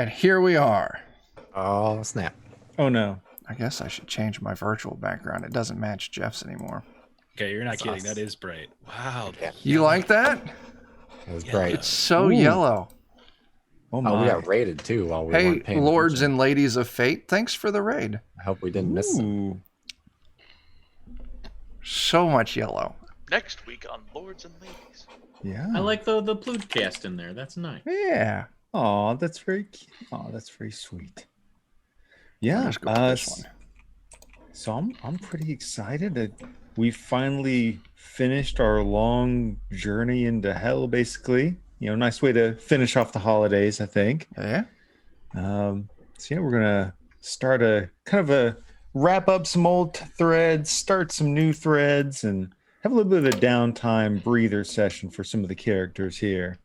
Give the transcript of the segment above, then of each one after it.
And here we are. Oh, snap. Oh, no. I guess I should change my virtual background. It doesn't match Jeff's anymore. Okay, you're not That's kidding. awesome. That is bright. Wow. Yeah. You like that? It was Yeah. bright. It's so Ooh. yellow. Oh, my. Oh, we got raided too while we Hey, weren't paying lords attention. and ladies of fate, thanks for the raid. I hope we didn't miss them. Ooh. So much yellow. Next week on Lords and Ladies. Yeah. I like the Plude cast in there. That's nice. Yeah. Oh, that's very cute. Oh, that's very sweet. Yeah. Let's go with this one. So I'm pretty excited that we finally finished our long journey into hell, basically. Nice way to finish off the holidays, I think. Yeah. So yeah, we're gonna start a kind of a wrap up some old threads, start some new threads, and have a little bit of a downtime breather session for some of the characters here.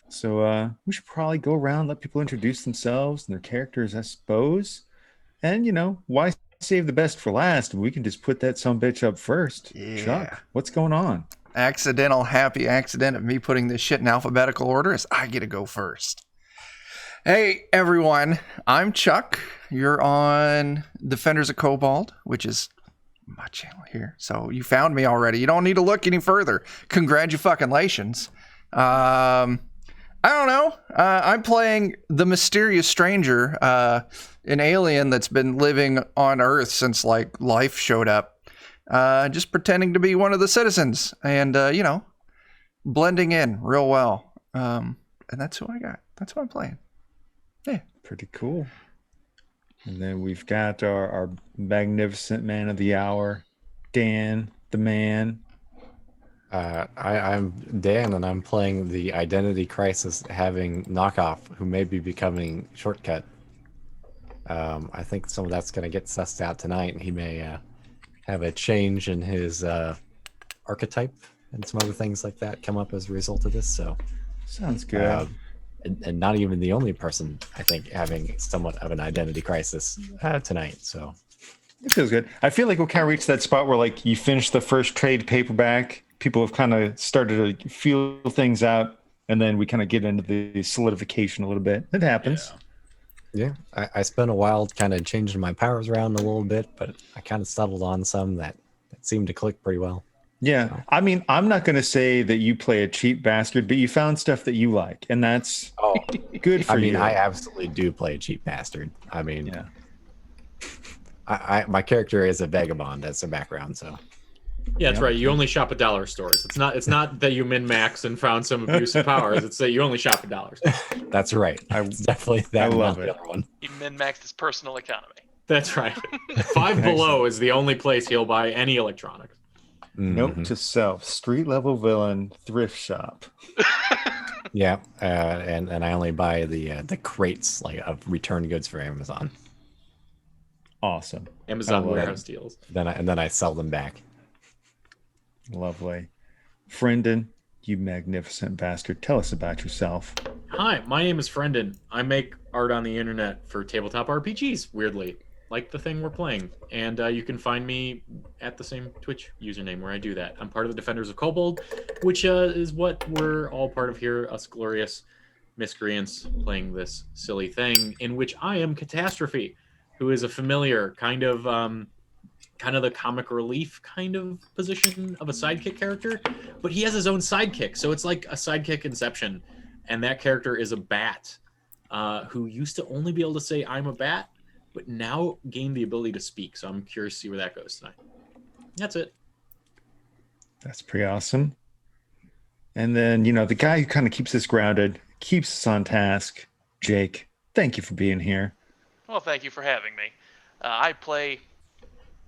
So we should probably go around, let people introduce themselves and their characters, I suppose. And why save the best for last? We can just put that sumbitch up first. Yeah. Chuck, what's going on? Happy accident of me putting this shit in alphabetical order is I get to go first. Hey, everyone. I'm Chuck. You're on Defenders of Cobalt, which is my channel here. So you found me already. You don't need to look any further. Congratulations. I don't know. I'm playing the mysterious stranger, an alien that's been living on Earth since life showed up. Just pretending to be one of the citizens and, blending in real well. And that's who I got. That's who I'm playing. Yeah. Pretty cool. And then we've got our magnificent man of the hour, Dan, the man. I'm Dan, and I'm playing the Identity Crisis having knockoff who may be becoming Shortcut. I think some of that's going to get sussed out tonight, and he may have a change in his archetype and some other things like that come up as a result of this. So Sounds good. and not even the only person, I think, having somewhat of an identity crisis tonight. So It feels good. I feel like we'll kind of reach that spot where you finish the first trade paperback, people have kind of started to feel things out, and then we kind of get into the solidification a little bit. It happens. yeah, I spent a while kind of changing my powers around a little bit, but I kind of settled on some that seemed to click pretty well. Yeah. I mean, I'm not going to say that you play a cheap bastard, but you found stuff that you like, and that's good for you. I absolutely do play a cheap bastard. I mean, Yeah. my character is a vagabond as a background, so Yeah, that's right. You only shop at dollar stores. It's not that you min-max and found some abusive powers. It's that you only shop at dollar stores. that's right. It's definitely that. I love not it. the other one. He min-maxed his personal economy. That's right. Five Below is the only place he'll buy any electronics. Note to self: street level villain thrift shop. Yeah, and I only buy the crates of return goods for Amazon. Awesome. Amazon love warehouse deals. Then I sell them back. Lovely. Friendon, you magnificent bastard. Tell us about yourself. Hi, my name is Friendon. I make art on the internet for tabletop RPGs, weirdly, like the thing we're playing. And you can find me at the same Twitch username where I do that. I'm part of the Defenders of Kobold, which is what we're all part of here, us glorious miscreants playing this silly thing, in which I am Catastrophe, who is a familiar kind of the comic relief kind of position of a sidekick character, but he has his own sidekick, so it's like a sidekick Inception, and that character is a bat who used to only be able to say I'm a bat, but now gained the ability to speak. So I'm curious to see where that goes tonight. That's it. That's pretty awesome. And then, the guy who kind of keeps us grounded, keeps us on task, Jake, thank you for being here. Well, thank you for having me. I play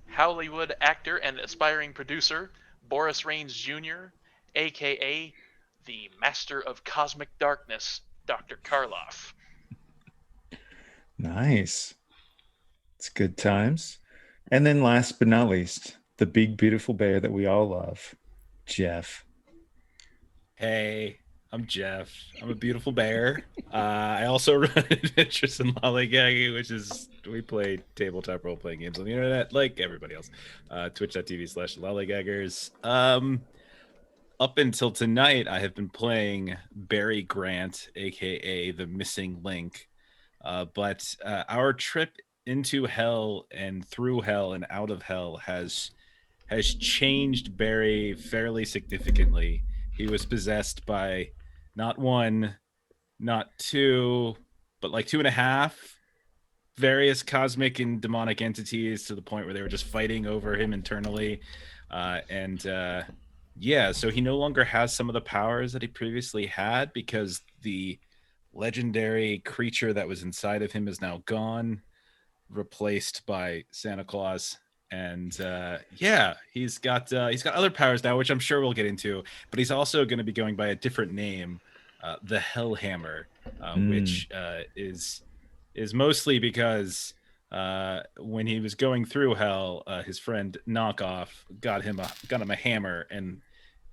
Hollywood actor and aspiring producer Boris Raines Jr., a.k.a. the Master of Cosmic Darkness, Dr. Karloff. Nice. It's good times. And then last but not least, the big, beautiful bear that we all love, Jeff. Hey, I'm Jeff. I'm a beautiful bear. I also run an interest in lollygagging, which is we play tabletop role-playing games on the internet like everybody else. Twitch.tv/lollygaggers. up until tonight, I have been playing Barry Grant, aka the Missing Link. But our trip into hell and through hell and out of hell has changed Barry fairly significantly. He was possessed by not one, not two, but like 2.5 various cosmic and demonic entities, to the point where they were just fighting over him internally. Yeah, so he no longer has some of the powers that he previously had, because the legendary creature that was inside of him is now gone, replaced by Santa Claus. And yeah, he's got other powers now, which I'm sure we'll get into. But he's also going to be going by a different name, the Hellhammer, which is mostly because when he was going through hell, his friend Knockoff got him a hammer, and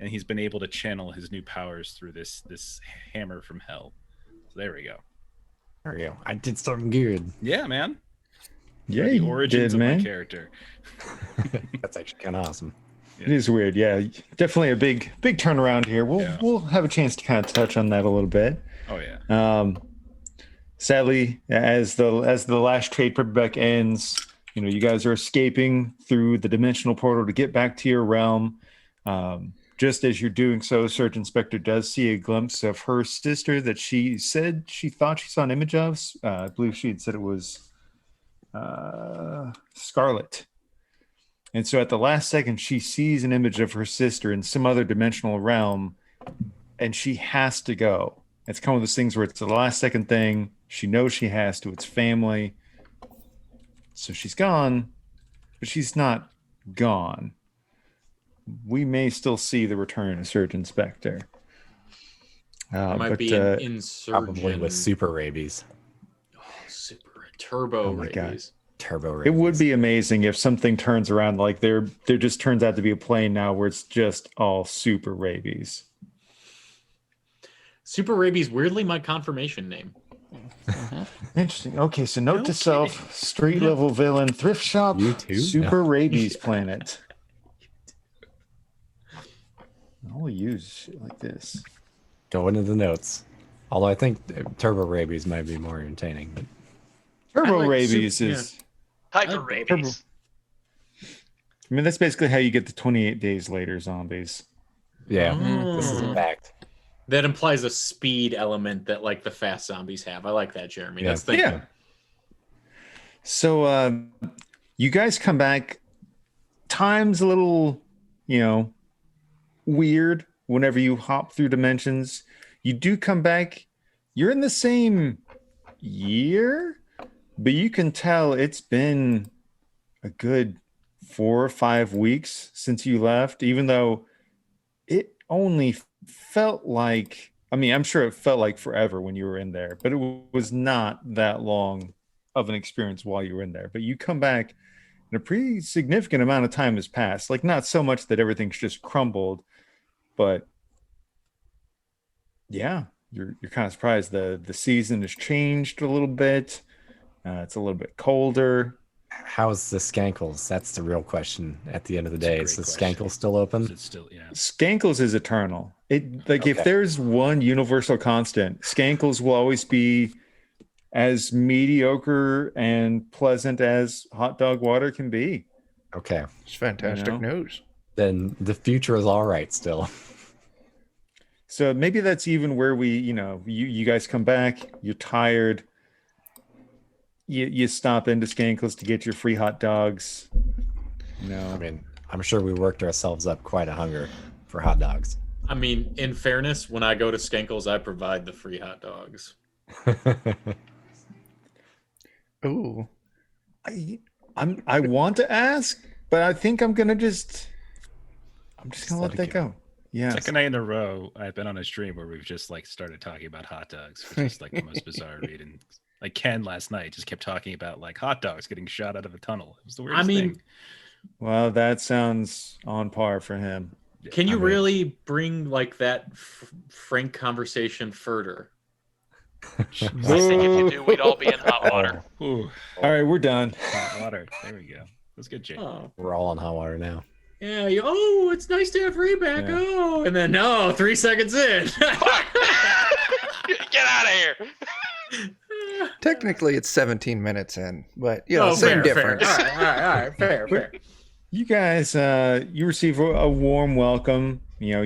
he's been able to channel his new powers through this hammer from hell. So there we go. There we go. I did something good. Yeah, man. Yeah, The you origins did, of man. my character. That's actually kind of awesome. It is weird. Yeah, definitely a big turnaround here. Yeah. We'll have a chance to kind of touch on that a little bit. Oh yeah. Sadly, as the last trade paperback ends, you guys are escaping through the dimensional portal to get back to your realm. Just as you're doing so, Surgeon Spectre does see a glimpse of her sister that she said she thought she saw an image of. I believe she had said it was Scarlet. And so at the last second, she sees an image of her sister in some other dimensional realm, and she has to go. It's kind of those things where it's the last second thing. She knows she has to. It's family. So she's gone, but she's not gone. We may still see the return of Surgeon Spectre. It might be an insurgent. Probably with super rabies. Super turbo my God. rabies. Turbo rabies. It would be amazing if something turns around, like there just turns out to be a plane now where it's just all super rabies. Super rabies, weirdly my confirmation name. Interesting. Okay, so note No to self: street level villain, thrift shop, You too? super rabies planet. I'll use shit like this. Go into the notes. Although I think turbo rabies might be more entertaining. But Turbo like rabies super- is. Hyper Oh, rabies. I mean, that's basically how you get the 28 days later zombies. yeah, this is Oh. a fact. That implies a speed element that like the fast zombies have. I like that, Jeremy. Yeah. That's thinking. Yeah. So you guys come back. Time's a little, weird whenever you hop through dimensions. You do come back. You're in the same year, but you can tell it's been a good 4 or 5 weeks since you left, even though it only felt like, I'm sure it felt like forever when you were in there, but it was not that long of an experience while you were in there. But you come back and a pretty significant amount of time has passed. Like, not so much that everything's just crumbled, but yeah, you're kind of surprised. The season has changed a little bit. It's a little bit colder. How's the Skankles? That's the real question at the end of the That's a day. great Is the question. Skankle still open? It's still, yeah. Skankles is eternal. If Okay. there's one universal constant, Skankles will always be as mediocre and pleasant as hot dog water can be. Okay. It's fantastic news. Then the future is all right still. So maybe that's even where we, you guys come back, you're tired. You stop into Skankles to get your free hot dogs. I mean, I'm sure we worked ourselves up quite a hunger for hot dogs. I mean, in fairness, when I go to Skankles, I provide the free hot dogs. Ooh. I want to ask, but I think I'm just gonna let that go. Yeah. Second night in a row, I've been on a stream where we've just like started talking about hot dogs, which is like the most bizarre read. And like Ken last night just kept talking about like hot dogs getting shot out of a tunnel. It was the weirdest thing. Well, that sounds on par for him. Can you really bring like that frank conversation further? I think if you do, we'd all be in hot water. Ooh, All right, we're done. hot water. There we go. That's good, Jake. Oh, We're all on hot water now. Yeah, oh, it's nice to have Ray back. Yeah. Oh, and then no, 3 seconds in. Fuck! Get out of here! Technically, it's 17 minutes in, but you know, Oh, same fair, difference. Fair. All right, fair. You guys, you receive a warm welcome. You know,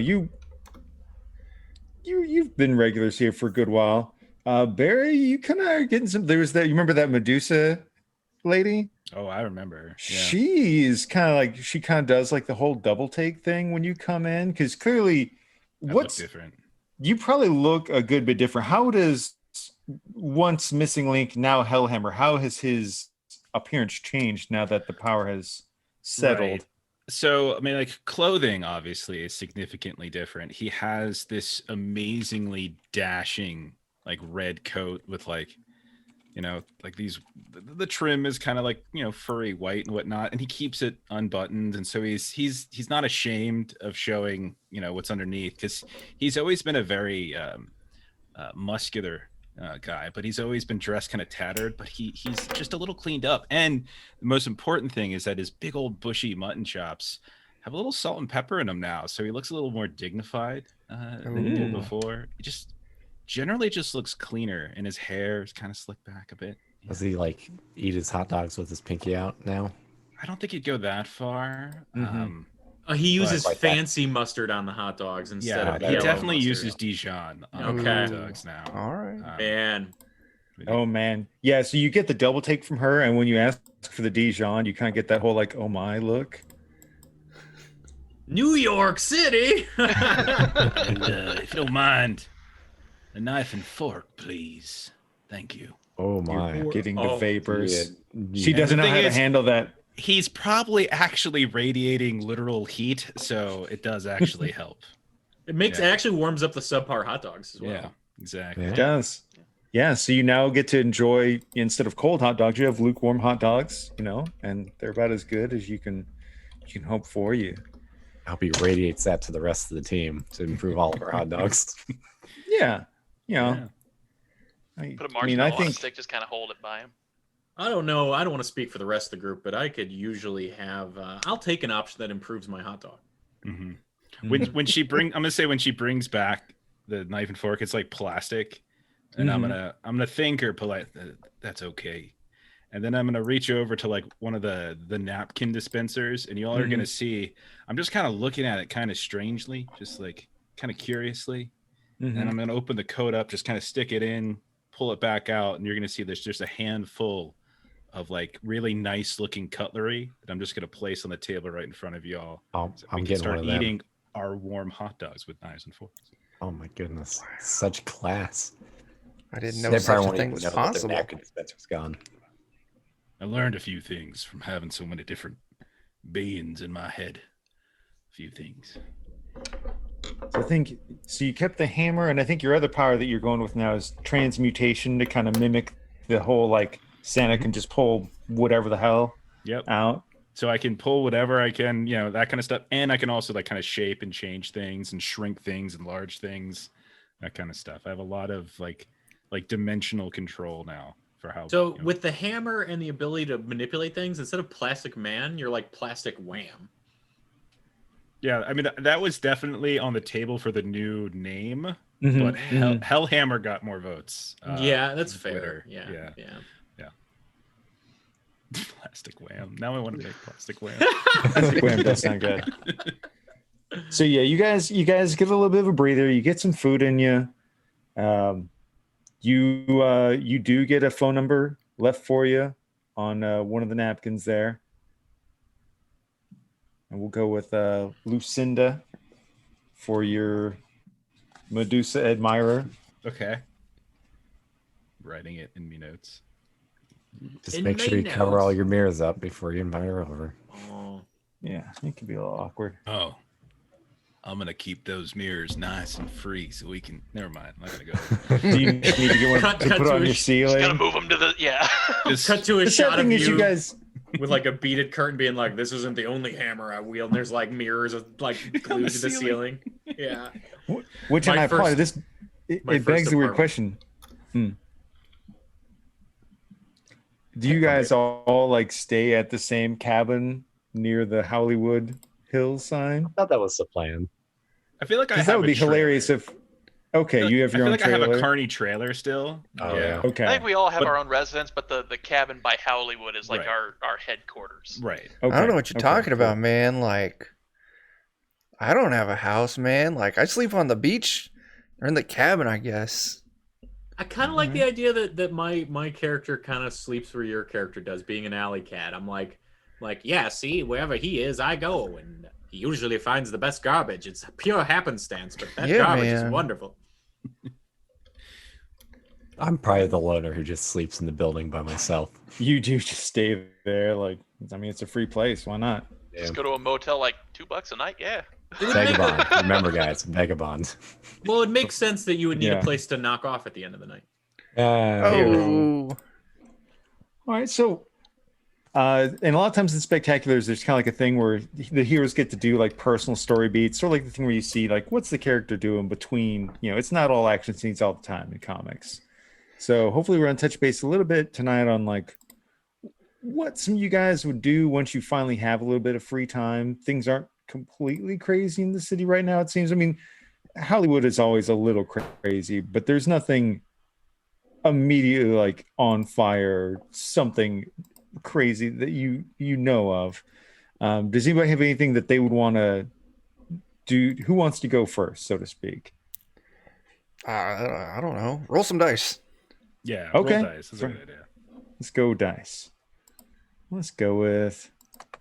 you've been regulars here for a good while. Barry, you kind of are getting some. There was that. You remember that Medusa lady? Oh, I remember her. Yeah. She's kind of like she kind of does like the whole double take thing when you come in because clearly, I look different. You probably look a good bit different. How does once missing link now Hellhammer? How has his appearance changed now that the power has settled? Right. So, I mean, like clothing obviously is significantly different. He has this amazingly dashing, like red coat with like, you know, like these, the trim is kind of like, you know, furry white and whatnot. And he keeps it unbuttoned. And so he's not ashamed of showing, you know, what's underneath because he's always been a very muscular guy, but he's always been dressed kind of tattered, but he's just a little cleaned up. And the most important thing is that his big old bushy mutton chops have a little salt and pepper in them now, so he looks a little more dignified than he did before. He just generally just looks cleaner, and his hair is kind of slicked back a bit. Does he like eat his hot dogs with his pinky out now? I don't think he'd go that far. He uses Like that. fancy mustard on the hot dogs instead Yeah, of he yellow definitely mustard. uses Dijon on Okay. hot dogs now. All right. Man, Oh man, yeah. So you get the double take from her, and when you ask for the Dijon, you kind of get that whole like, "Oh my, look." New York City. And if you don't mind, a knife and fork, please. Thank you. Oh my! You're getting the Oh, vapors. Yeah. She doesn't The know thing how to is- handle that. He's probably actually radiating literal heat, so it does actually help. It actually warms up the subpar hot dogs as well. Yeah, exactly. Yeah. It does. Yeah, so you now get to enjoy instead of cold hot dogs, you have lukewarm hot dogs, you know, and they're about as good as you can hope for you. I hope he radiates that to the rest of the team to improve all of our hot dogs. Yeah, you know. Yeah. Put a I mean, marshmallow I on a think stick, just kind of hold it by him. I don't know. I don't want to speak for the rest of the group, but I could usually have. I'll take an option that improves my hot dog. hmm When she I'm gonna say when she brings back the knife and fork, it's like plastic, and I'm gonna thank her polite. That's okay. And then I'm gonna reach over to like one of the napkin dispensers, and you all are gonna see. I'm just kind of looking at it kind of strangely, just like kind of curiously. And I'm gonna open the coat up, just kind of stick it in, pull it back out, and you're gonna see there's just a handful of like really nice looking cutlery that I'm just gonna place on the table right in front of y'all. I'm So we can getting one start of them. eating our warm hot dogs with knives and forks. Oh my goodness! Such class. I didn't know They such probably a won't thing even was know that their possible. napkin dispenser's gone. I learned a few things from having so many different beings in my head. A few things. So I think so. You kept the hammer, and I think your other power that you're going with now is transmutation to kind of mimic the whole like Santa can just pull whatever the hell Yep. out. So I can pull whatever I can, you know, that kind of stuff. And I can also like kind of shape and change things and shrink things and large things, that kind of stuff. I have a lot of like dimensional control now for how. So you know, with the hammer and the ability to manipulate things, instead of Plastic Man, you're like Plastic Wham. yeah, I mean that was definitely on the table for the new name, Mhm, but mhm. Hellhammer got more votes. Yeah, that's on fair. Twitter. Yeah. Plastic Wham. Now I want to make Plastic Wham. Plastic Wham does sound good. So yeah, you guys get a little bit of a breather. You get some food in you. You do get a phone number left for you on one of the napkins there, and we'll go with Lucinda for your Medusa admirer. Okay. Writing it in me notes. Just In make my sure you cover notes. all your mirrors up before you invite her over. Oh. Yeah, it can be a little awkward. Oh, I'm gonna keep those mirrors nice and free so we can. Never mind. I'm not gonna go. Do you need to get one Cut to put to on a your sh- Just gotta ceiling? move him to the Just- Cut to a The sad shot of thing is, you you guys. with like a beaded curtain being like, this isn't the only hammer I wield. And there's like mirrors of like glued to the ceiling. Yeah. Which, My and I apologize. first- It my begs first the weird apartment. question. Do you guys all like stay at the same cabin near the Hollywood hill sign? I thought that was the plan. I feel like I Because have that would be a trailer. hilarious if. Okay, you have your I feel own like trailer. I have a Carney trailer still. Oh, yeah. Okay. I think we all have But- our own residence, but the cabin by Howleywood is like Right. our headquarters. Right. Okay. I don't know what you're Okay, talking cool. about, man. Like, I don't have a house, man. Like, I sleep on the beach or in the cabin, I guess. I kind of like the idea that my character kind of sleeps where your character does, being an alley cat. I'm like, yeah, see, wherever he is, I go, and he usually finds the best garbage. It's pure happenstance, but that Yeah, garbage is man. wonderful. I'm probably the loner who just sleeps in the building by myself. You do just stay there. Like, I mean, it's a free place. Why not? Just go to a motel like $2 a night. Yeah. Vagabond. Remember, guys, vagabond. Well, it makes sense that you would need Yeah. a place to knock off at the end of the night. Oh, All right. So, and a lot of times in spectaculars, there's kind of like a thing where the heroes get to do like personal story beats, sort of like the thing where you see like what's the character doing between. It's not all action scenes all the time in comics. So hopefully we're on touch base a little bit tonight on like what some of you guys would do once you finally have a little bit of free time. Things aren't completely crazy in the city right now, it seems. I mean, Hollywood is always a little crazy, but there's nothing immediately like on fire, something crazy that you know of. Does anybody have anything that they would want to do? Who wants to go first, so to speak? I don't know. Roll some dice. Yeah. Okay. Roll dice. That's a good idea. Let's go dice. Let's go with.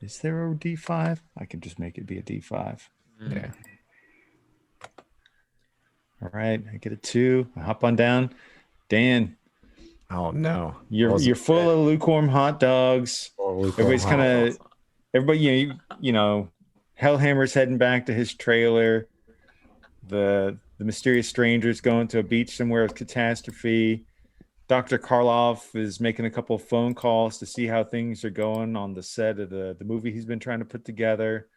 Is there a D5? I can just make it be a D5. Yeah. All right, I get a 2. I hop on down. Dan, Oh no. you're full of lukewarm hot dogs. Everybody's kind of everybody. Hellhammer's heading back to his trailer. The mysterious stranger's going to a beach somewhere with catastrophe. Dr. Karloff is making a couple of phone calls to see how things are going on the set of the movie he's been trying to put together.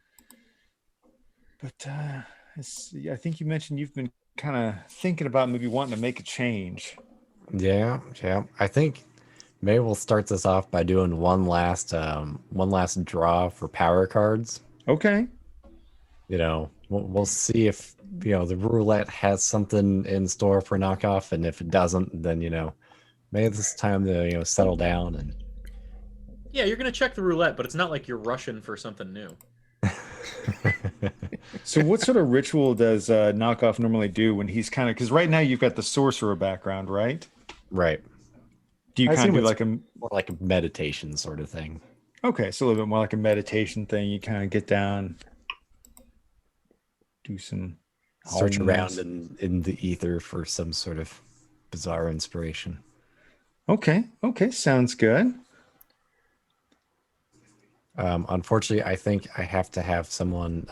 But I think you mentioned you've been kind of thinking about maybe wanting to make a change. Yeah. I think maybe we'll start this off by doing one last draw for power cards. Okay. We'll see if the roulette has something in store for knockoff, and if it doesn't, then maybe it's time to settle down and. Yeah, you're gonna check the roulette, but it's not like you're rushing for something new. So what sort of ritual does Knockoff normally do when he's kind of, because right now you've got the sorcerer background, right? Right. Do you I kind of assume do it's like a, more like a meditation sort of thing. okay, so a little bit more like a meditation thing. You kind of get down, do some Search hums. around in the ether for some sort of bizarre inspiration. Okay, sounds good. Unfortunately, I think I have to have someone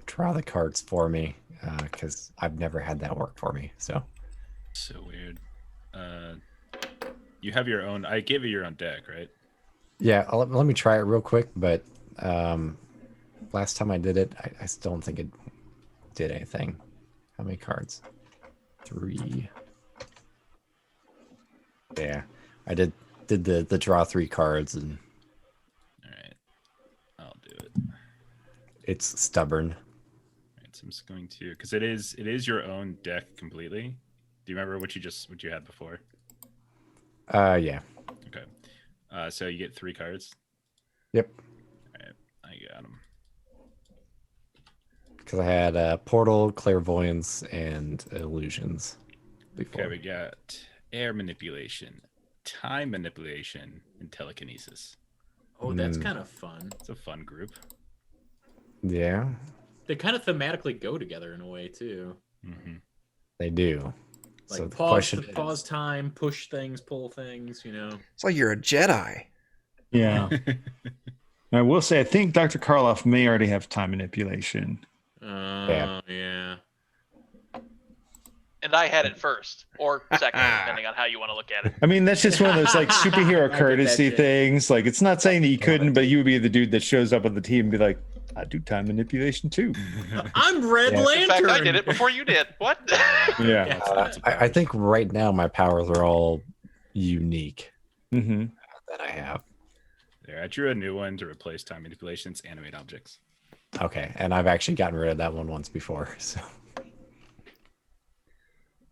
draw the cards for me because I've never had that work for me. So weird. You have your own. I gave you your own deck, right? yeah, let me try it real quick. But last time I did it, I still don't think it did anything. How many cards? 3. Yeah, I did the draw 3 cards, and All right. I'll do it. it's stubborn. All right, so I'm just going to, because it is your own deck completely. Do you remember what you had before? Yeah. Okay. So you get 3 cards. Yep. All right, I got them. Because I had portal, clairvoyance, and illusions before. Okay, we got air manipulation, time manipulation, and telekinesis. Oh, that's kind of fun. It's a fun group. Yeah, They kind of thematically go together in a way too. Mm-hmm. they do. Like So the pause, question is- pause time, push things, pull things. It's like you're a Jedi. Yeah. I will say, I think Dr. Karloff may already have time manipulation. Yeah. And I had it first or second, depending on how you want to look at it. I mean, that's just one of those like superhero I get that courtesy shit. things. Like, it's not saying that you couldn't, but you would be the dude that shows up on the team and be like, I do time manipulation too. I'm Red Yeah. Lantern. In fact, I did it before you did. What? Yeah. I think right now my powers are all unique Mm-hmm. that I have. There, I drew a new one to replace time manipulations, animate objects. Okay, and I've actually gotten rid of that one once before. So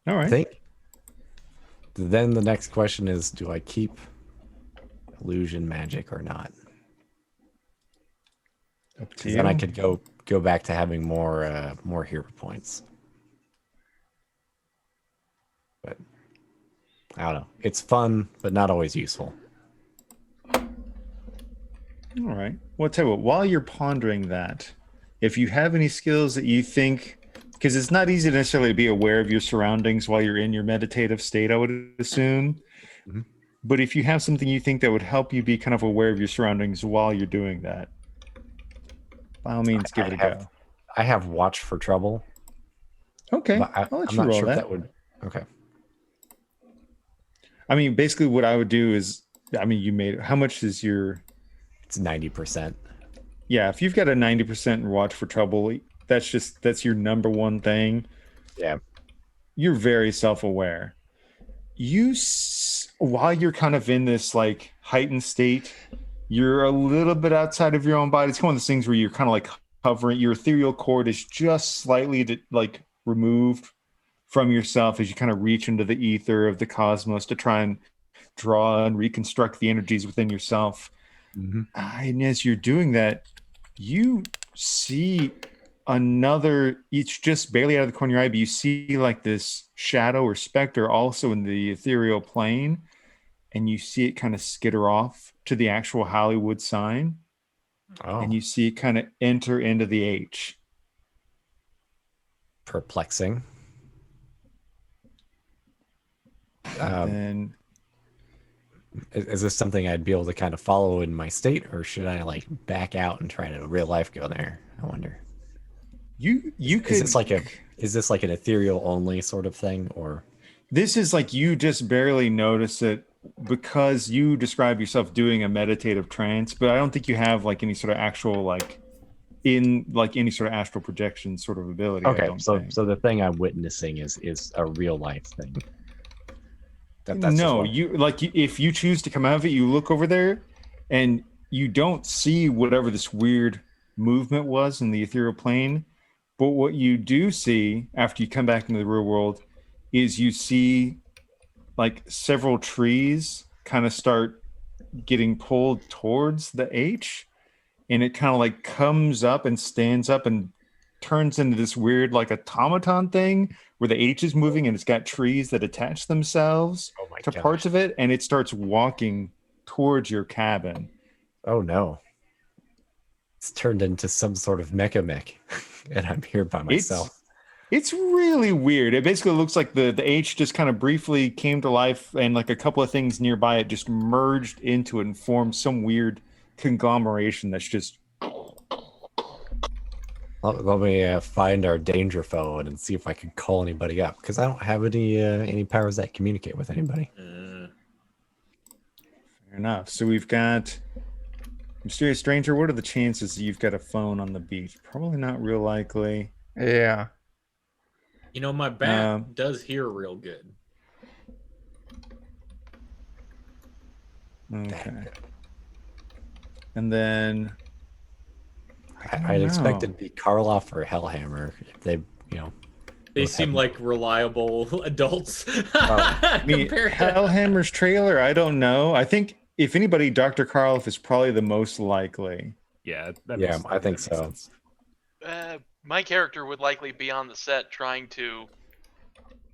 All I right. think then the next question is, do I keep illusion magic or not? Up to Because you. then I could go back to having more hero points. But I don't know. It's fun, but not always useful. All right. Well, I'll tell you what, while you're pondering that, if you have any skills that you think, because it's not easy necessarily to be aware of your surroundings while you're in your meditative state, I would assume. Mhm. But if you have something you think that would help you be kind of aware of your surroundings while you're doing that, by all means, give it a go. I have watch for trouble, Okay. but I'll let I'm you not roll sure if that. that would. Okay. I mean, basically, what I would do is, I mean, you made, how much is your, It's 90%. yeah, if you've got a 90% watch for trouble, that's your number one thing. Yeah. You're very self-aware. While you're kind of in this like heightened state, you're a little bit outside of your own body. It's one of those things where you're kind of like hovering. Your ethereal cord is just slightly like removed from yourself as you kind of reach into the ether of the cosmos to try and draw and reconstruct the energies within yourself. Mm-hmm. And as you're doing that, you see it's just barely out of the corner of your eye, but you see like this shadow or specter also in the ethereal plane, and you see it kind of skitter off to the actual Hollywood sign, Oh, and you see it kind of enter into the H. perplexing. And Is this something I'd be able to kind of follow in my state, or should I like back out and try to real life go there? I wonder. you could. Is this like an ethereal only sort of thing, or? This is like you just barely notice it because you describe yourself doing a meditative trance, but I don't think you have like any sort of actual like in like any sort of astral projection sort of ability. I Okay, don't so think. so the thing I'm witnessing is a real life thing. That's just No, what- if you choose to come out of it, you look over there and you don't see whatever this weird movement was in the ethereal plane. But what you do see after you come back into the real world is you see like several trees kind of start getting pulled towards the H, and it kind of like comes up and stands up and turns into this weird like automaton thing where the H is moving and it's got trees that attach themselves Oh my to gosh. parts of it, and it starts walking towards your cabin. Oh no. It's turned into some sort of mech, and I'm here by myself. It's really weird. It basically looks like the H just kind of briefly came to life, and like a couple of things nearby it just merged into it and formed some weird conglomeration that's just Let me find our danger phone and see if I can call anybody up, because I don't have any powers that communicate with anybody. fair enough. So we've got Mysterious Stranger. What are the chances that you've got a phone on the beach? Probably not real likely. Yeah. You know, my bat does hear real good. Okay. And then I'd expect it to be Karloff or Hellhammer if they, They both seem have- like reliable adults. I mean, compared to- Hellhammer's trailer, I don't know. I think if anybody, Dr. Karloff is probably the most likely. Yeah, I think so. My character would likely be on the set trying to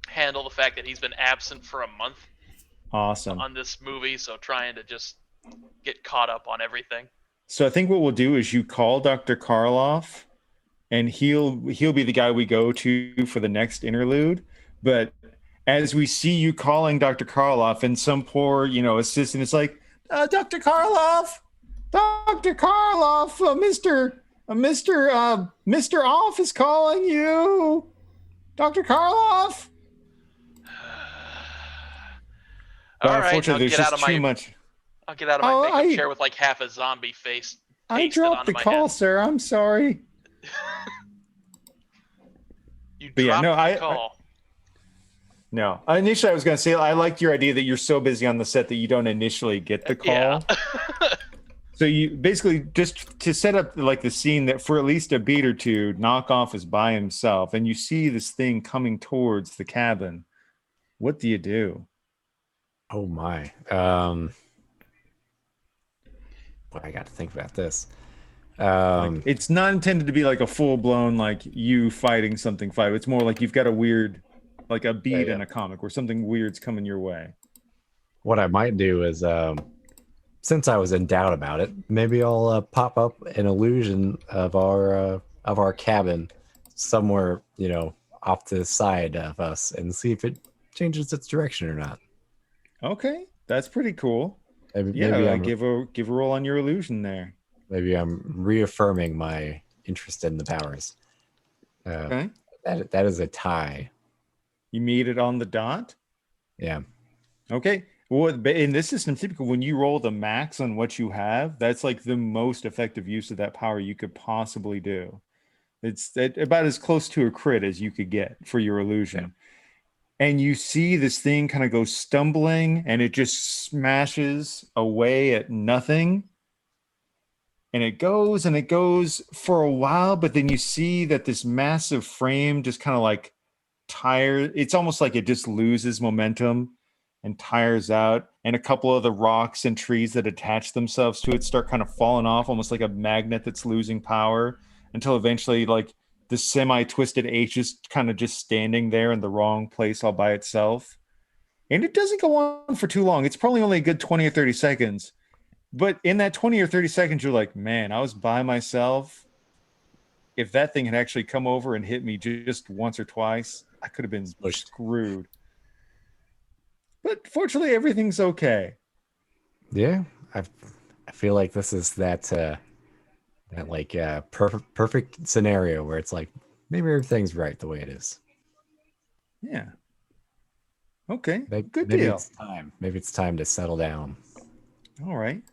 handle the fact that he's been absent for a month Awesome. on this movie, so trying to just get caught up on everything. So I think what we'll do is you call Dr. Karloff, and he'll be the guy we go to for the next interlude. But as we see you calling Dr. Karloff, and some poor, assistant is like, Dr. Karloff, Mr. Off is calling you, Dr. Karloff. But All right, I'll unfortunately, get there's out of just too my much. I'll get out of my Oh, makeup I- chair with like half a zombie face. I pasted dropped onto the my call, head. sir. I'm sorry. You But yeah, dropped no, the call. No, initially I was going to say I liked your idea that you're so busy on the set that you don't initially get the call. Yeah. So you basically, just to set up like the scene, that for at least a beat or two, Knockoff is by himself, and you see this thing coming towards the cabin. What do you do? Oh my. Well, I got to think about this. Like, it's not intended to be like a full blown like you fighting something fight. It's more like you've got a weird, like a beat yeah. in a comic where something weird's coming your way. What I might do is, since I was in doubt about it, maybe I'll pop up an illusion of our cabin somewhere, off to the side of us, and see if it changes its direction or not. Okay, that's pretty cool. Maybe, Yeah, maybe I'm give a roll on your illusion there. maybe I'm reaffirming my interest in the powers. Okay, That is a tie. you meet it on the dot. Yeah. Okay. Well, in this system, typically when you roll the max on what you have, that's like the most effective use of that power you could possibly do. It's about as close to a crit as you could get for your illusion. And you see this thing kind of go stumbling, and it just smashes away at nothing. And it goes for a while, but then you see that this massive frame just kind of like tires. It's almost like it just loses momentum and tires out. And a couple of the rocks and trees that attach themselves to it start kind of falling off, almost like a magnet that's losing power, until eventually, like, the semi-twisted H is kind of just standing there in the wrong place all by itself. And it doesn't go on for too long. It's probably only a good 20 or 30 seconds. But in that 20 or 30 seconds, you're like, man, I was by myself. If that thing had actually come over and hit me just once or twice, I could have been screwed. But fortunately, everything's okay. Yeah. I feel like this is that like perfect scenario where it's like maybe everything's right the way it is. Yeah. Okay. Maybe, Good maybe deal. it's time. Maybe it's time to settle down. All right.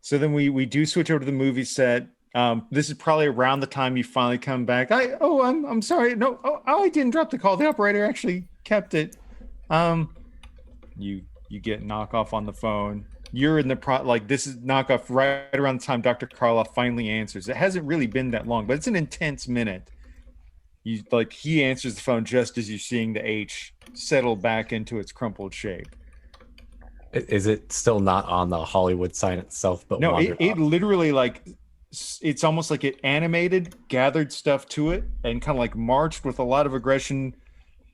So then we do switch over to the movie set. This is probably around the time you finally come back. I'm sorry. No, I didn't drop the call. The operator actually kept it. You get Knockoff on the phone. You're in the like, this is Knockoff right around the time Dr. Karloff finally answers. It hasn't really been that long, but it's an intense minute. He answers the phone just as you're seeing the H settle back into its crumpled shape. Is it still not on the Hollywood sign itself? But no, it literally, like, it's almost like it animated, gathered stuff to it, and kind of like marched with a lot of aggression,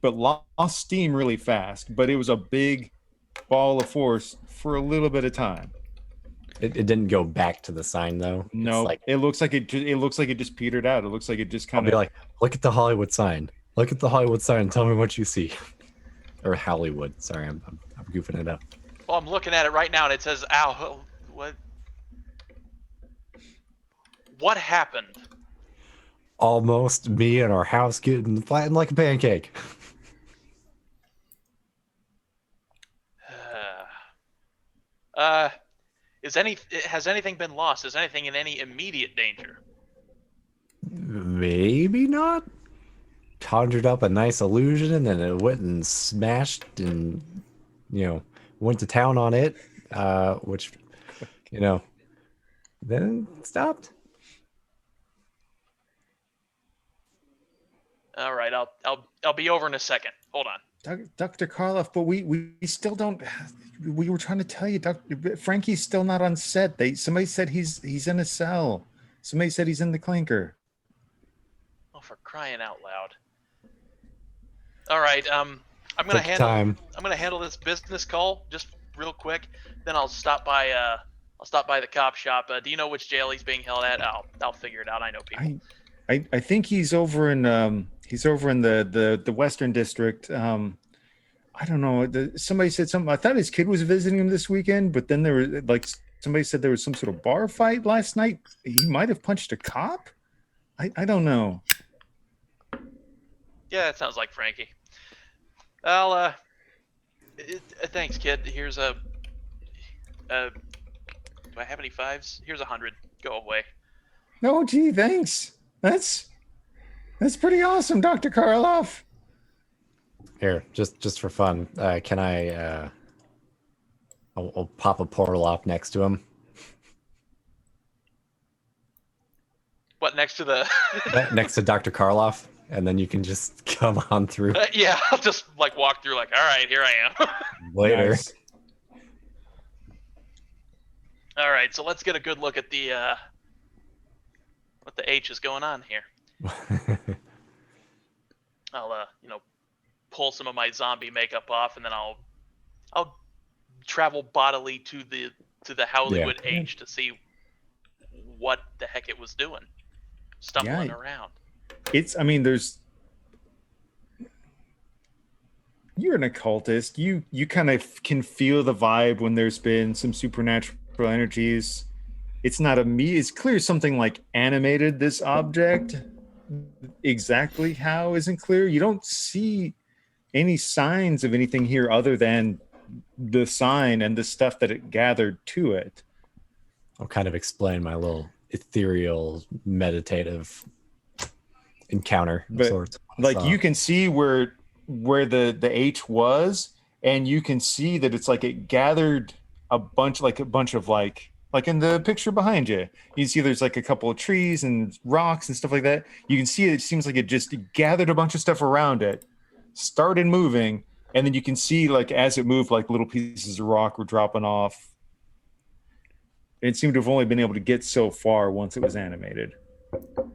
but lost steam really fast. But it was a big ball of force for a little bit of time. It didn't go back to the sign though. No, like, it looks like it just petered out. It looks like it just kind of, be like, look at the Hollywood sign. Look at the Hollywood sign and tell me what you see. Or Hollywood. Sorry, I'm goofing it up. Well, I'm looking at it right now, and it says, "Ow, what happened?" Almost me and our house getting flattened like a pancake. Has anything been lost? Is anything in any immediate danger? Maybe not. Conjured up a nice illusion, and then it went and smashed, and went to town on it, which then stopped. All right, I'll be over in a second. Hold on, Dr. Karloff. But we still don't. We were trying to tell you, Frankie's still not on set. Somebody said he's in a cell. Somebody said he's in the clinker. Oh, for crying out loud! All right, I'm gonna handle this business call just real quick. Then I'll stop by the cop shop. Do you know which jail he's being held at? I'll figure it out. I know people. I think he's over in the Western District. I don't know. Somebody said something. I thought his kid was visiting him this weekend, but then there was somebody said there was some sort of bar fight last night. He might have punched a cop. I don't know. Yeah, that sounds like Frankie. Thanks, kid. Here's do I have any fives? Here's 100. Go away. No, gee, thanks. That's pretty awesome, Dr. Karloff. Here, just for fun, can I I'll pop a portal up next to him. What, next to the? Next to Dr. Karloff, and then you can just come on through Yeah, I'll just like walk through. Like, all right, here I am. later. Nice. All right, so let's get a good look at the what the H is going on here. I'll pull some of my zombie makeup off, and then I'll travel bodily to the Hollywood Yeah. H to see what the heck it was doing, stumbling Yeah. around. I mean, you're an occultist. You kind of can feel the vibe when there's been some supernatural energies. It's not it's clear something like animated this object. Exactly how isn't clear. You don't see any signs of anything here other than the sign and the stuff that it gathered to it. I'll kind of explain my little ethereal, meditative encounter of But sorts. like you can see where the H was, and you can see that it's like it gathered a bunch of like in the picture behind you. You can see there's like a couple of trees and rocks and stuff like that. You can see it seems like it just gathered a bunch of stuff around it, started moving, and then you can see like as it moved, like little pieces of rock were dropping off. It seemed to have only been able to get so far once it was animated. So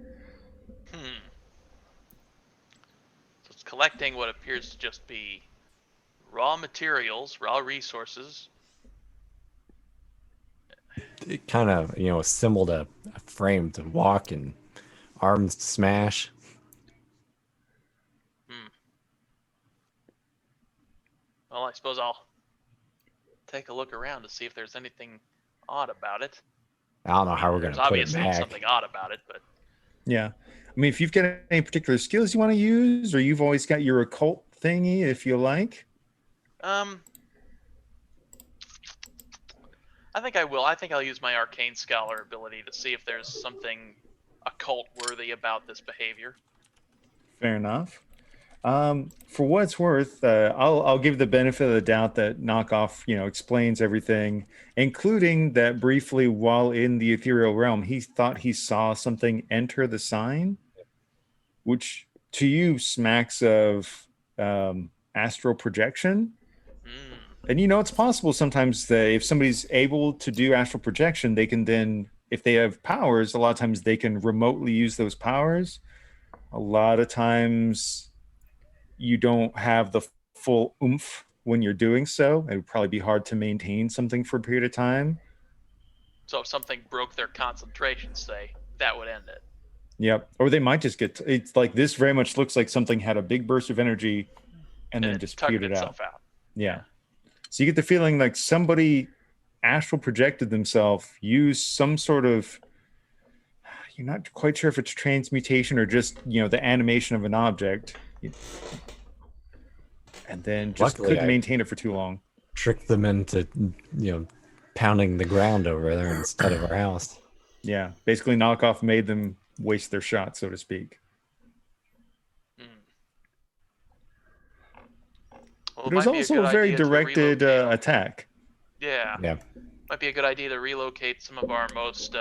it's collecting what appears to just be raw materials, raw resources. It kind of, assembled a frame to walk and arms to smash. Well, I suppose I'll take a look around to see if there's anything odd about it. I don't know how we're going There's to put it obviously back. something odd about it, but Yeah. I mean, if you've got any particular skills you want to use, or you've always got your occult thingy, if you like. I think I will. I think I'll use my arcane scholar ability to see if there's something occult worthy about this behavior. Fair enough. For what it's worth, I'll give the benefit of the doubt that Knockoff, explains everything, including that briefly while in the ethereal realm, he thought he saw something enter the sign, which to you smacks of astral projection. And it's possible sometimes that if somebody's able to do astral projection, they can then, if they have powers, a lot of times they can remotely use those powers. A lot of times you don't have the full oomph when you're doing so. It would probably be hard to maintain something for a period of time. So if something broke their concentration, say, that would end it. Yep. Or they might just it's like this very much looks like something had a big burst of energy and then it just tugged petered itself out. out. Yeah. So you get the feeling like somebody astral projected themselves, used some sort of, you're not quite sure if it's transmutation or just, the animation of an object. And then just Luckily, couldn't maintain it for too long. Tricked them into, pounding the ground over there instead of our house. Yeah. Basically, Knockoff made them waste their shot, so to speak. Well, But it was also a very directed attack. Yeah. Yeah. Might be a good idea to relocate some of our most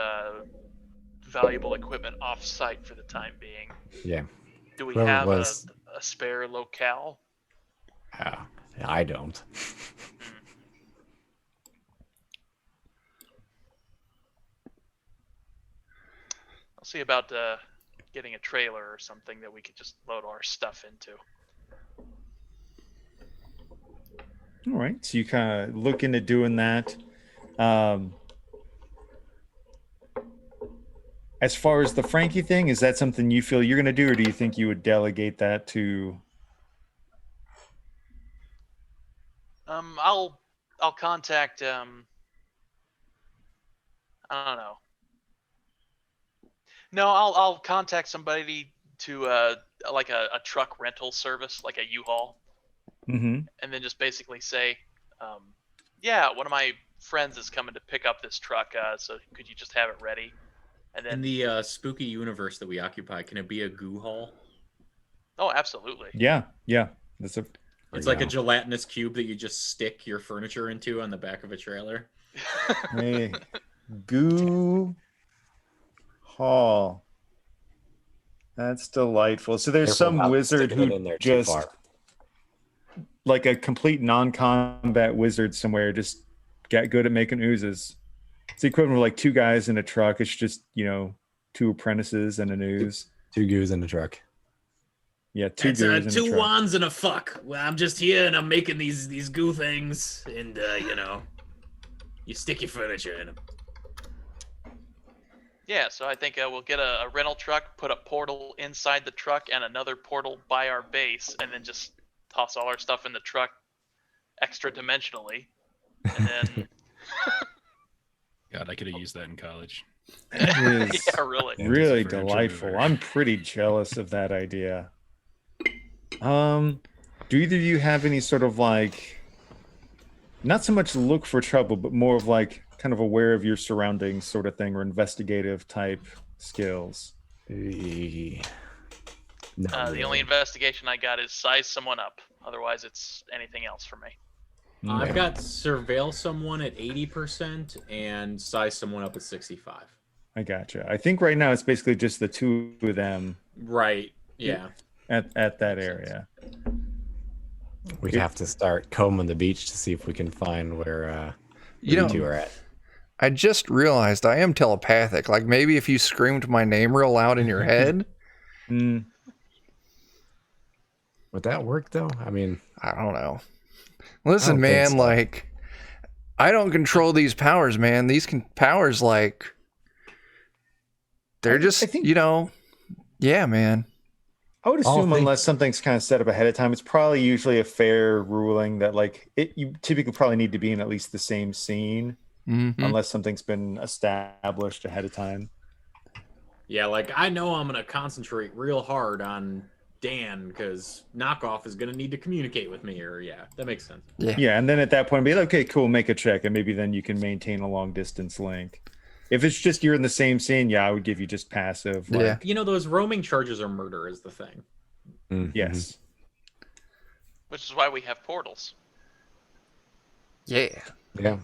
valuable equipment off-site for the time being. Yeah. Do we Whoever have it was- a spare locale? I don't. I'll see about getting a trailer or something that we could just load our stuff into. All right. So you kind of look into doing that. As far as the Frankie thing, is that something you feel you're going to do, or do you think you would delegate that to? I'll contact I don't know. No, I'll contact somebody to like a truck rental service, like a U-Haul, Mm-hmm. and then just basically say, yeah, one of my friends is coming to pick up this truck, so could you just have it ready? And then In the spooky universe that we occupy, can it be a goo hall? oh, absolutely. Yeah. That's a It's like a gelatinous cube that you just stick your furniture into on the back of a trailer. Hey, Goo Hall. That's delightful. So there's Careful some about wizard sticking it who in there too just, far. like a complete non-combat wizard somewhere, just got good at making oozes. It's the equivalent of like two guys in a truck. It's just, two apprentices and an ooze. 2 goos in the truck. Yeah, two It's goos in a two truck. wands and a fuck. Well, I'm just here and I'm making these goo things, and you stick your furniture in them. Yeah, so I think we'll get a rental truck, put a portal inside the truck, and another portal by our base, and then just toss all our stuff in the truck extra dimensionally. And then, God, I could have used that in college. That is yeah, really. really Furniture delightful. mover. I'm pretty jealous of that idea. Do either of you have any sort of like, not so much look for trouble, but more of like kind of aware of your surroundings sort of thing, or investigative type skills? No, The only investigation I got is size someone up. Otherwise, it's anything else for me. I've got surveil someone at 80% and size someone up at 65. I gotcha. I think right now it's basically just the two of them Right. Yeah. at that area. We'd have to start combing the beach to see if we can find where You you two know, are at. I just realized I am telepathic. Like maybe if you screamed my name real loud in your head, Mm, Would that work though? I mean, I don't know. Listen, don't think man, so. like I don't control these powers, man. These powers, like they're just, I think- yeah, man. I would All assume things- unless something's kind of set up ahead of time, it's probably usually a fair ruling that like you typically probably need to be in at least the same scene, Mhm. unless something's been established ahead of time. Yeah, like I know I'm gonna concentrate real hard on Dan because knockoff is gonna need to communicate with me, or yeah, that makes sense. Yeah. Yeah, and then at that point, be like, okay, cool, make a check, and maybe then you can maintain a long distance link. If it's just you're in the same scene, yeah, I would give you just passive. Like, Yeah. You know, those roaming charges are murder is the thing. Mhm. Yes. Which is why we have portals. Yeah. Yeah.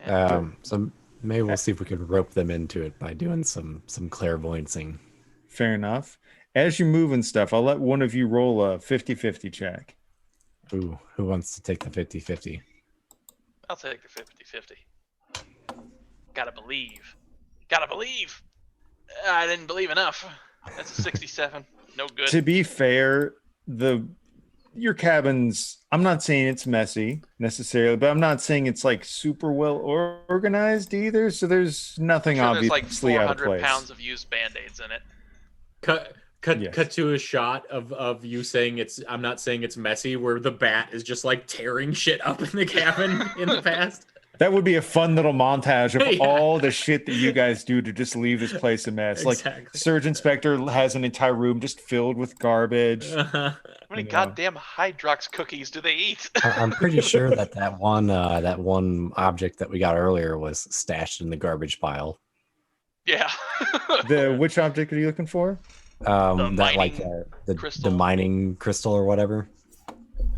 Yeah. So maybe we'll see if we can rope them into it by doing some clairvoyancing. Fair enough. As you move and stuff, I'll let one of you roll a 50-50 check. Ooh, who wants to take the 50-50? I'll take the 50-50. Gotta believe. Gotta believe. I didn't believe enough. That's a 67. No good. To be fair, your cabin's, I'm not saying it's messy necessarily, but I'm not saying it's like super well organized either. So there's nothing Sure, there's obviously like out of 400 place. pounds of used band-aids in it. Cut Yes. to a shot of you saying I'm not saying it's messy, where the bat is just like tearing shit up in the cabin in the past. That would be a fun little montage of Yeah. all the shit that you guys do to just leave this place a mess. Like Exactly. Surge Inspector has an entire room just filled with garbage. Uh-huh. How many You know. goddamn Hydrox cookies do they eat? I'm pretty sure that one object that we got earlier was stashed in the garbage pile. Yeah. Which object are you looking for? That like mining the crystal? mining crystal or whatever.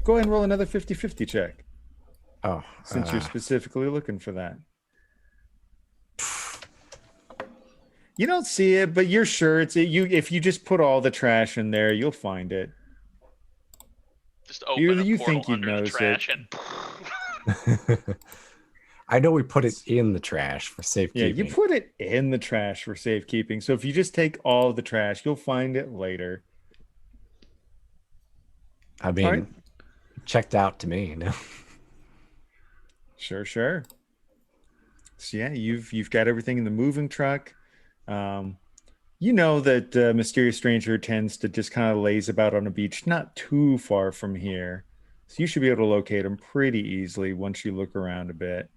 Go ahead and roll another 50-50 check, Oh, since you're specifically looking for that. You don't see it, but you're sure it's you. If you just put all the trash in there, you'll find it. Just open You a portal think you'd under the notice trash it. and I know we put it in the trash for Yeah, safekeeping. you put it in the trash for safekeeping. So if you just take all the trash, you'll find it later. I mean, Alright. checked out to me. Sure. So yeah, you've got everything in the moving truck. You know that Mysterious Stranger tends to just kind of laze about on a beach not too far from here. So you should be able to locate him pretty easily once you look around a bit.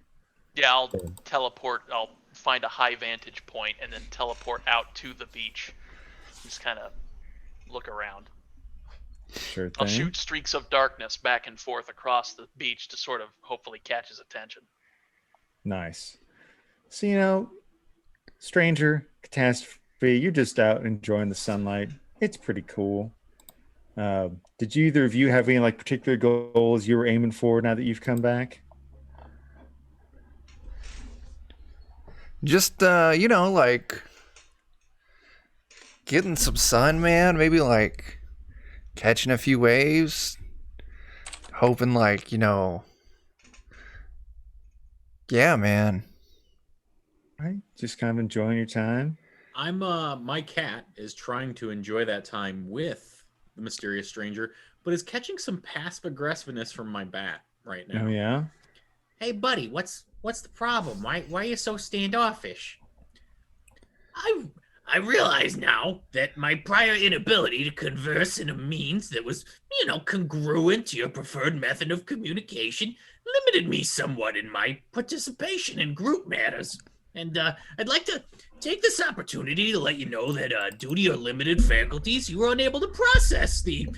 yeah, I'll teleport. I'll find a high vantage point and then teleport out to the beach. Just kind of look around. Sure I'll thing. shoot streaks of darkness back and forth across the beach to sort of hopefully catch his attention. Nice. So, stranger, catastrophe, you're just out enjoying the sunlight. It's pretty cool. Did you either of you have any like particular goals you were aiming for now that you've come back? Just like getting some sun, man. Maybe like catching a few waves. Hoping like, yeah, man. Right, just kind of enjoying your time. I'm my cat is trying to enjoy that time with the mysterious stranger, but is catching some passive aggressiveness from my bat right now. Oh yeah. Hey, buddy, what's the problem? Why are you so standoffish? I realize now that my prior inability to converse in a means that was, congruent to your preferred method of communication limited me somewhat in my participation in group matters. And I'd like to take this opportunity to let you know that due to your limited faculties, you were unable to process the,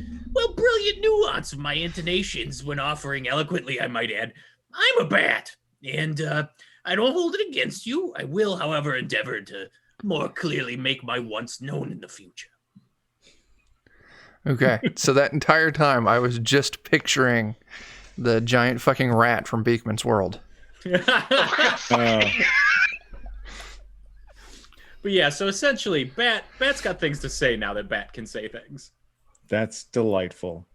brilliant nuance of my intonations when offering eloquently, I might add, I'm a bat. And I don't hold it against you. I will, however, endeavor to more clearly make my wants known in the future. Okay. So that entire time I was just picturing the giant fucking rat from Beekman's World. But yeah, so essentially, Bat's got things to say now that Bat can say things. That's delightful.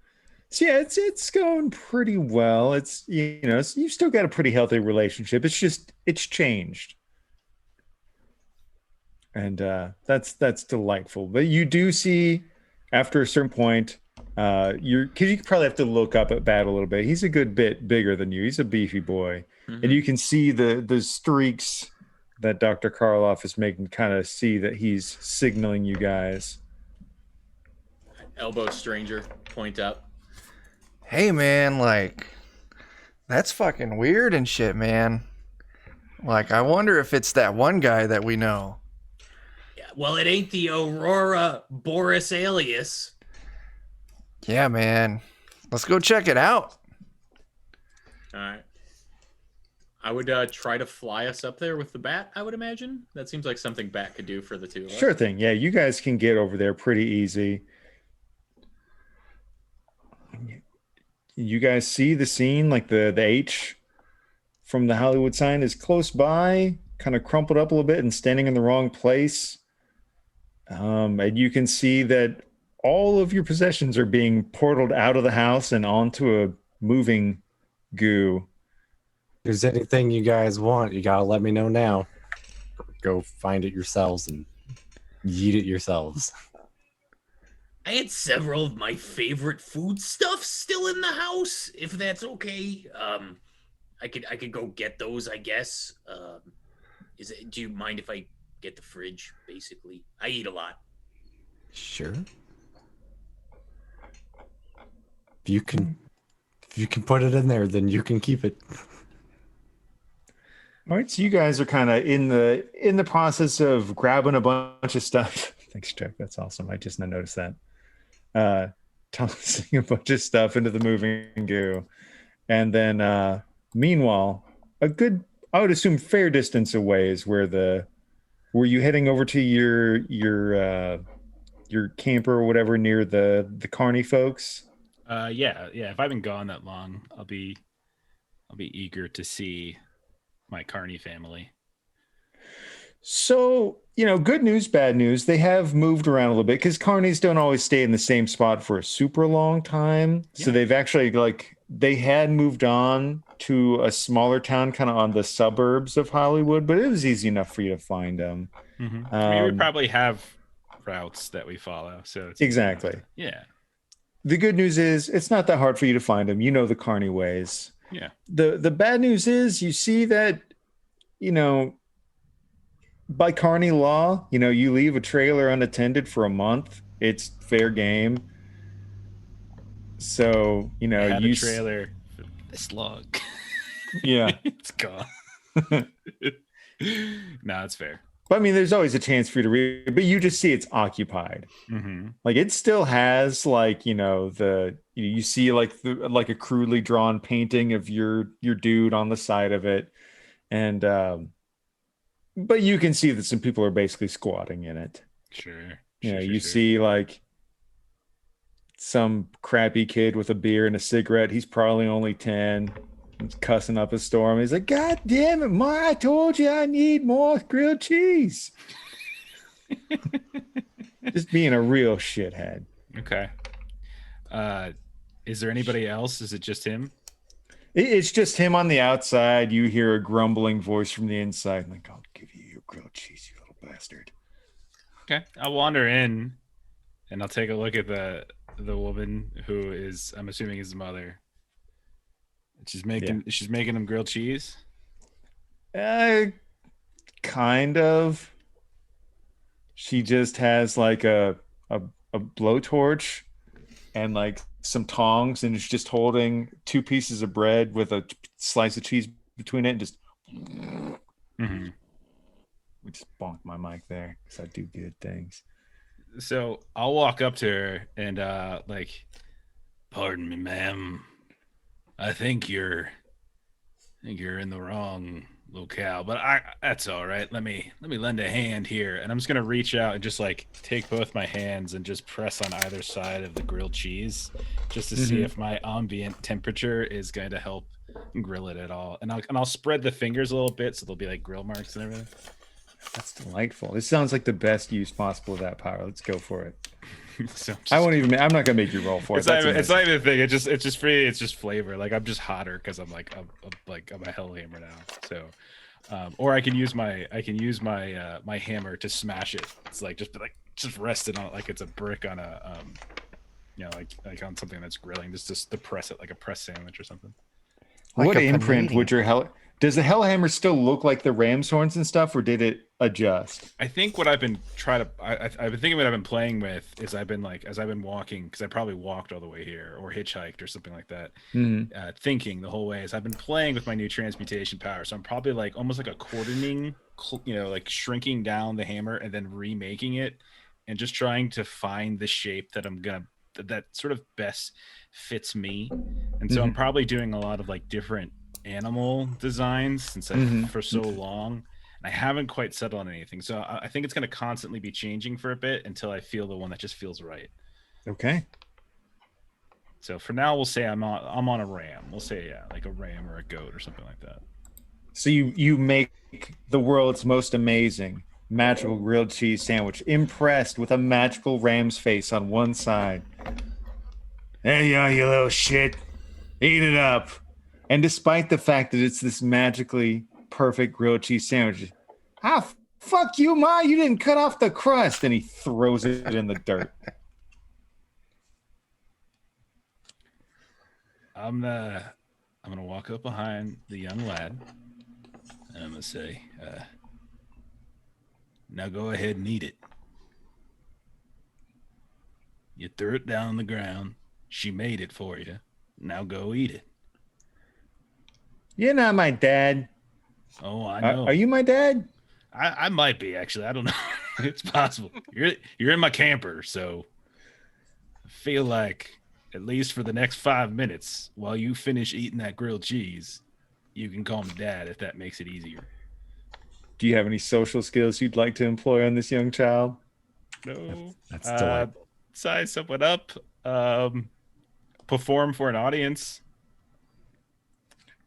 So yeah, it's going pretty well. It's you've still got a pretty healthy relationship. It's changed. And that's delightful. But you do see after a certain point, because you probably have to look up at Bat a little bit. He's a good bit bigger than you. He's a beefy boy, and you can see the streaks that Dr. Karloff is making, kind of see that he's signaling you guys. Elbow stranger, point up. Hey, man, like, that's fucking weird and shit, man. Like, I wonder if it's that one guy that we know. Yeah, well, it ain't the Aurora Boris alias. Yeah, man. Let's go check it out. All right. I would try to fly us up there with the Bat, I would imagine. That seems like something Bat could do for the two of us. Sure thing. Yeah, you guys can get over there pretty easy. You guys see the scene, like the H from the Hollywood sign is close by, kind of crumpled up a little bit and standing in the wrong place. And you can see that all of your possessions are being portaled out of the house and onto a moving goo. If there's anything you guys want, you gotta let me know now. Go find it yourselves and yeet it yourselves. I had several of my favorite foodstuffs still in the house, if that's okay. I could go get those, I guess. Do you mind if I get the fridge, basically? I eat a lot. Sure. If you can put it in there, then you can keep it. All right, so you guys are kind of in the process of grabbing a bunch of stuff. Thanks, Chuck. That's awesome. I just now noticed that. Tossing a bunch of stuff into the moving goo, and then meanwhile, a good, I would assume, fair distance away is were you heading over to your camper or whatever near the Carney folks? Yeah. If I've been gone that long, I'll be eager to see my Carney family. So, good news, bad news. They have moved around a little bit because Carnies don't always stay in the same spot for a super long time. So they've actually they had moved on to a smaller town kind of on the suburbs of Hollywood, but it was easy enough for you to find them. We probably have routes that we follow. So it's exactly. Yeah. The good news is it's not that hard for you to find them. You know the Carney ways. Yeah. The bad news is you see that, by Carney law, you leave a trailer unattended for a month, it's fair game. So, I had a trailer for this long. Yeah. It's gone. No, it's fair. But I mean, there's always a chance for you to read, but you just see it's occupied. Like it still has you see like a crudely drawn painting of your dude on the side of it. And, but you can see that some people are basically squatting in it. Sure. You see like some crappy kid with a beer and a cigarette. He's probably only 10. He's cussing up a storm. He's like, God damn it, Ma, I told you I need more grilled cheese. Just being a real shithead. Okay. Is there anybody else? Is it just him? It's just him on the outside. You hear a grumbling voice from the inside. Like, I'll give you your grilled cheese, you little bastard. Okay. I'll wander in and I'll take a look at the woman who is, I'm assuming, his mother. She's making him grilled cheese. Kind of. She just has like a blowtorch and like some tongs, and is just holding 2 pieces of bread with a slice of cheese between it, and just. Mm-hmm. We just bonked my mic there because I do good things. So I'll walk up to her and like, pardon me, ma'am. I think you're in the wrong locale, but that's all right. Let me lend a hand here, and I'm just gonna reach out and just like take both my hands and just press on either side of the grilled cheese, just to see if my ambient temperature is going to help grill it at all. And I'll spread the fingers a little bit so there'll be like grill marks and everything. That's delightful. This sounds like the best use possible of that power. Let's go for it. So I'm not gonna make you roll for it. It's not even a thing. It's just free. It's just flavor. Like I'm just hotter because I'm a hellhammer now. So, or I can use my my hammer to smash it. It's like just rest it on it like it's a brick on a like on something that's grilling. Just to press it like a press sandwich or something. Like what a imprint panini. would your does the Hellhammer still look like the ram's horns and stuff, or did it adjust? I think what I've been I've been thinking what I've been playing with is I've been like, as I've been walking, because I probably walked all the way here or hitchhiked or something like that, thinking the whole way, as I've been playing with my new transmutation power. So I'm probably like almost like a cordoning, like shrinking down the hammer and then remaking it and just trying to find the shape that that sort of best fits me. And so I'm probably doing a lot of like different animal designs since for so long, and I haven't quite settled on anything. So I think it's going to constantly be changing for a bit until I feel the one that just feels right. Okay. So for now, we'll say I'm on a ram. We'll say like a ram or a goat or something like that. So you make the world's most amazing magical grilled cheese sandwich, impressed with a magical ram's face on one side. There you are, you little shit. Eat it up. And despite the fact that it's this magically perfect grilled cheese sandwich, fuck you, Ma, you didn't cut off the crust. And he throws it in the dirt. I'm gonna walk up behind the young lad, and I'm gonna say, now go ahead and eat it. You threw it down on the ground. She made it for you. Now go eat it. You're not my dad. Oh, I know. Are you my dad? I might be, actually. I don't know. It's possible. You're in my camper, so I feel like at least for the next 5 minutes, while you finish eating that grilled cheese, you can call me dad if that makes it easier. Do you have any social skills you'd like to employ on this young child? No. That's delightful. Size someone up. Perform for an audience.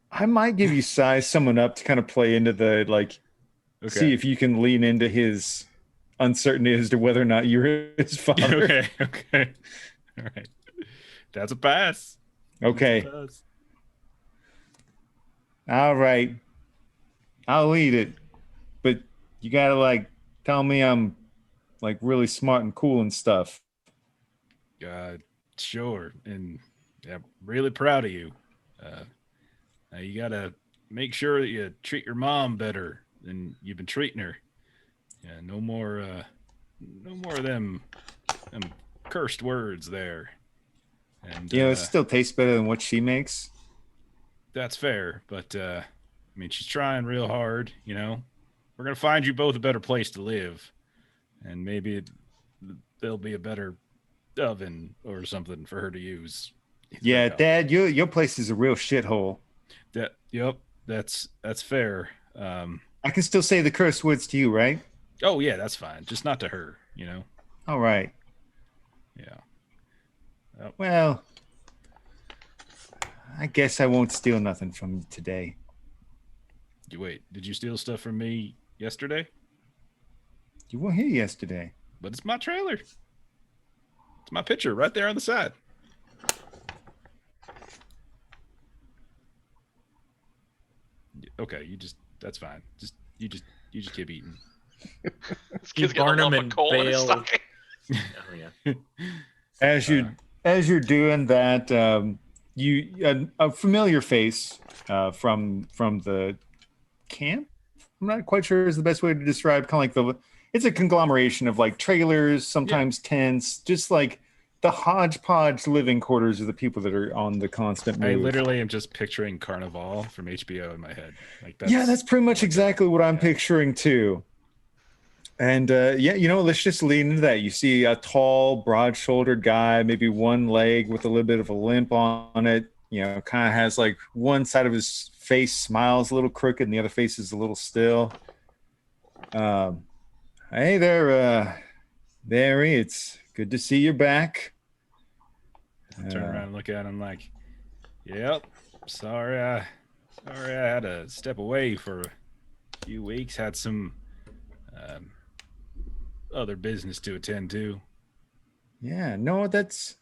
I might give you size someone up to kind of play into the see if you can lean into his uncertainty as to whether or not you're his father. Okay. All right. That's a pass. Okay. That's a pass. All right. I'll eat it. But you gotta tell me I'm really smart and cool and stuff. Sure. And yeah, really proud of you. Now you gotta make sure that you treat your mom better than you've been treating her. Yeah, no more of them cursed words there. And it still tastes better than what she makes. That's fair, but I mean, she's trying real hard. We're gonna find you both a better place to live, and maybe there'll be a better oven or something for her to use. Yeah, Dad, your place is a real shithole. Yep, that's fair. I can still say the curse words to you, right? Oh yeah, that's fine. Just not to her, All right. Yeah. Oh, Well, I guess I won't steal nothing from you today. wait, did you steal stuff from me yesterday? You weren't here yesterday. But it's my trailer. It's my picture right there on the side. Okay, that's fine. You just keep eating. This kid's got a Barnum lump of and coal in his Bale. stocking. Oh yeah. As you're doing that, you a familiar face from the camp. I'm not quite sure is the best way to describe. Kind of like it's a conglomeration of like trailers, sometimes tents, just like the hodgepodge living quarters of the people that are on the constant move. I literally am just picturing Carnival from HBO in my head. Like that's pretty much exactly what I'm picturing too. And let's just lean into that. You see a tall, broad-shouldered guy, maybe one leg with a little bit of a limp on it. Kind of has like one side of his face smiles a little crooked and the other face is a little still. Hey there, Barry. It's good to see you back. Turn around and look at him like, yep, sorry I had to step away for a few weeks. Had some other business to attend to. Yeah, no, that's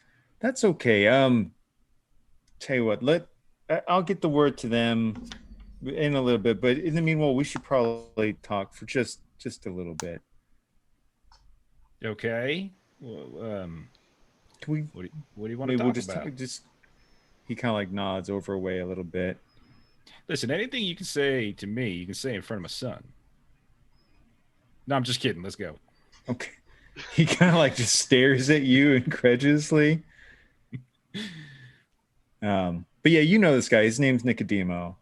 okay. Tell you what, I'll get the word to them in a little bit, but in the meanwhile, we should probably talk for just a little bit. Okay. Well, Can we? what do you want to talk about? He kind of like nods over away a little bit. Listen, anything you can say to me, you can say in front of my son. No, I'm just kidding. Let's go. Okay. He kind of like just stares at you incredulously. But yeah, you know this guy. His name's Nicodemo.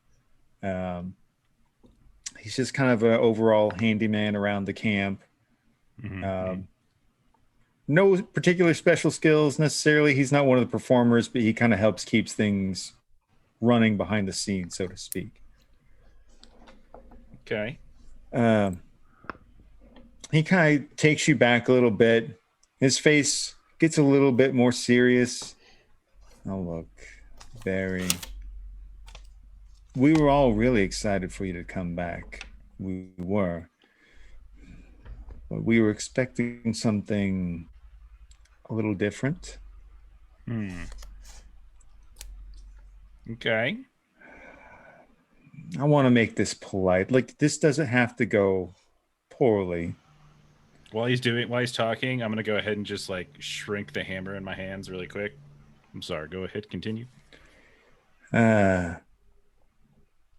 He's just kind of an overall handyman around the camp. No particular special skills necessarily. He's not one of the performers, but he kind of helps keeps things running behind the scenes, so to speak. Okay. He kind of takes you back a little bit. His face gets a little bit more serious. Oh, look, Barry. We were all really excited for you to come back. We were. But we were expecting something a little different. Okay. I want to make this polite. Like, this doesn't have to go poorly. While he's talking, I'm gonna go ahead and just like shrink the hammer in my hands really quick. I'm sorry. Go ahead. Continue. You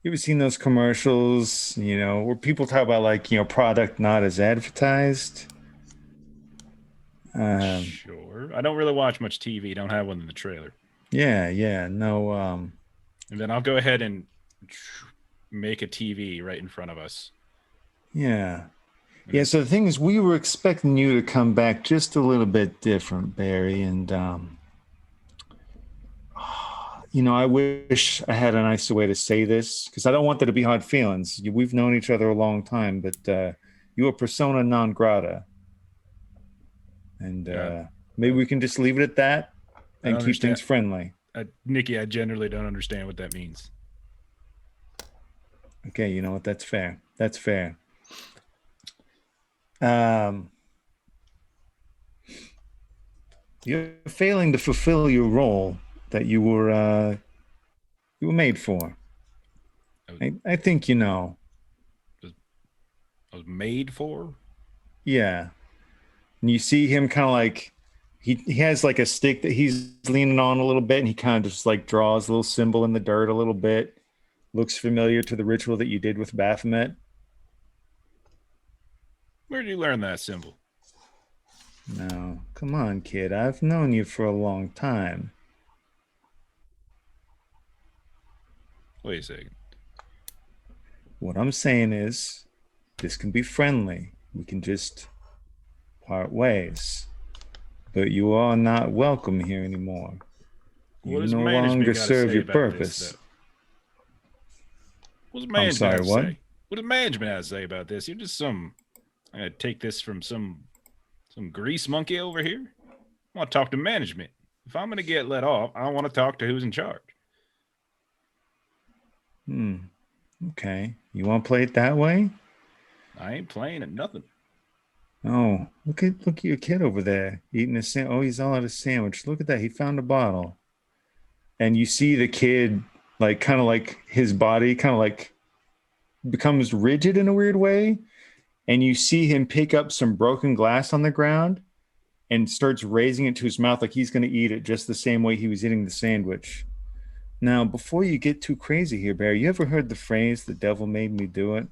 ever seen those commercials, where people talk about like, product not as advertised? Sure. I don't really watch much TV. Don't have one in the trailer. Yeah. No. And then I'll go ahead and make a TV right in front of us. Yeah. Yeah, so the thing is, we were expecting you to come back just a little bit different, Barry. And, I wish I had a nicer way to say this, because I don't want there to be hard feelings. We've known each other a long time, but you are persona non grata. And maybe we can just leave it at that and keep things friendly. Nikki, I generally don't understand what that means. Okay, you know what? That's fair. That's fair. You're failing to fulfill your role that you were made for. I think you know. I was made for? Yeah. And you see him kind of like he has like a stick that he's leaning on a little bit, and he kind of just like draws a little symbol in the dirt a little bit. Looks familiar to the ritual that you did with Baphomet. Where did you learn that symbol? No, come on, kid. I've known you for a long time. Wait a second. What I'm saying is, this can be friendly. We can just part ways. But you are not welcome here anymore. You no longer serve your purpose. What does management have to what? say? What does management have to say about this? You're just I'm gonna take this from some grease monkey over here. I want to talk to management. If I'm going to get let off, I want to talk to who's in charge. Okay. You want to play it that way? I ain't playing at nothing. Oh, look at your kid over there eating a sandwich. Oh, he's all out of sandwich. Look at that. He found a bottle. And you see the kid, like, kind of like his body kind of like becomes rigid in a weird way. And you see him pick up some broken glass on the ground and starts raising it to his mouth like he's going to eat it just the same way he was eating the sandwich. Now, before you get too crazy here, Barry, you ever heard the phrase, the devil made me do it?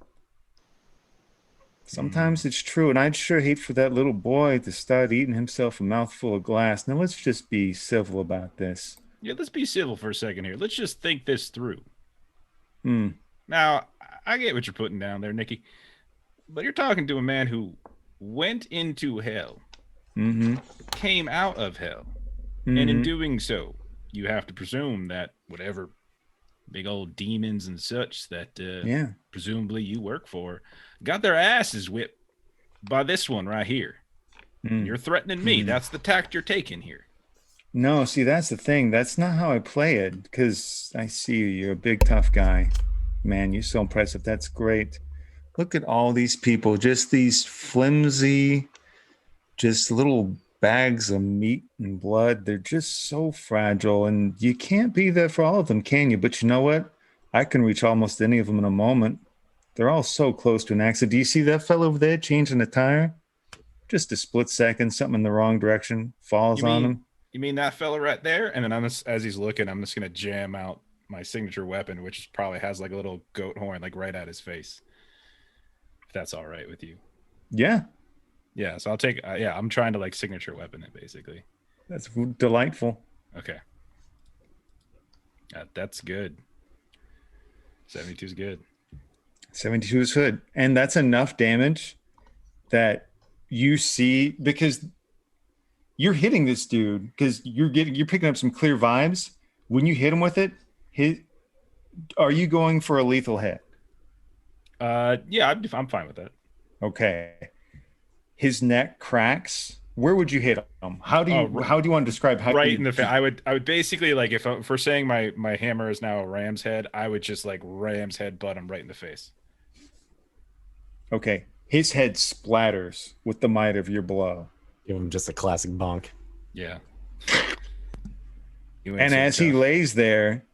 Sometimes it's true, and I'd sure hate for that little boy to start eating himself a mouthful of glass. Now, let's just be civil about this. Yeah, let's be civil for a second here. Let's just think this through. Hmm. Now, I get what you're putting down there, Nikki, but you're talking to a man who went into hell, came out of hell, and in doing so, you have to presume that whatever big old demons and such that presumably you work for got their asses whipped by this one right here. You're threatening me. That's the tact you're taking here. No, see, that's the thing. That's not how I play it, because I see you. You're a big, tough guy. Man, you're so impressive. That's great. Look at all these people, just these flimsy, just little bags of meat and blood. They're just so fragile, and you can't be there for all of them, can you? But you know what? I can reach almost any of them in a moment. They're all so close to an accident. Do you see that fellow over there changing a tire? Just a split second, something in the wrong direction falls on him. You mean that fella right there? And then as he's looking, I'm just going to jam out my signature weapon, which probably has like a little goat horn, like right at his face. If that's all right with you. Yeah. Yeah. So I'll take, I'm trying to like signature weapon it basically. That's delightful. Okay. That's good. 72 is good. 72 is good. And that's enough damage that you see, because you're hitting this dude, because you're picking up some clear vibes. When you hit him with it, are you going for a lethal hit? Yeah, I'm fine with that. Okay. His neck cracks. Where would you hit him? How do you want to describe how? Right in the face. I would basically, like, if we're saying my hammer is now a ram's head, I would just like ram's head butt him right in the face. Okay. His head splatters with the might of your blow. Give him just a classic bonk. Yeah. And as he lays there,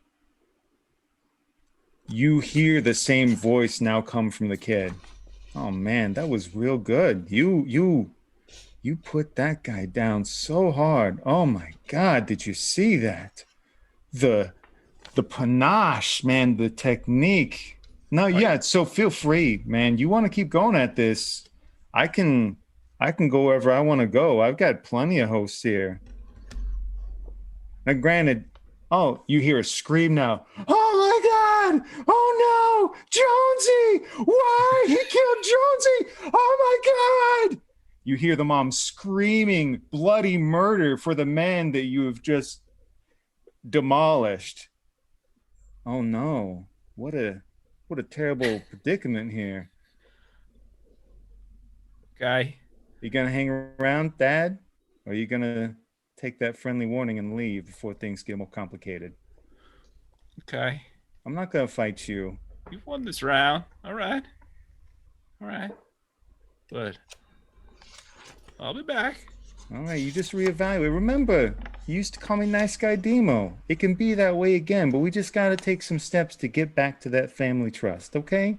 you hear the same voice now come from the kid. Oh man, that was real good. You put that guy down so hard. Oh my God, did you see that? The panache, man, the technique. No, yeah, so feel free, man. You want to keep going at this. I can go wherever I want to go. I've got plenty of hosts here. Now, granted, you hear a scream now. Oh my God! Oh no! Jonesy! Why? He killed Jonesy! Oh my God! You hear the mom screaming bloody murder for the man that you have just demolished. Oh no. What a terrible predicament here. Guy. You gonna hang around, Dad? Or are you gonna take that friendly warning and leave before things get more complicated? Okay. I'm not gonna fight you. You've won this round. All right. But I'll be back. All right, you just reevaluate. Remember, you used to call me Nice Guy Demo. It can be that way again, but we just gotta take some steps to get back to that family trust, okay?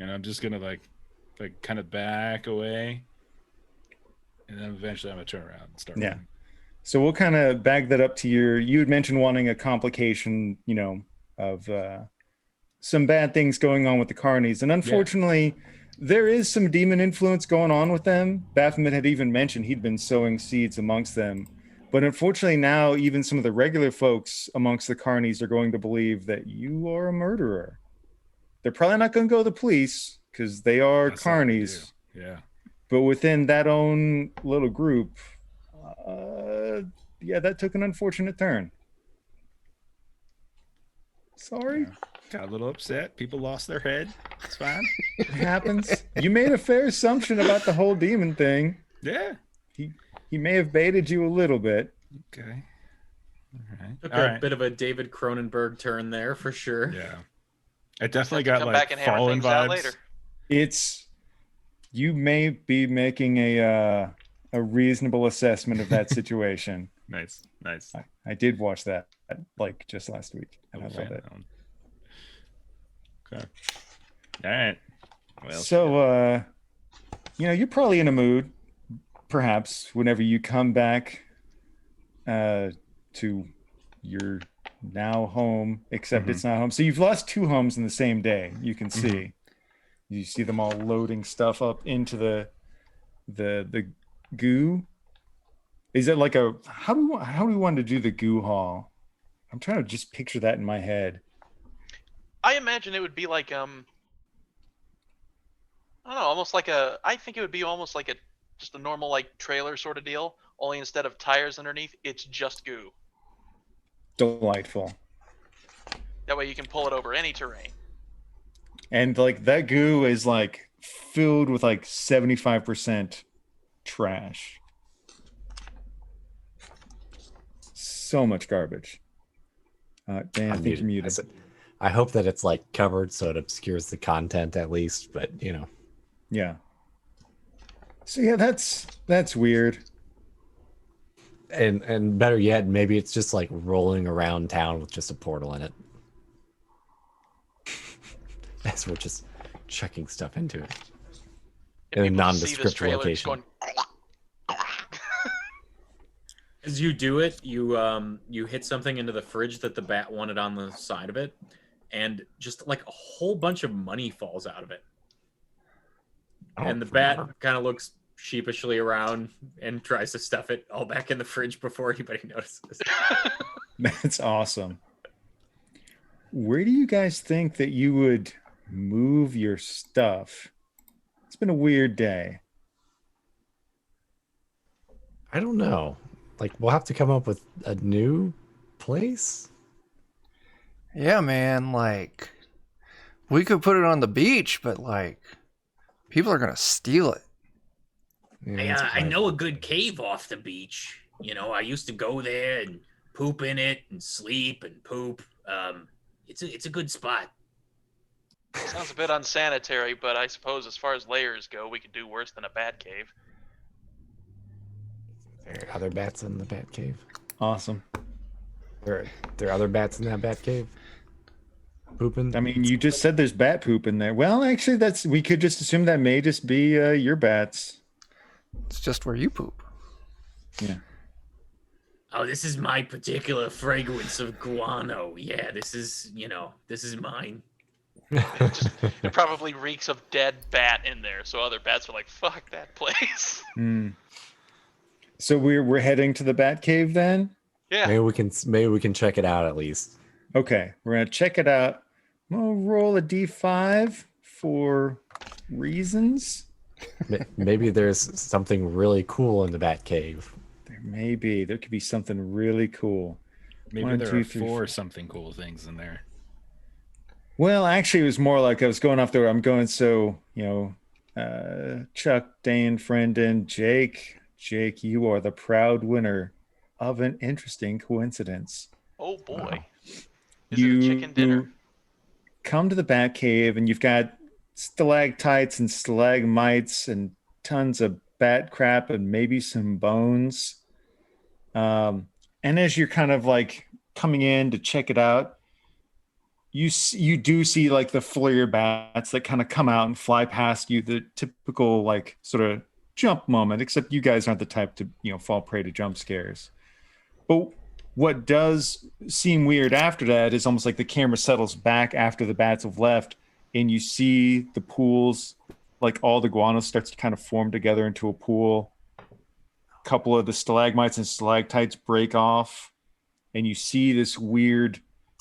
And I'm just gonna like kind of back away, and then eventually I'm gonna turn around and start. Yeah. Running. So we'll kind of bag that up to you had mentioned wanting a complication, of some bad things going on with the Carnies. And unfortunately, there is some demon influence going on with them. Baphomet had even mentioned he'd been sowing seeds amongst them. But unfortunately now, even some of the regular folks amongst the Carnies are going to believe that you are a murderer. They're probably not going to go to the police because they are Carnies. Yeah. But within that own little group, that took an unfortunate turn. Sorry. Yeah. Got a little upset. People lost their head. It's fine. It happens. You made a fair assumption about the whole demon thing. Yeah. He may have baited you a little bit. Okay. All right. Took All a right. bit of a David Cronenberg turn there for sure. Yeah. It definitely Have to got come like back and hammer Fallen things out vibes. later. It's you may be making a reasonable assessment of that situation. Nice. I did watch that like just last week, and I Big love fan it. of that one. Okay. All right. Well, So, you're probably in a mood, perhaps, whenever you come back to your now home, except it's not home. So you've lost 2 homes in the same day. You can see. You see them all loading stuff up into the goo. Is it like how do we want to do the goo haul? I'm trying to just picture that in my head. I imagine it would be like I don't know, almost like I think it would be almost like just a normal like trailer sort of deal. Only instead of tires underneath, it's just goo. Delightful. That way you can pull it over any terrain. And like that goo is like filled with like 75% trash. So much garbage. Dan, I think you're muted. I hope that it's like covered so it obscures the content at least, but Yeah. So yeah, that's weird. And better yet, maybe it's just like rolling around town with just a portal in it. As we're just chucking stuff into it. In a People see this nondescript trailer just location. going, As you do it, you hit something into the fridge that the bat wanted on the side of it, and just like a whole bunch of money falls out of it. And the bat kind of looks sheepishly around and tries to stuff it all back in the fridge before anybody notices. That's awesome. Where do you guys think that you would move your stuff? It's been a weird day. I don't know. Like, we'll have to come up with a new place? Yeah, man, like we could put it on the beach, but like people are gonna steal it. Yeah, I know a good cave off the beach. I used to go there and poop in it and sleep and poop. It's a good spot. sounds a bit unsanitary, but I suppose as far as layers go, we could do worse than a bat cave. There are other bats in the bat cave. Awesome. There are other bats in that bat cave. Pooping. I mean, you just said there's bat poop in there. Well, actually, we could just assume that may just be your bats. It's just where you poop. Yeah. Oh, this is my particular fragrance of guano. Yeah, this is mine. It probably reeks of dead bat in there, so other bats are like, fuck that place. So we're heading to the bat cave then? Yeah. Maybe we can check it out at least. Okay, we're gonna check it out. We'll roll a d5 for reasons. Maybe there's something really cool in the bat cave. There could be something really cool. maybe 1, there 2, are 3, 4 4. something cool things in there. Well, actually, it was more like I was going off there. I'm going Chuck, Dane, Friendon, Jake, you are the proud winner of an interesting coincidence. Oh boy. Is it a chicken dinner? Come to the bat cave and you've got stalactites and stalagmites and tons of bat crap and maybe some bones. And as you're kind of like coming in to check it out, you do see like the flare bats that kind of come out and fly past you, the typical like sort of jump moment, except you guys aren't the type to fall prey to jump scares. But what does seem weird after that is almost like the camera settles back after the bats have left and you see the pools, like all the guano starts to kind of form together into a pool. A couple of the stalagmites and stalactites break off and you see this weird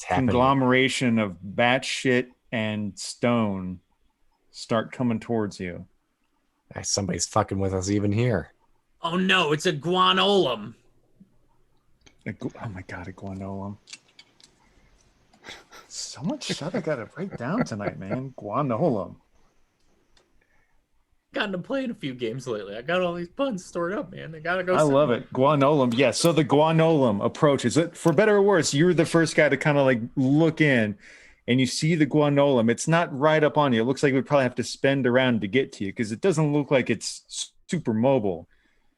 conglomeration of bat shit and stone start coming towards you. Somebody's fucking with us even here. Oh no, it's a guanolum. Oh my god, a guanolum. So much shit I gotta break down tonight, man. Guanolum. God, gotten to playing a few games lately. I got all these puns stored up, man. I gotta go. I love it. Guanolum. Yeah. So the guanolum approach is it for better or worse. You're the first guy to kind of like look in and you see the guanolum. It's not right up on you. It looks like we'd probably have to spend around to get to you because it doesn't look like it's super mobile.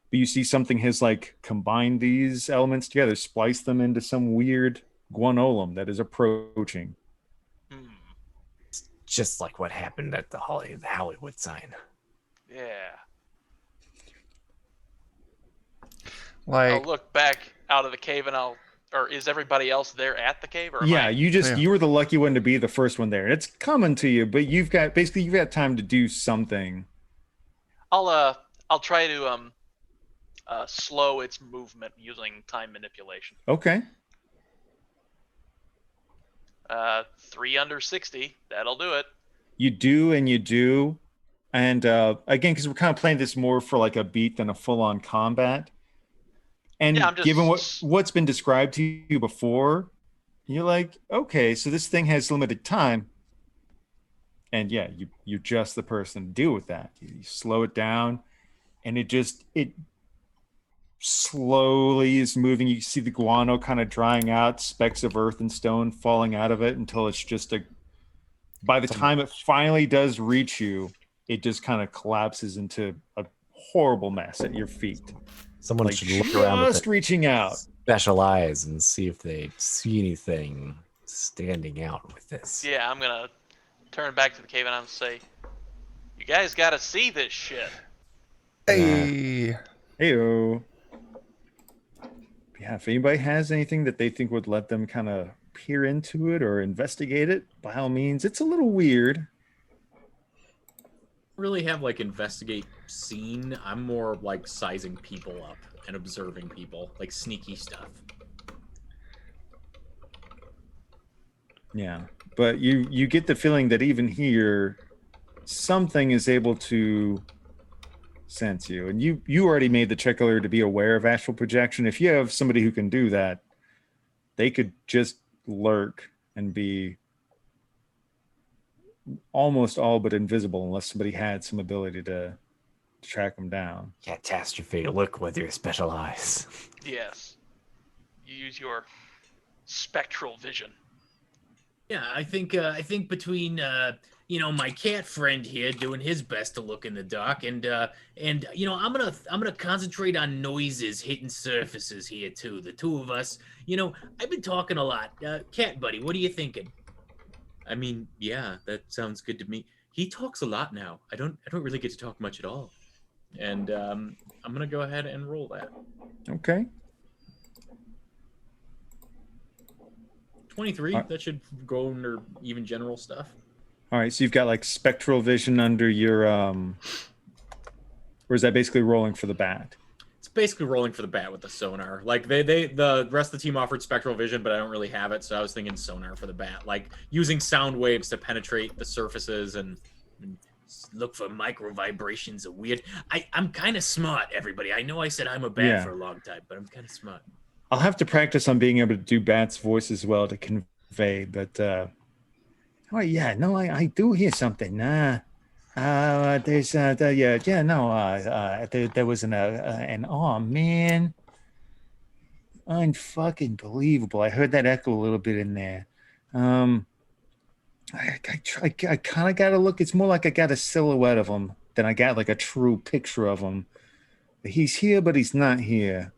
But you see something has like combined these elements together, spliced them into some weird guanolum that is approaching. Hmm. Just like what happened at the Hollywood sign. Yeah. Like, I'll look back out of the cave and or is everybody else there at the cave? Or am Yeah, I? you were the lucky one to be the first one there. It's coming to you, but you've got time to do something. I'll try to slow its movement using time manipulation. Okay. 3 under 60, that'll do it. You do and you do. And again, because we're kind of playing this more for like a beat than a full-on combat. And Yeah, I'm just- given what's been described to you before, you're like, okay, so this thing has limited time. And yeah, you're just the person to deal with that. You slow it down, and it slowly is moving. You see the guano kind of drying out, specks of earth and stone falling out of it until it's just by the time it finally does reach you, it just kind of collapses into a horrible mess at your feet. Someone Like should look around with just reaching out. special eyes and see if they see anything standing out with this. Yeah, I'm gonna turn back to the cave and I'm gonna say, you guys gotta see this shit. hey, Heyo. Yeah, if anybody has anything that they think would let them kind of peer into it or investigate it, by all means. It's a little weird. Really have like investigate scene. I'm more like sizing people up and observing people, like sneaky stuff. Yeah, but you get the feeling that even here, something is able to sense you, and you already made the check earlier to be aware of astral projection. If you have somebody who can do that, they could just lurk and be almost all but invisible unless somebody had some ability to track them down. Catastrophe, look with your special eyes. Yes. You use your spectral vision. Yeah, I think between my cat friend here doing his best to look in the dark, and I'm gonna concentrate on noises hitting surfaces here too. The two of us, I've been talking a lot. Cat buddy, what are you thinking? I mean, yeah, that sounds good to me. He talks a lot now. I don't really get to talk much at all. And I'm gonna go ahead and roll that. Okay. 23. That should go under even general stuff. All right, so you've got like spectral vision under your or is that basically rolling for the bat? It's basically rolling for the bat with the sonar. Like the rest of the team offered spectral vision, but I don't really have it, so I was thinking sonar for the bat, like using sound waves to penetrate the surfaces and Look for micro vibrations of weird. I'm kind of smart, everybody. I know I said I'm a bat for a long time, but I'm kind of smart. I'll have to practice on being able to do Bat's voice as well to convey, but I do hear something. There was an man, unfucking believable. I heard that echo a little bit in there. I kind of got to look. It's more like I got a silhouette of him than I got like a true picture of him. He's here, but he's not here.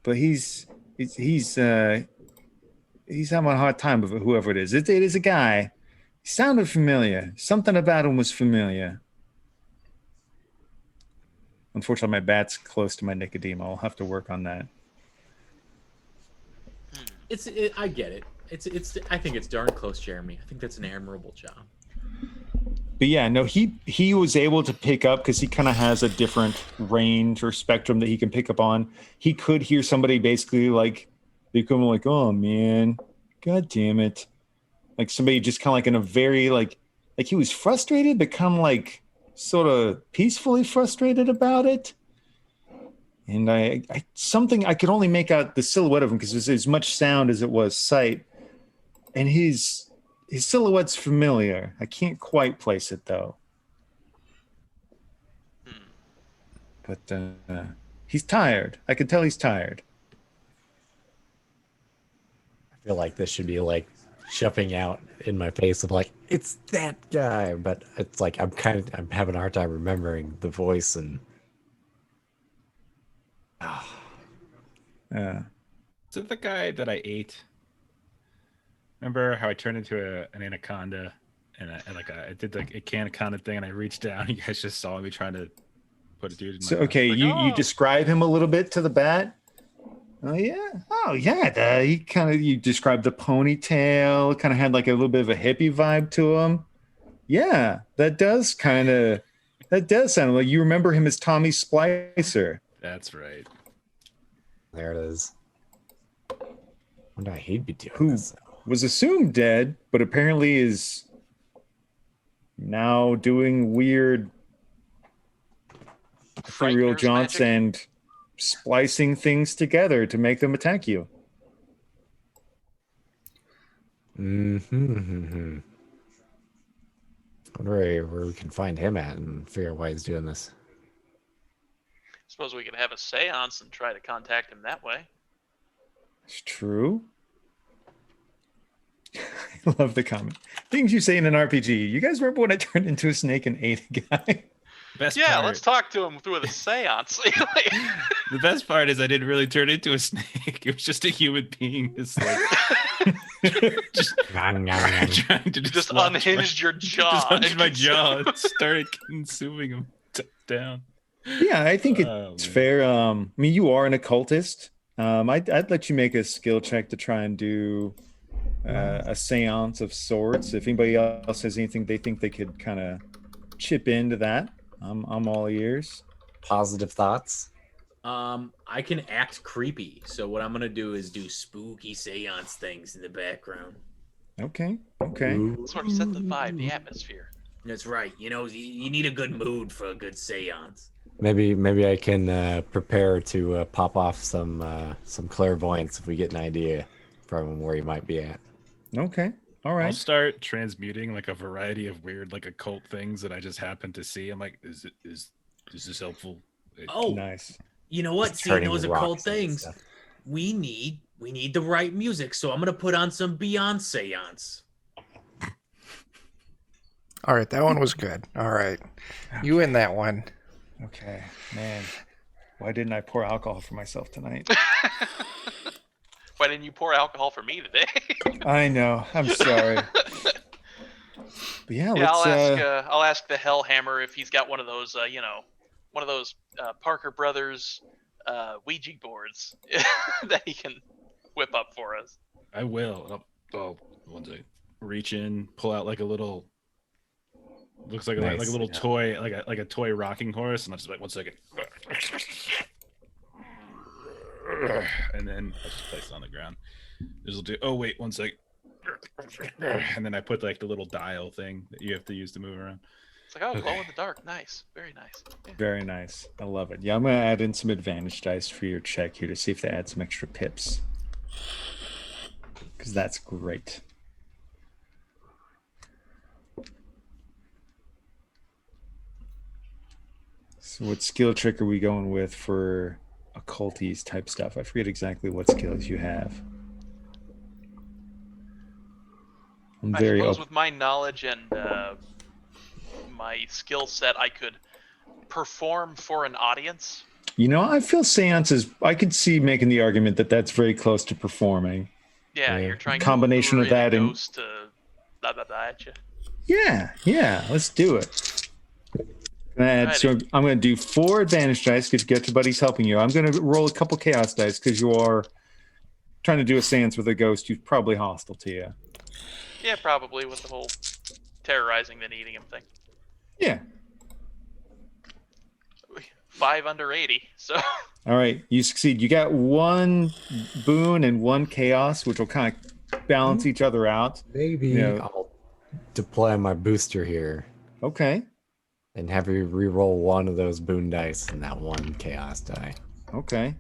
But he's having a hard time with whoever it is. It is a guy. He sounded familiar. Something about him was familiar. Unfortunately, my bat's close to my Nicodema. I'll have to work on that. I get it. I think it's darn close, Jeremy. I think that's an admirable job. But yeah, no, he was able to pick up because he kind of has a different range or spectrum that he can pick up on. He could hear somebody basically like become like, oh man, god damn it. Like somebody just kind of like in a very like he was frustrated, but kind of like sort of peacefully frustrated about it. And I could only make out the silhouette of him because it was as much sound as it was sight. And his silhouette's familiar. I can't quite place it though. but he's tired. I can tell he's tired. I feel like this should be like jumping out in my face of like, it's that guy. But it's like I'm having a hard time remembering the voice and Yeah. Is it the guy that I ate? Remember how I turned into an anaconda and I did like a anaconda thing and I reached down. You guys just saw me trying to put a dude in my So mouth. okay, Like, you oh. describe him a little bit to the bat. Oh yeah. You described the ponytail. Kind of had like a little bit of a hippie vibe to him. Yeah, that does sound like you remember him as Tommy Splicer. That's right. there it is. Wonder how he'd be doing Who this. was assumed dead, but apparently is now doing weird ethereal Frighteners jaunts magic? and splicing things together to make them attack you. Mm-hmm. Wonder where we can find him at and figure out why he's doing this. Suppose we could have a seance and try to contact him that way. It's true. I love the comment. Things you say in an RPG. You guys remember when I turned into a snake and ate a guy? Best Yeah, part, let's talk to him through the seance. The best part is I didn't really turn into a snake. It was just a human being. It's like just trying to Just dislodge unhinged your jaw. just unhinged my jaw and started consuming him down. Yeah, I think it's Oh, man. fair. I mean, you are an occultist. I'd let you make a skill check to try and do a seance of sorts. If anybody else has anything they think they could kind of chip into that, I'm all ears. Positive thoughts. I can act creepy. So what I'm gonna do is do spooky seance things in the background. Okay. Sort of set the vibe, the atmosphere. That's right. You know, you need a good mood for a good seance. Maybe I can prepare to pop off some clairvoyance if we get an idea from where he might be at. Okay. All I'll right. start transmuting like a variety of weird like occult things that I just happen to see. I'm like, is this helpful? Oh, Nice. you know what? Just Seeing turning those occult rocks and things, stuff. we need the right music. So I'm gonna put on some Beyond seance. All right, that one was good. All right, you win that one. Okay, man. Why didn't I pour alcohol for myself tonight? Why didn't you pour alcohol for me today? I know. I'm sorry. But yeah, Yeah, let's. I'll ask the Hellhammer if he's got one of those, one of those Parker Brothers Ouija boards that he can whip up for us. I will. I'll one second. Reach in, pull out like a little. Looks like Nice, like a little yeah. toy, like a toy rocking horse, and I'll just be like 1 second. And then I just place it on the ground. This will do. Oh wait, 1 second. And then I put like the little dial thing that you have to use to move around. It's like, oh, glow in the dark. Nice. Very nice. Yeah. Very nice. I love it. Yeah, I'm going to add in some advantage dice for your check here to see if they add some extra pips. Because that's great. So what skill trick are we going with for occulties type stuff? I forget exactly what skills you have. I'm I very suppose open. with my knowledge and my skill set, I could perform for an audience. You know, I feel seances, I could see making the argument that that's very close to performing. Yeah, Yeah. you're trying Combination to of lure in that a and- ghost to blah blah blah at you. Yeah, let's do it. So I'm going to do 4 advantage dice because get your buddies helping you. I'm going to roll a couple chaos dice because you are trying to do a seance with a ghost who's probably hostile to you. Yeah, probably with the whole terrorizing then eating him thing. Yeah. 5 under 80, so All right, you succeed. You got 1 boon and 1 chaos, which will kind of balance each other out. Maybe Yeah. I'll deploy my booster here Okay. and have you re-roll one of those boon dice and that 1 chaos die. Okay.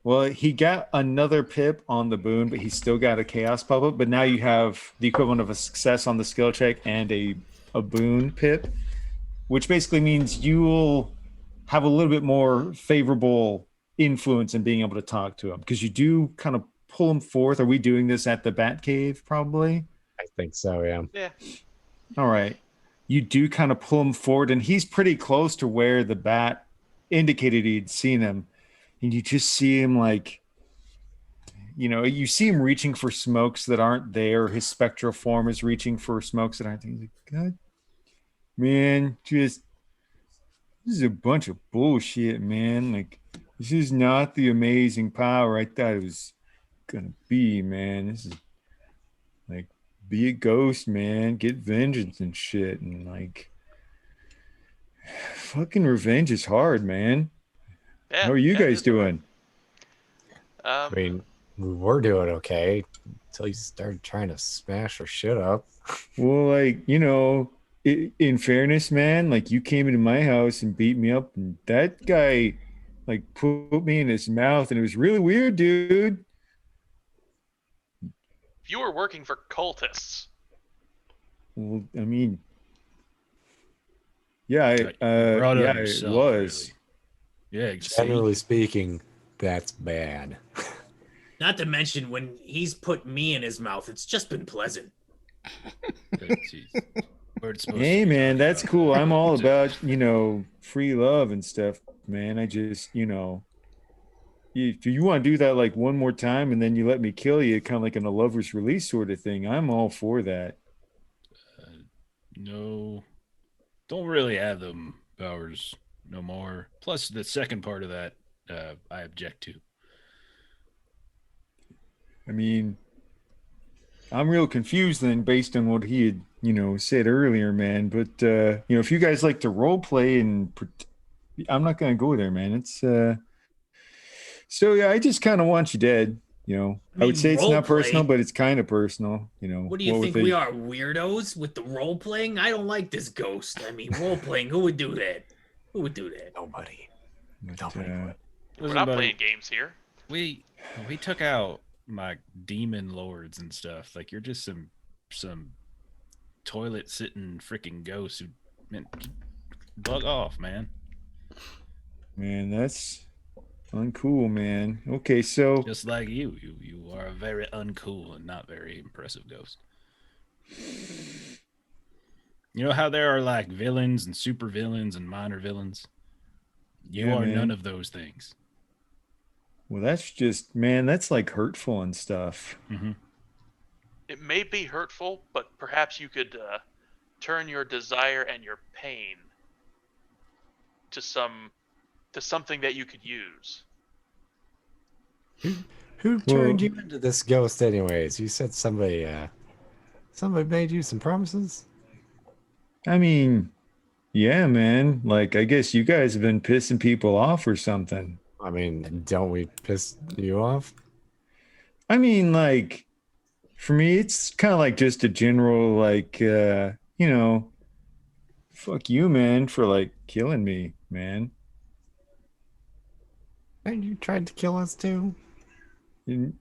Well, he got another pip on the boon, but he still got a chaos pop-up. But now you have the equivalent of a success on the skill check and a boon pip. which basically means you'll have a little bit more favorable influence in being able to talk to him because you do kind of pull him forth. Are we doing this at the Bat Cave? Probably. I think so. Yeah. Yeah. All right. You do kind of pull him forward, and he's pretty close to where the bat indicated he'd seen him. And you just see him like, you see him reaching for smokes that aren't there. His spectral form is reaching for smokes that aren't there. He's like, God, man, this is a bunch of bullshit, man. Like, this is not the amazing power I thought it was gonna be, man. This is like, be a ghost, man. Get vengeance and shit. And like, fucking revenge is hard, man. Yeah. How are you yeah, guys doing? I mean, we were doing okay until you started trying to smash our shit up. Well, like, in fairness, man, like you came into my house and beat me up, and that guy like put me in his mouth, and it was really weird, dude. You were working for cultists. Well, I mean, yeah, You brought it on it yourself, was. really. Yeah, Generally speaking, that's bad. Not to mention when he's put me in his mouth, it's just been pleasant. Hey, man, that's cool. I'm all about, free love and stuff, man. I just, if you want to do that like one more time and then you let me kill you, kind of like in a lover's release sort of thing, I'm all for that. No, don't really have them powers no more. Plus, the second part of that, I object to. I mean, I'm real confused then based on what he had, said earlier, man. But, if you guys like to role play and I'm not going to go there, man. It's, so yeah, I just kind of want you dead. I would say it's not personal, but it's kind of personal. What do you think we are, weirdos with the role playing? I don't like this ghost. I mean, role playing. Who would do that? Who would do that? Nobody. We're not playing games here. We took out my demon lords and stuff. Like, you're just some toilet sitting freaking ghosts who bug off, man. Man, that's uncool, man. Okay, so Just like you are a very uncool and not very impressive ghost. You know how there are like villains and super villains and minor villains? You are none of those things. Well, that's just, man, that's like hurtful and stuff. Mm-hmm. It may be hurtful, but perhaps you could turn your desire and your pain to something that you could use. Who turned you into this ghost anyways? You said somebody made you some promises? I mean, yeah, man. Like, I guess you guys have been pissing people off or something. I mean, don't we piss you off? I mean, like, for me, it's kind of like just a general, like, fuck you, man, for like killing me, man. And you tried to kill us too? I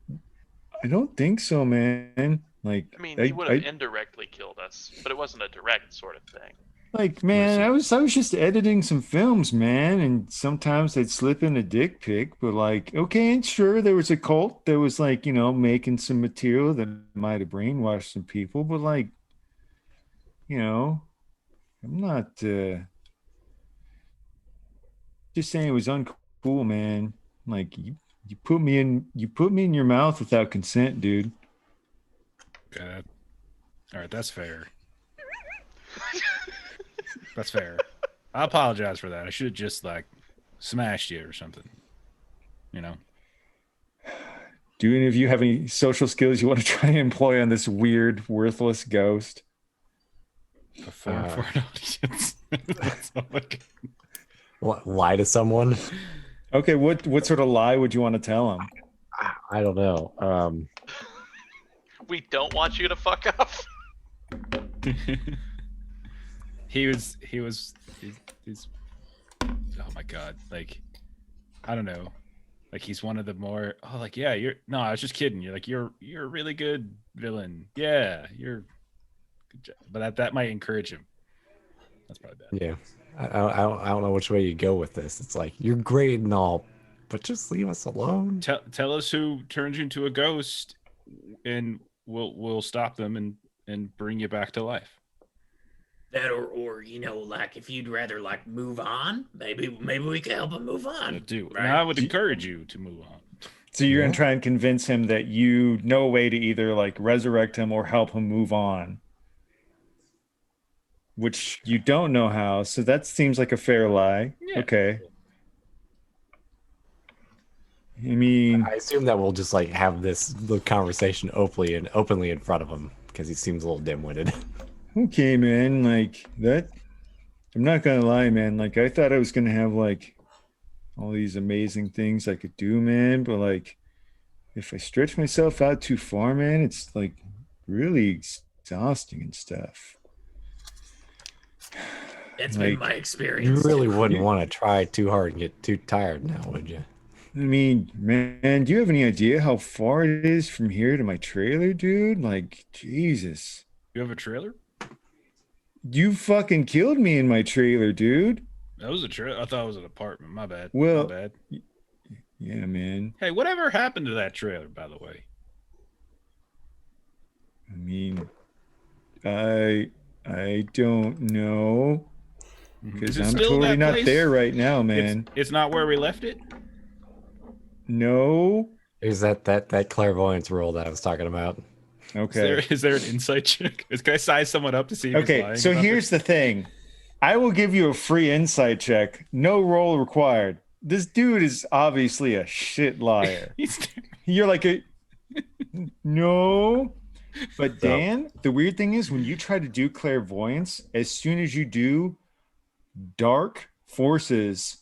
don't think so, man. Like, I mean, he would have indirectly killed us, but it wasn't a direct sort of thing. Like, man, I was just editing some films, man, and sometimes they'd slip in a dick pic, but like, okay, and sure, there was a cult that was like, making some material that might have brainwashed some people, but like, I'm not just saying it was uncool, man. Like you put me in your mouth without consent, dude. Okay. All right, that's fair. That's fair. I apologize for that. I should have just like smashed you or something. Do any of you have any social skills you want to try and employ on this weird, worthless ghost? Perform for an audience. That's all I can. Lie to someone? Okay, what sort of lie would you want to tell him? I don't know. We don't want you to fuck off. He's oh my god, like, I don't know, like, he's one of the more, oh, like, yeah, I was just kidding, you're a really good villain, yeah, you're good job. But that might encourage him. That's probably bad. Yeah. I don't know which way you go with this. It's like, you're great and all, but just leave us alone. Tell us who turns you into a ghost, and we'll stop them and bring you back to life. That or like if you'd rather like move on, maybe we can help him move on. Do. Right? And I would encourage you to move on. So you're gonna try and convince him that you know a way to either like resurrect him or help him move on, which you don't know how. So that seems like a fair lie. Yeah. Okay. I mean, I assume that we'll just like have this little conversation openly in front of him because he seems a little dim-witted. okay, man. Like that. I'm not gonna lie, man. Like I thought I was gonna have like all these amazing things I could do, man. But like, if I stretch myself out too far, man, it's like really exhausting and stuff. That's Like, been my You experience. really wouldn't want to try too hard and get too tired now, would you? I mean, man, do you have any idea how far it is from here to my trailer, dude? Like, Jesus. You have a trailer? You fucking killed me in my trailer, dude. That was a trailer. I thought it was an apartment. My bad. Well- My bad. Yeah, man. Hey, whatever happened to that trailer, by the way? I mean, I don't know because Is it I'm still totally that not place? there right now, man. It's not where we left it? No. Is that clairvoyance role that I was talking about? Okay. Is there an insight check? Can I size someone up to see if he's Okay, lying so about here's the thing. I will give you a free insight check. No roll required. This dude is obviously a shit liar. this? You're like a no. But So- Dan, the weird thing is when you try to do clairvoyance, as soon as you do, dark forces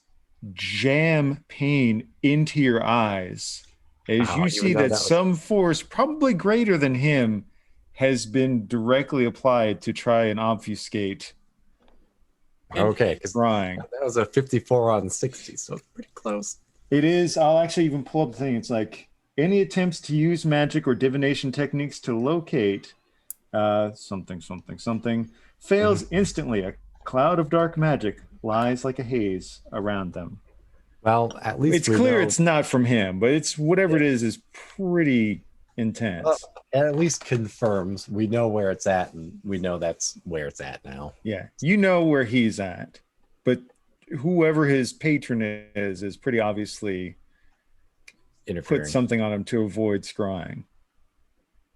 jam pain into your eyes as Oh, you you see know that that was- some force, probably greater than him, has been directly applied to try and obfuscate Okay, because crying. that was a 54 on 60, so it's pretty close. It is. I'll actually even pull up the thing. It's like any attempts to use magic or divination techniques to locate something fails instantly. A cloud of dark magic lies like a haze around them. Well, at least It's we clear know- it's not from him, but it's whatever it is pretty intense. Well, it at least confirms we know where it's at, and we know that's where it's at now. Yeah, you know where he's at, but whoever his patron is pretty obviously Interfering. put something on him to avoid scrying.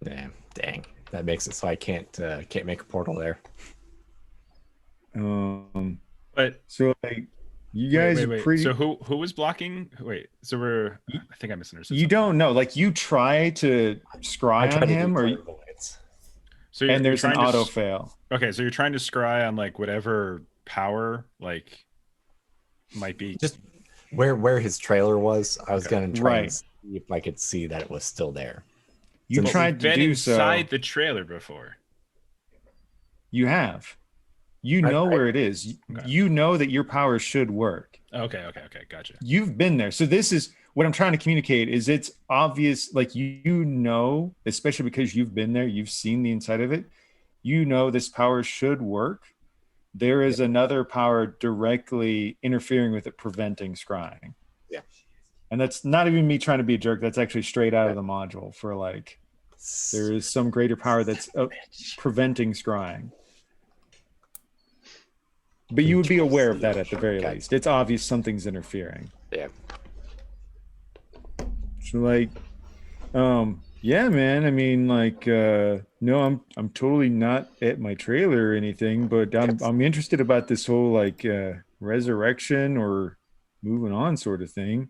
Yeah, dang. That makes it so I can't make a portal there. But So like, you guys wait. are pretty. So who was blocking? Wait. So we're. I think I misunderstood. You something. don't know. Like you try to scry try on to do him, or clairvoyance. So and there's an trying to auto fail. Okay, so you're trying to scry on like whatever power like might be. Just where his trailer was, I was gonna try Right. and see if I could see that it was still there. You But tried We've to been do so. inside the trailer before. You have. You know where it is. Okay. You know that your power should work. Okay, gotcha. You've been there. So this is what I'm trying to communicate is it's obvious, like you know, especially because you've been there, you've seen the inside of it. You know this power should work. There is another power directly interfering with it, preventing scrying. Yeah. And that's not even me trying to be a jerk. That's actually straight out of the module for like, there is some greater power that's preventing scrying. But you would be aware of that at the very Okay. least. It's obvious something's interfering. Yeah. So like, yeah, man. I mean, like, no, I'm totally not at my trailer or anything, but I'm interested about this whole like resurrection or moving on sort of thing.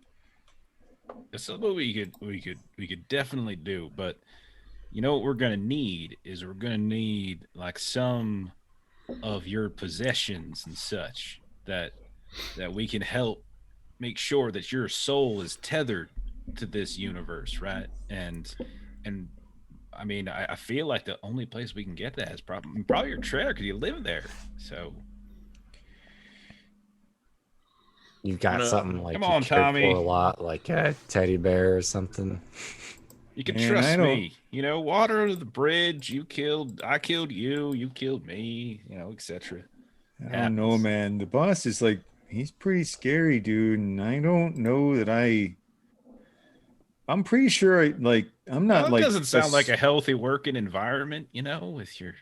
It's something we could definitely do, but you know what we're gonna need is we're gonna need like some of your possessions and such that we can help make sure that your soul is tethered to this universe, right? And I mean, I feel like the only place we can get that is probably your trailer because you live there. So You've got No. something like Come you on, cared Tommy. for a lot, like a teddy bear or something. you can Man, trust I don't- me. You know, water under the bridge. I killed you. You killed me. You know, etc. I don't know, Happens. man. The boss is like, he's pretty scary, dude. And I don't know that I'm pretty sure I'm not Well, it like, doesn't sound like a healthy working environment, with your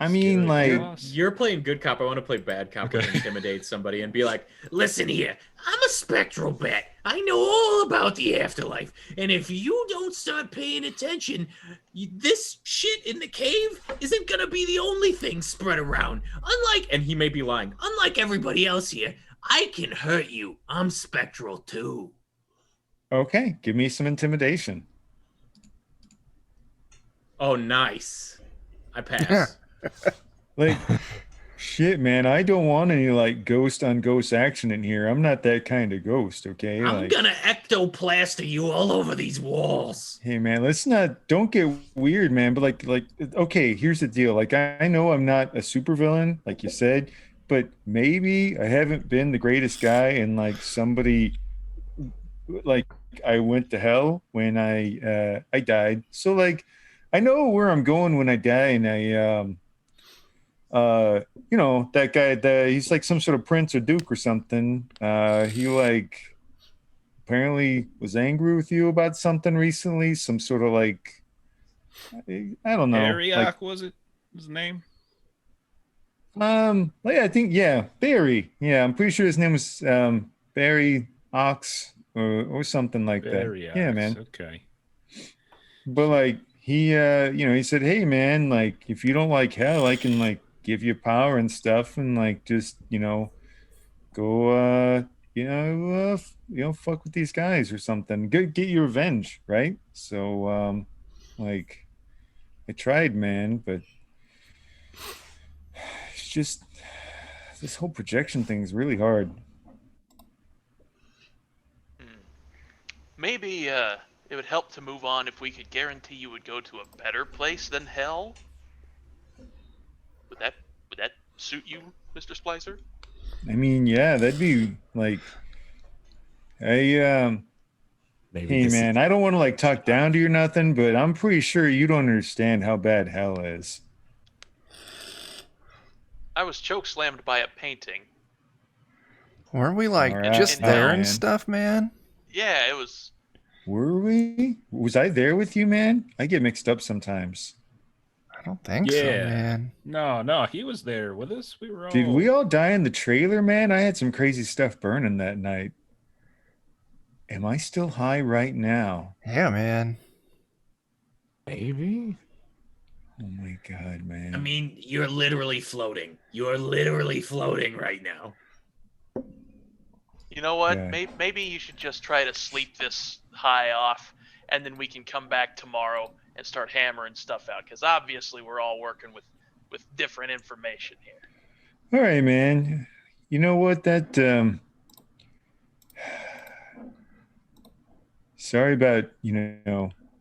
I mean, scary like, boss. You're playing good cop. I want to play bad cop where you intimidate somebody and be like, Listen here, I'm a spectral bat. I know all about the afterlife. And if you don't start paying attention, this shit in the cave isn't gonna be the only thing spread around. and he may be lying. Unlike everybody else here, I can hurt you. I'm spectral too. okay, give me some intimidation. Oh, nice. I pass. Yeah. Like, shit, man, I don't want any like ghost on ghost action in here. I'm not that kind of ghost, okay? I'm Like, gonna ectoplaster you all over these walls. hey, man, don't get weird, man. But okay, here's the deal. Like, I know I'm not a supervillain, like you said, but maybe I haven't been the greatest guy, and like somebody, like I went to hell when I died. So like, I know where I'm going when I die, and that guy, he's like some sort of prince or duke or something. He like apparently was angry with you about something recently, some sort of like, I don't know, Ariak, was it his name? I think, yeah, Barry, yeah, I'm pretty sure his name was Barry Ox or something like that. Yeah, man. Okay. But like he said, hey man, like if you don't like hell, I can like give you power and stuff, and like just go fuck with these guys or something. Get your revenge, right? So like I tried, man, but it's just this whole projection thing is really hard. Maybe it would help to move on if we could guarantee you would go to a better place than hell. Would that suit you, Mr. Splicer? I mean, yeah, that'd be like Maybe hey this man, I don't want to like talk down to you or nothing, but I'm pretty sure you don't understand how bad hell is. I was choke slammed by a painting. Weren't we like All right, just oh, there and man. stuff, man? Yeah, it was. Were we? Was I there with you, man? I get mixed up sometimes. I don't think so, Yeah. man. No, he was there with us. We were all. Did we all die in the trailer, man? I had some crazy stuff burning that night. Am I still high right now? Yeah, man. maybe. Oh my god, man. I mean, you're literally floating. You're literally floating right now. You know what? Yeah. Maybe you should just try to sleep this high off, and then we can come back tomorrow and start hammering stuff out. Because obviously we're all working with different information here. All right, man. You know what? Sorry about,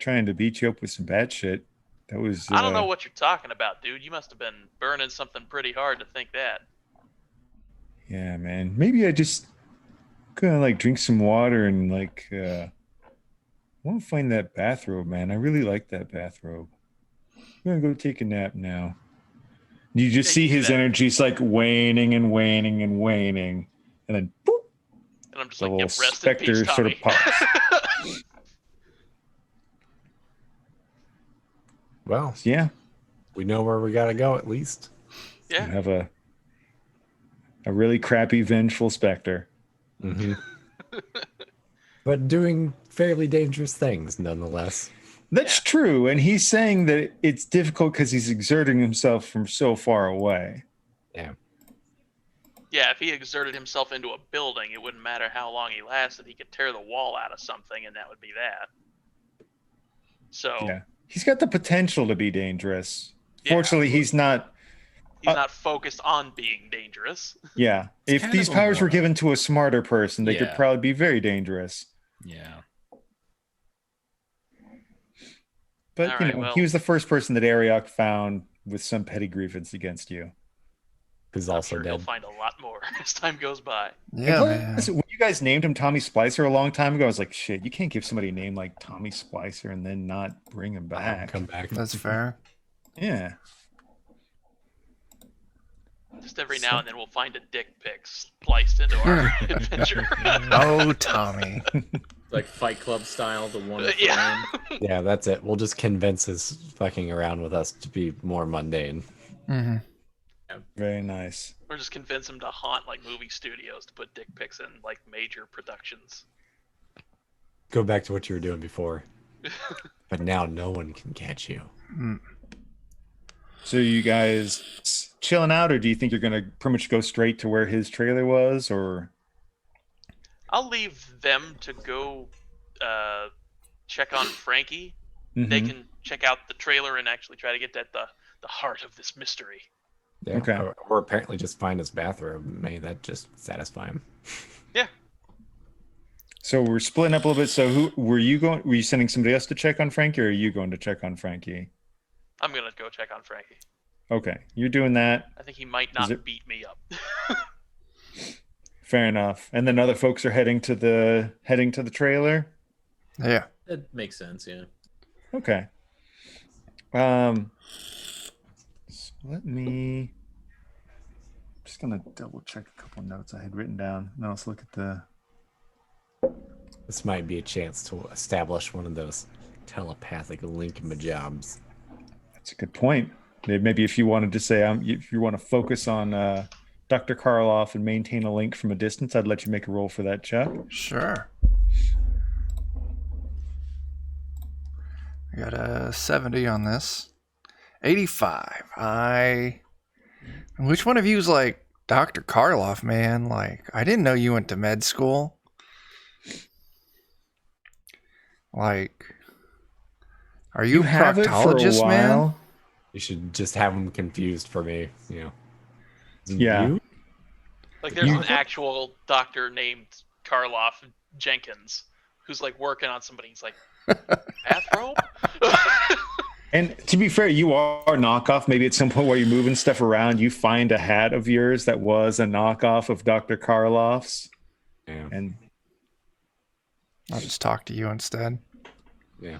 trying to beat you up with some bad shit. That was I don't know what you're talking about, dude. You must have been burning something pretty hard to think that. yeah, man. Maybe I just gonna like drink some water and like I want to find that bathrobe, man. I really like that bathrobe. I'm gonna go take a nap now. You just Yeah, see you do his that. energy's like waning and waning and waning, and then boop, And I'm just the like, little yep, rest in specter peace, sort of Tommy. pops. Well, Yeah, we know where we gotta go at least. you Yeah. have a really crappy vengeful specter. Mm-hmm. But doing fairly dangerous things nonetheless. That's true, and he's saying that it's difficult because he's exerting himself from so far away. Yeah. Yeah, if he exerted himself into a building, it wouldn't matter how long he lasted. He could tear the wall out of something, and that would be that. So Yeah, he's got the potential to be dangerous. Yeah. Fortunately, he's not. he's not focused on being dangerous. Yeah, if kind these of a powers were moron. given to a smarter person, they could Yeah. probably be very dangerous. Yeah. But All right, he well- was the first person that Ariok found with some petty grievance against you. Who's I'm also sure he'll dead. find a lot more as time goes by. Yeah, And man. plus, when you guys named him Tommy Splicer a long time ago, I was like, shit, you can't give somebody a name like Tommy Splicer and then not bring him back. Come back. That's fair. Yeah. Just every now and then we'll find a dick pic spliced into our adventure. Oh, Tommy. Like Fight Club style, the one Yeah. frame. Yeah, that's it. We'll just convince his fucking around with us to be more mundane. Mm-hmm. Very nice. Or just convince him to haunt like movie studios to put dick pics in like major productions. Go back to what you were doing before. But now no one can catch you. So you guys chilling out, or do you think you're gonna pretty much go straight to where his trailer was, or? I'll leave them to go check on Frankie. They can check out the trailer and actually try to get at the heart of this mystery. Yeah. Okay. Or apparently just find his bathroom. May that just satisfy him. Yeah. So we're splitting up a little bit. So who were you going? Were you sending somebody else to check on Frankie, or are you going to check on Frankie? I'm gonna go check on Frankie. Okay, you're doing that. I think he might not beat me up. Fair enough. And then other folks are heading to the trailer. Yeah. That makes sense, yeah. Okay. So let me. Just gonna double check a couple notes I had written down. Now let's look at the. This might be a chance to establish one of those telepathic link jobs. That's a good point. Maybe if you wanted to say, if you want to focus on Dr. Karloff and maintain a link from a distance, I'd let you make a roll for that, Chuck. Sure. I got a 70 on this. 85. Which one of you's like Dr. Karloff, man? Like, I didn't know you went to med school. Like, are you a have it for a proctologist, man? while. You should just have them confused for me, you know. Yeah. You? Like there's an actual doctor named Karloff Jenkins who's like working on somebody. He's like, bathrobe? And to be fair, you are a knockoff. Maybe at some point while you're moving stuff around, you find a hat of yours that was a knockoff of Dr. Karloff's. Yeah. And I'll just talk to you instead. Yeah.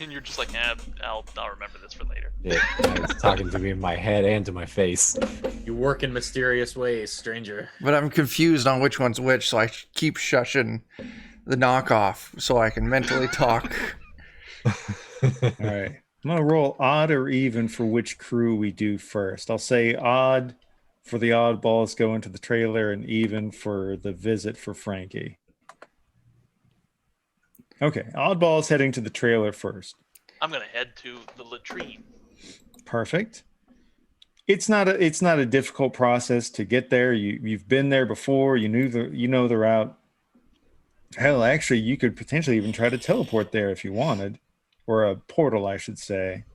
And you're just like, I'll remember this for later. Yeah. It's talking to me in my head and to my face. You work in mysterious ways, stranger. But I'm confused on which one's which, so I keep shushing the knockoff so I can mentally talk. all right. I'm going to roll odd or even for which crew we do first. I'll say odd for the oddballs going to the trailer and even for the visit for Frankie. Okay. Oddballs heading to the trailer first. I'm gonna head to the latrine. Perfect. It's not a difficult process to get there. You've been there before. You know the route. Hell, actually, you could potentially even try to teleport there if you wanted, or a portal, I should say.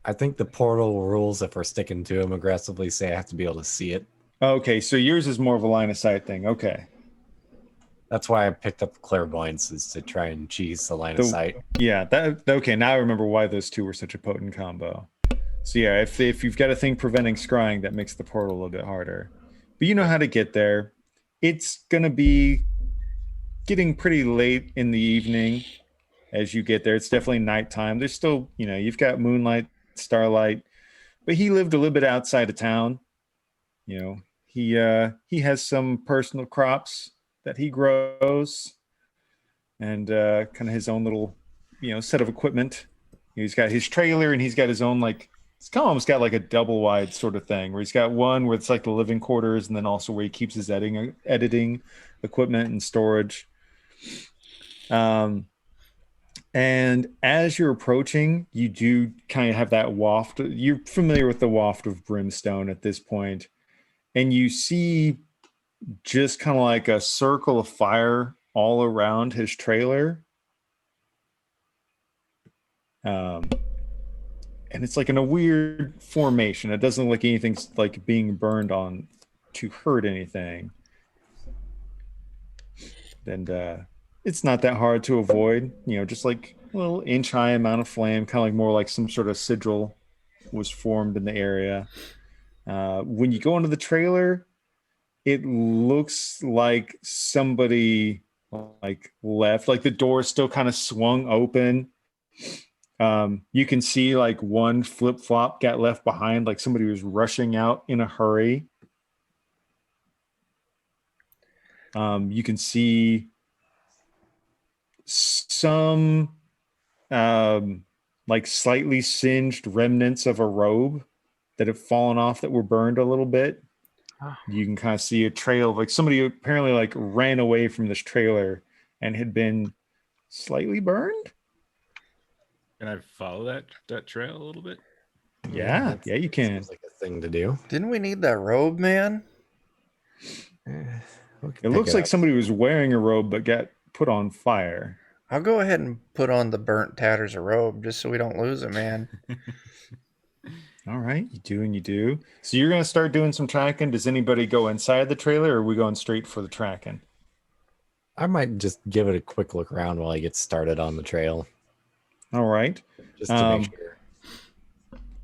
I think the portal rules, if we're sticking to them aggressively, say I have to be able to see it. Okay, so yours is more of a line of sight thing. Okay. That's why I picked up clairvoyance, is to try and cheese the line of sight. Yeah, okay, now I remember why those two were such a potent combo. So yeah, if you've got a thing preventing scrying, that makes the portal a little bit harder. But you know how to get there. It's gonna be getting pretty late in the evening as you get there. It's definitely nighttime. There's still, you've got moonlight, starlight, but he lived a little bit outside of town. He has some personal crops that he grows and kind of his own little, set of equipment. He's got his trailer and he's got his own, like, it's kind of almost got like a double wide sort of thing where he's got one where it's like the living quarters and then also where he keeps his editing equipment and storage. And as you're approaching, you do kind of have that waft. You're familiar with the waft of brimstone at this point, and you see just kind of like a circle of fire all around his trailer. And it's like in a weird formation. It doesn't look like anything's like being burned on to hurt anything. And it's not that hard to avoid, just like a little inch high amount of flame, kind of like more like some sort of sigil was formed in the area. When you go into the trailer, it looks like somebody like left, like the door is still kind of swung open. You can see like one flip flop got left behind, like somebody was rushing out in a hurry. You can see some like slightly singed remnants of a robe that have fallen off that were burned a little bit. You can kind of see a trail of like somebody apparently like ran away from this trailer and had been slightly burned. Can I follow that trail a little bit? Yeah, you can. Seems like a thing to do. Didn't we need that robe, man? It looks like somebody was wearing a robe but got put on fire. I'll go ahead and put on the burnt tatters of robe just so we don't lose it, man. All right, you do and you do. So you're going to start doing some tracking. Does anybody go inside the trailer or are we going straight for the tracking? I might just give it a quick look around while I get started on the trail, All right. just to make sure.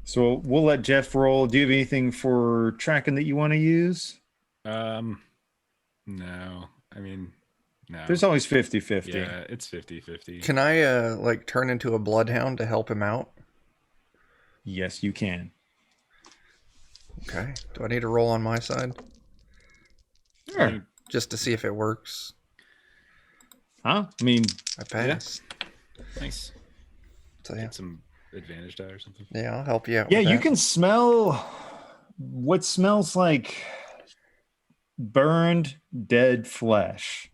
So we'll let Jeff roll. Do you have anything for tracking that you want to use? No. I mean, no. There's always 50-50. Yeah, it's 50-50. Can I like turn into a bloodhound to help him out? Yes, you can. Okay. Do I need to roll on my side Sure. just to see if it works? Huh? I mean, I passed. Nice. So yeah, Get some advantage die or something. yeah, I'll help you out. yeah, with you that. can smell what smells like burned dead flesh.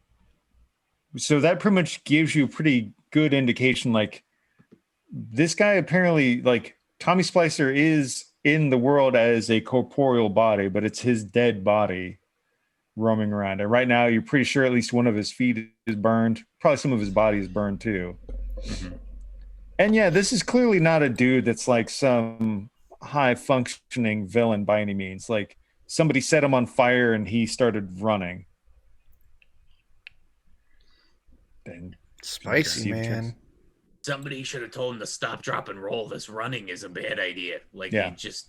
So that pretty much gives you a pretty good indication. Like this guy apparently, like Tommy Splicer is in the world as a corporeal body, but it's his dead body roaming around. And right now, you're pretty sure at least one of his feet is burned. Probably some of his body is burned too. Mm-hmm. And yeah, this is clearly not a dude that's like some high functioning villain by any means. Like somebody set him on fire and he started running. Then Spicy, Okay. man. Somebody should have told him to stop, drop, and roll. This running is a bad idea. Like, Yeah. he just,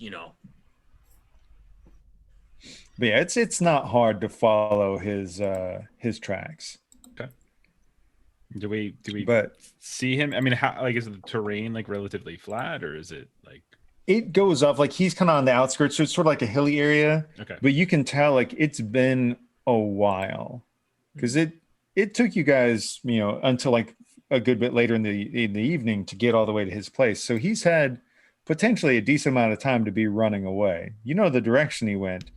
but yeah, it's not hard to follow his tracks. Do we But see him? I mean, how like is the terrain like relatively flat or is it like it goes up like he's kind of on the outskirts, so it's sort of like a hilly area. okay? But you can tell like it's been a while because it took you guys, until like a good bit later in the evening to get all the way to his place. So he's had potentially a decent amount of time to be running away. You know the direction he went,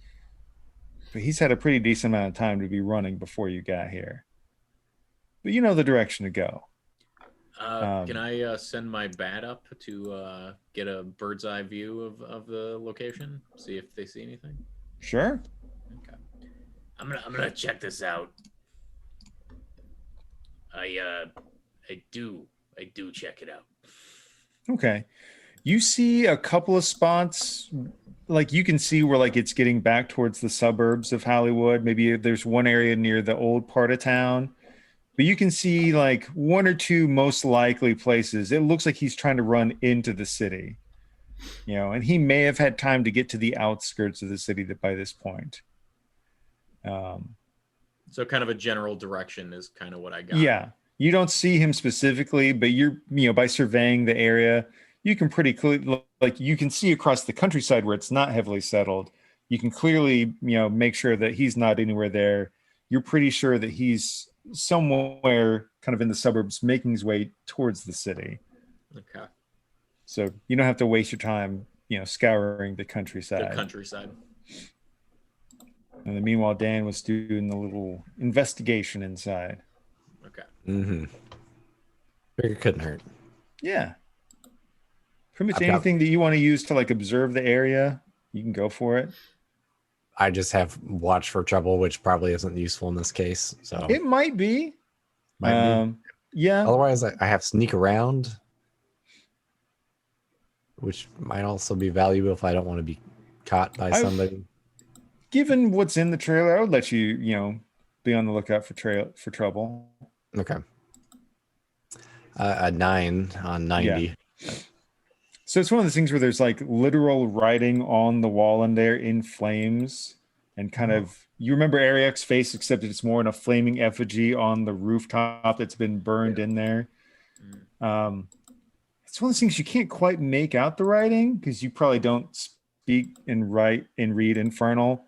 but he's had a pretty decent amount of time to be running before you got here. But you know the direction to go. Can I send my bat up to get a bird's eye view of the location? See if they see anything. Sure. Okay. I'm gonna check this out. I do check it out. Okay. You see a couple of spots, like you can see where like it's getting back towards the suburbs of Hollywood. Maybe there's one area near the old part of town. But you can see like one or two most likely places. It looks like he's trying to run into the city, and he may have had time to get to the outskirts of the city by this point. So kind of a general direction is kind of what I got. Yeah. You don't see him specifically, but you're, by surveying the area, you can pretty clearly, like you can see across the countryside where it's not heavily settled. You can clearly, make sure that he's not anywhere there. You're pretty sure that he's somewhere kind of in the suburbs making his way towards the city. Okay. So you don't have to waste your time, scouring the countryside. The countryside. And then meanwhile, Dan was doing the little investigation inside. Okay. Mm-hmm. Figure couldn't hurt. Yeah. Pretty much I've got- anything that you want to use to like observe the area, you can go for it. I just have watch for trouble, which probably isn't useful in this case. So It might be. might be. Yeah. Otherwise, I have sneak around, which might also be valuable if I don't want to be caught by somebody. Given what's in the trailer, I would let you, be on the lookout for trouble. Okay. A 9 on 90. Yeah. So it's one of those things where there's like literal writing on the wall in there in flames and kind of, you remember Ariak's face, except it's more in a flaming effigy on the rooftop that's been burned in there. it's one of those things you can't quite make out the writing because you probably don't speak and write and read Infernal.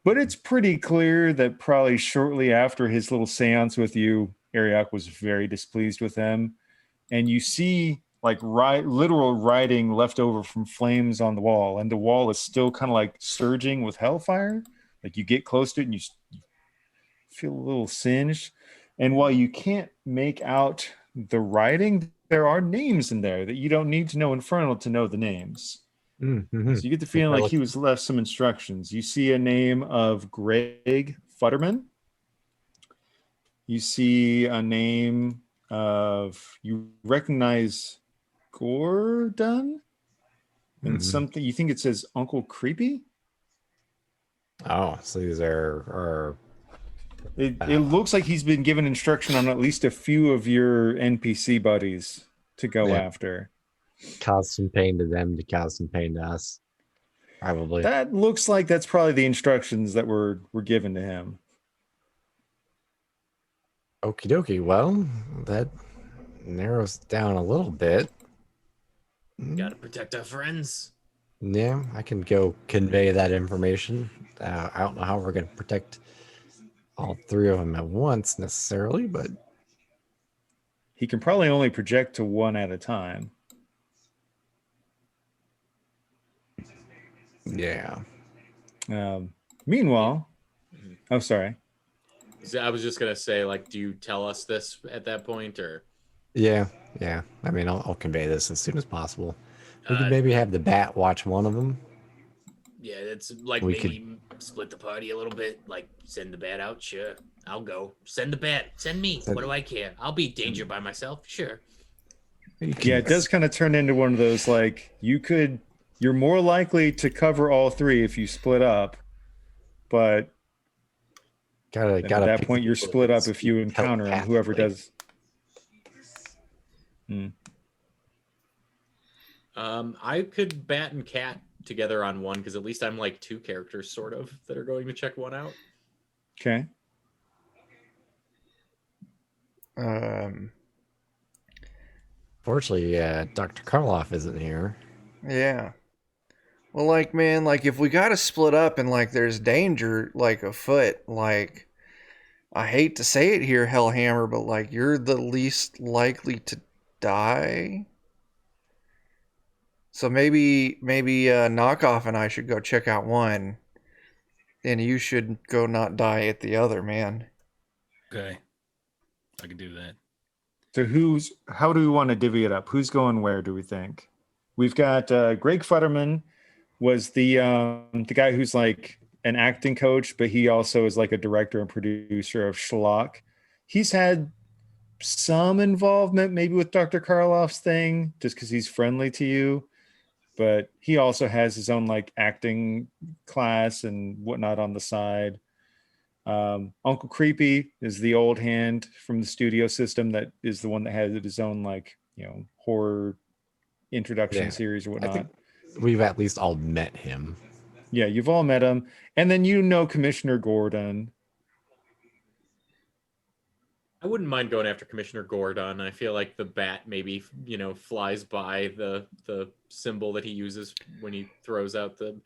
But it's pretty clear that probably shortly after his little seance with you, Ariok was very displeased with him. And you see like literal writing left over from flames on the wall. And the wall is still kind of like surging with hellfire. Like you get close to it and you feel a little singed. And while you can't make out the writing, there are names in there that you don't need to know Infernal to know the names. Mm-hmm. So you get the feeling like he was left some instructions. You see a name of Greg Futterman. You see a name of, you recognize Gordon and something. You think it says Uncle Creepy? Oh, so these are It looks like he's been given instruction on at least a few of your NPC buddies to go after. cause some pain to them to cause some pain to us. Probably. That looks like that's probably the instructions that were given to him. Okie dokie. Well, that narrows down a little bit. Gotta protect our friends. Yeah, I can go convey that information. I don't know how we're going to protect all three of them at once necessarily, but He can probably only project to one at a time. yeah. Meanwhile, oh, sorry. So I was just gonna say, like, do you tell us this at that point, or? Yeah. I mean, I'll convey this as soon as possible. We could maybe have the bat watch one of them. Yeah, it's like We maybe split the party a little bit. Like send the bat out. Sure, I'll go. Send the bat. Send me. What do I care? I'll be danger by myself. Sure. Yeah, it does kind of turn into one of those like you're more likely to cover all three if you split up, but Gotta at that point you're split up if you encounter him, whoever does. I could bat and cat together on one because at least I'm like two characters sort of that are going to check one out. Okay. Fortunately, Dr. Karloff isn't here. Yeah. Well, like, man, like, if we gotta split up and, like, there's danger, like, afoot, like, I hate to say it here, Hellhammer, but, like, you're the least likely to die. So maybe Knockoff and I should go check out one, and you should go not die at the other, man. Okay. I can do that. So how do we want to divvy it up? Who's going where, do we think? We've got Greg Futterman was the guy who's like an acting coach, but he also is like a director and producer of Schlock. He's had some involvement maybe with Dr. Karloff's thing just because he's friendly to you, but he also has his own like acting class and whatnot on the side. Uncle Creepy is the old hand from the studio system that is the one that has his own like, horror introduction series or I whatnot. think we've at least all met him. Yeah, you've all met him. And then Commissioner Gordon. I wouldn't mind going after Commissioner Gordon. I feel like the bat maybe, flies by the symbol that he uses when he throws out the,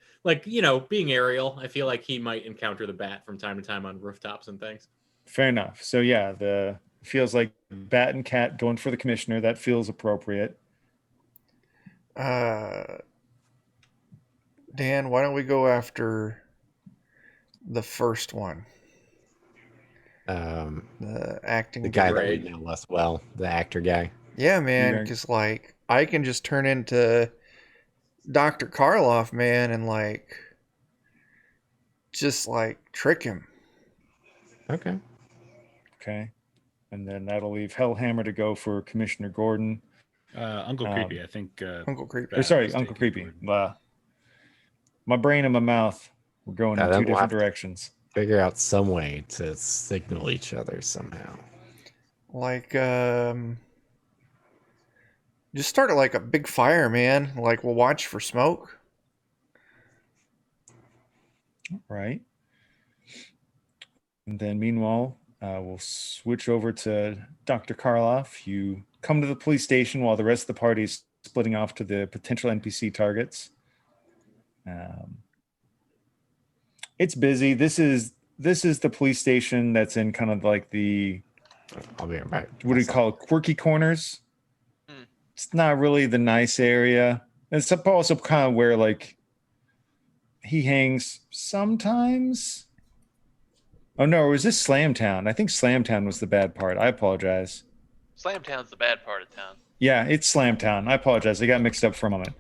being Ariel. I feel like he might encounter the bat from time to time on rooftops and things. Fair enough. So yeah, feels like bat and cat going for the commissioner. That feels appropriate. Dan, why don't we go after the first one? The acting the guy director. that we know less well, the actor guy. Yeah, man, because like I can just turn into Dr. Karloff, man, and like just like trick him. Okay. And then that'll leave Hellhammer to go for Commissioner Gordon. Uncle Creepy, I think. Uncle Creepy. Uncle Creepy. My brain and my mouth were going in two different directions. Figure out some way to signal each other somehow. Like, just start like a big fire, man. Like, we'll watch for smoke. Right. And then meanwhile, we'll switch over to Dr. Karloff. You come to the police station while the rest of the party is splitting off to the potential NPC targets. It's busy. This is the police station that's in kind of like the, I'll be right back. what do you call it, quirky corners. Hmm. It's not really the nice area. It's also kind of where like he hangs sometimes. Oh no, or was this Slamtown? I think Slamtown was the bad part. I apologize. Slamtown's the bad part of town. Yeah, it's Slamtown. I apologize. I got mixed up for a moment.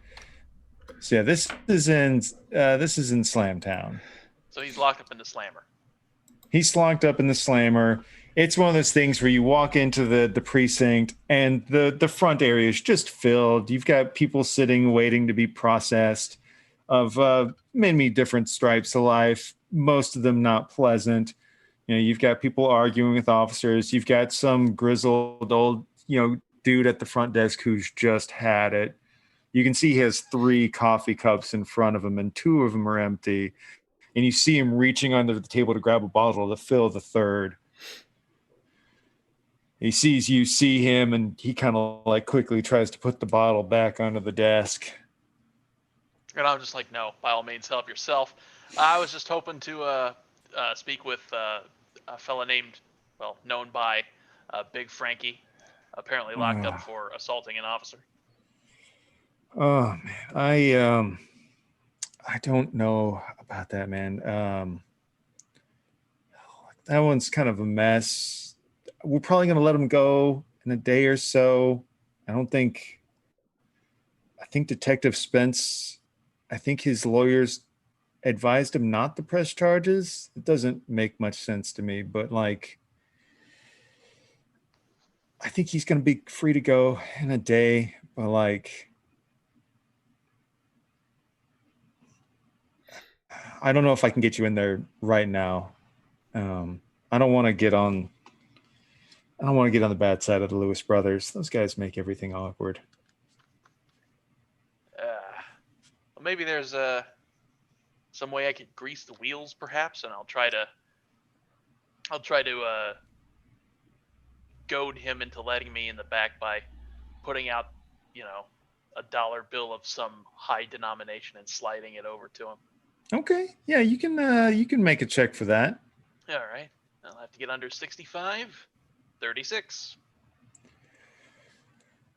So yeah, this is in Slamtown. So he's locked up in the slammer. He's locked up in the slammer. It's one of those things where you walk into the precinct and the front area is just filled. You've got people sitting waiting to be processed of many different stripes of life, most of them not pleasant. You've got people arguing with officers. You've got some grizzled old, dude at the front desk who's just had it. You can see he has 3 coffee cups in front of him and 2 of them are empty. And you see him reaching under the table to grab a bottle to fill the third. He sees you see him, and he kind of like quickly tries to put the bottle back under the desk. And I'm just like, no, by all means, help yourself. I was just hoping to speak with a fella named, known by Big Frankie, apparently locked up for assaulting an officer. Oh man, I don't know about that, man. That one's kind of a mess. We're probably going to let him go in a day or so. I think Detective Spence, I think his lawyers advised him not to press charges. It doesn't make much sense to me, but like, I think he's going to be free to go in a day, but like, I don't know if I can get you in there right now. I don't want to get on the bad side of the Lewis brothers. Those guys make everything awkward. Well, maybe there's some way I could grease the wheels, perhaps, and I'll try to goad him into letting me in the back by putting out, a dollar bill of some high denomination and sliding it over to him. Okay, yeah, you can make a check for that. All right, I'll have to get under 65, 36.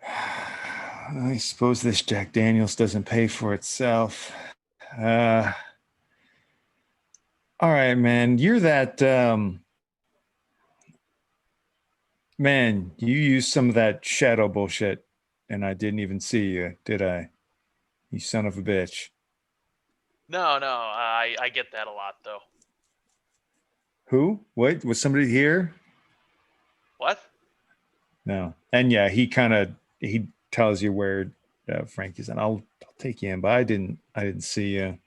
I suppose this Jack Daniels doesn't pay for itself. All right, man. You're that man, you used some of that shadow bullshit and I didn't even see you, did I? You son of a bitch. No, I get that a lot, though. Who? What? Was somebody here? What? No. And yeah, he tells you where Frankie's, and I'll take you in, but I didn't see you.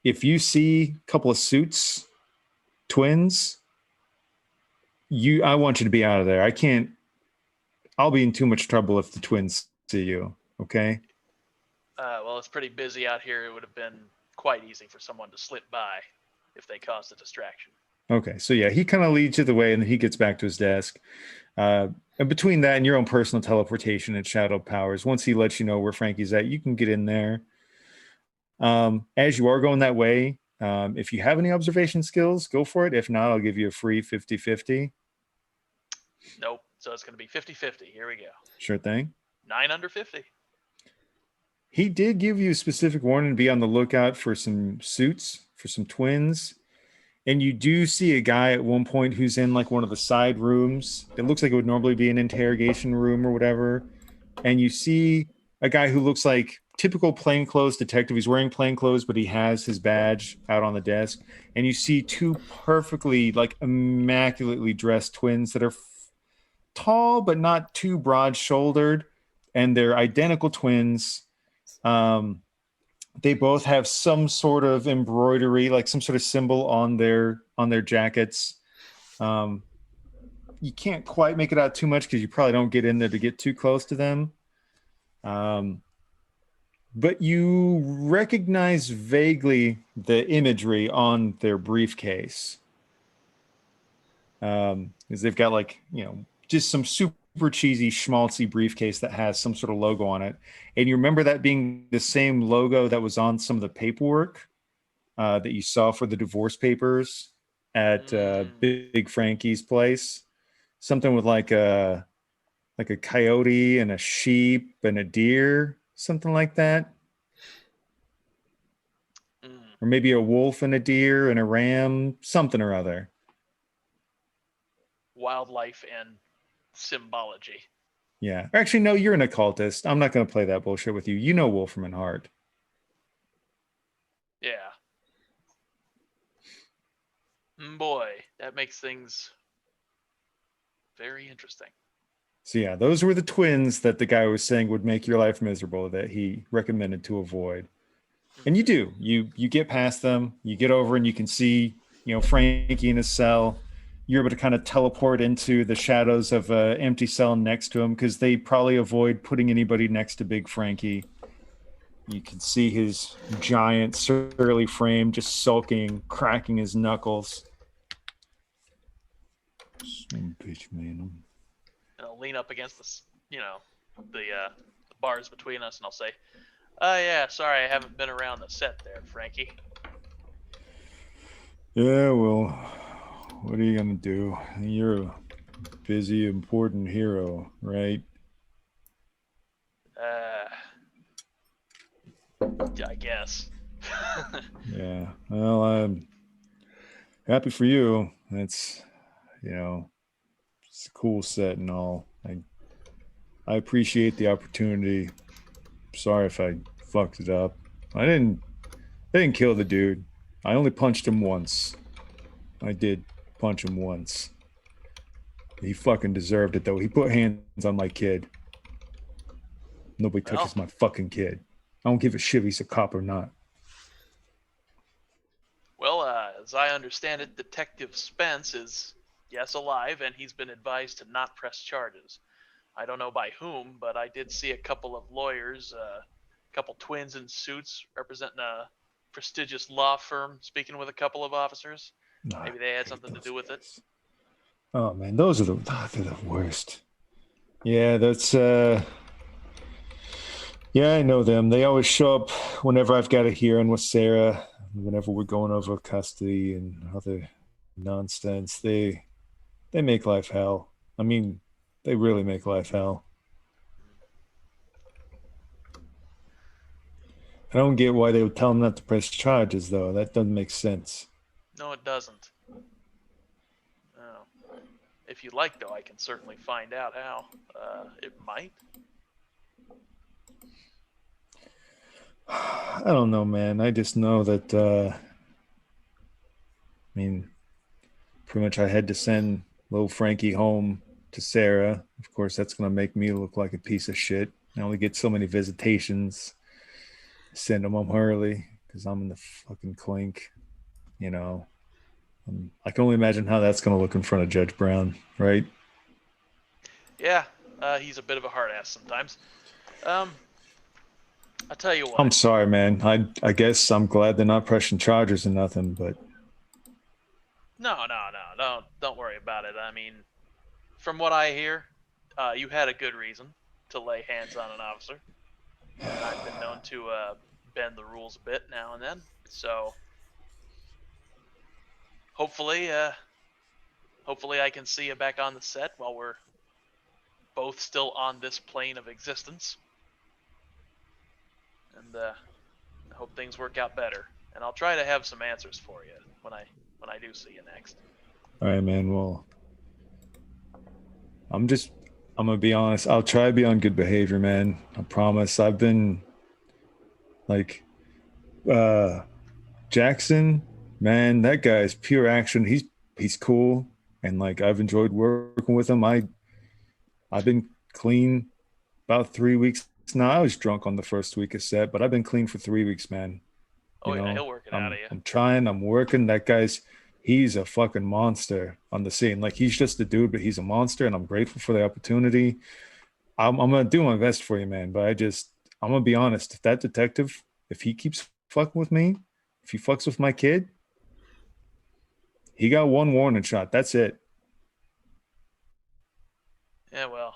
If you see a couple of suits, twins, I want you to be out of there. I'll be in too much trouble if the twins see you. Okay. Well, it's pretty busy out here. It would have been quite easy for someone to slip by if they caused a distraction. Okay, so yeah, he kind of leads you the way, and then he gets back to his desk. And between that and your own personal teleportation and shadow powers, once he lets you know where Frankie's at, you can get in there. As you are going that way, if you have any observation skills, go for it. If not, I'll give you a free 50-50. Nope. So it's going to be 50-50. Here we go. Sure thing. 9 under 50. He did give you a specific warning to be on the lookout for some suits, for some twins. And you do see a guy at one point who's in like one of the side rooms. It looks like it would normally be an interrogation room or whatever. And you see a guy who looks like typical plainclothes detective. He's wearing plainclothes, but he has his badge out on the desk. And you see 2 perfectly, like immaculately dressed twins that are tall, but not too broad-shouldered. And they're identical twins. They both have some sort of embroidery, like some sort of symbol on their jackets. You can't quite make it out too much because you probably don't get in there to get too close to them. But you recognize vaguely the imagery on their briefcase. Because they've got just some super super cheesy schmaltzy briefcase that has some sort of logo on it. And you remember that being the same logo that was on some of the paperwork that you saw for the divorce papers at Big Frankie's place. Something with like a coyote and a sheep and a deer, something like that. Or maybe a wolf and a deer and a ram, something or other. Wildlife and symbology. Yeah. Actually, no, you're an occultist. I'm not going to play that bullshit with you. You know Wolfram and Hart. Yeah. Boy, that makes things very interesting. So yeah, those were the twins that the guy was saying would make your life miserable that he recommended to avoid. And you do. You get past them, you get over and you can see, Frankie in his cell. You're able to kind of teleport into the shadows of an empty cell next to him because they probably avoid putting anybody next to Big Frankie. You can see his giant surly frame just sulking, cracking his knuckles. Some bitch, man. And I'll lean up against the bars between us, and I'll say, "Oh yeah, sorry, I haven't been around the set there, Frankie." Yeah, well, what are you gonna do? You're a busy, important hero, right? I guess. Yeah. Well, I'm happy for you. It's it's a cool set and all. I appreciate the opportunity. Sorry if I fucked it up. I didn't kill the dude. I only punched him once. I did punch him once. He fucking deserved it though. He put hands on my kid. Nobody touches my fucking kid. I don't give a shit if he's a cop or not. Well, as I understand it, Detective Spence is, yes, alive, and he's been advised to not press charges. I don't know by whom, but I did see a couple of lawyers, a couple twins in suits representing a prestigious law firm speaking with a couple of officers. Maybe they had something to do with it. Oh man, they're the worst. Yeah, that's yeah, I know them. They always show up whenever I've got a hearing with Sarah, whenever we're going over custody and other nonsense. They make life hell. I mean, they really make life hell. I don't get why they would tell them not to press charges, though. That doesn't make sense. No, it doesn't. Oh. If you'd like, though, I can certainly find out how. It might. I don't know, man. I just know that, I mean, pretty much I had to send little Frankie home to Sarah. Of course, that's going to make me look like a piece of shit. I only get so many visitations. Send them home early because I'm in the fucking clink, I can only imagine how that's going to look in front of Judge Brown, right? Yeah, he's a bit of a hard ass sometimes. I'll tell you what. I'm sorry, man. I guess I'm glad they're not pressing charges or nothing, but No, don't worry about it. I mean, from what I hear, you had a good reason to lay hands on an officer. And I've been known to bend the rules a bit now and then, so hopefully I can see you back on the set while we're both still on this plane of existence. And I hope things work out better. And I'll try to have some answers for you when I do see you next. all right, man. Well, I'm gonna be honest. I'll try to be on good behavior, man. I promise. I've been like Jackson, man, that guy is pure action. He's cool, and like I've enjoyed working with him. I've been clean about 3 weeks now. I was drunk on the first week of set, but I've been clean for 3 weeks, man. He'll work it out of you. I'm trying. I'm working. He's a fucking monster on the scene. Like he's just a dude, but he's a monster, and I'm grateful for the opportunity. I'm gonna do my best for you, man. But I'm gonna be honest. If that detective, if he keeps fucking with me, if he fucks with my kid, he got one warning shot. That's it. Yeah, well,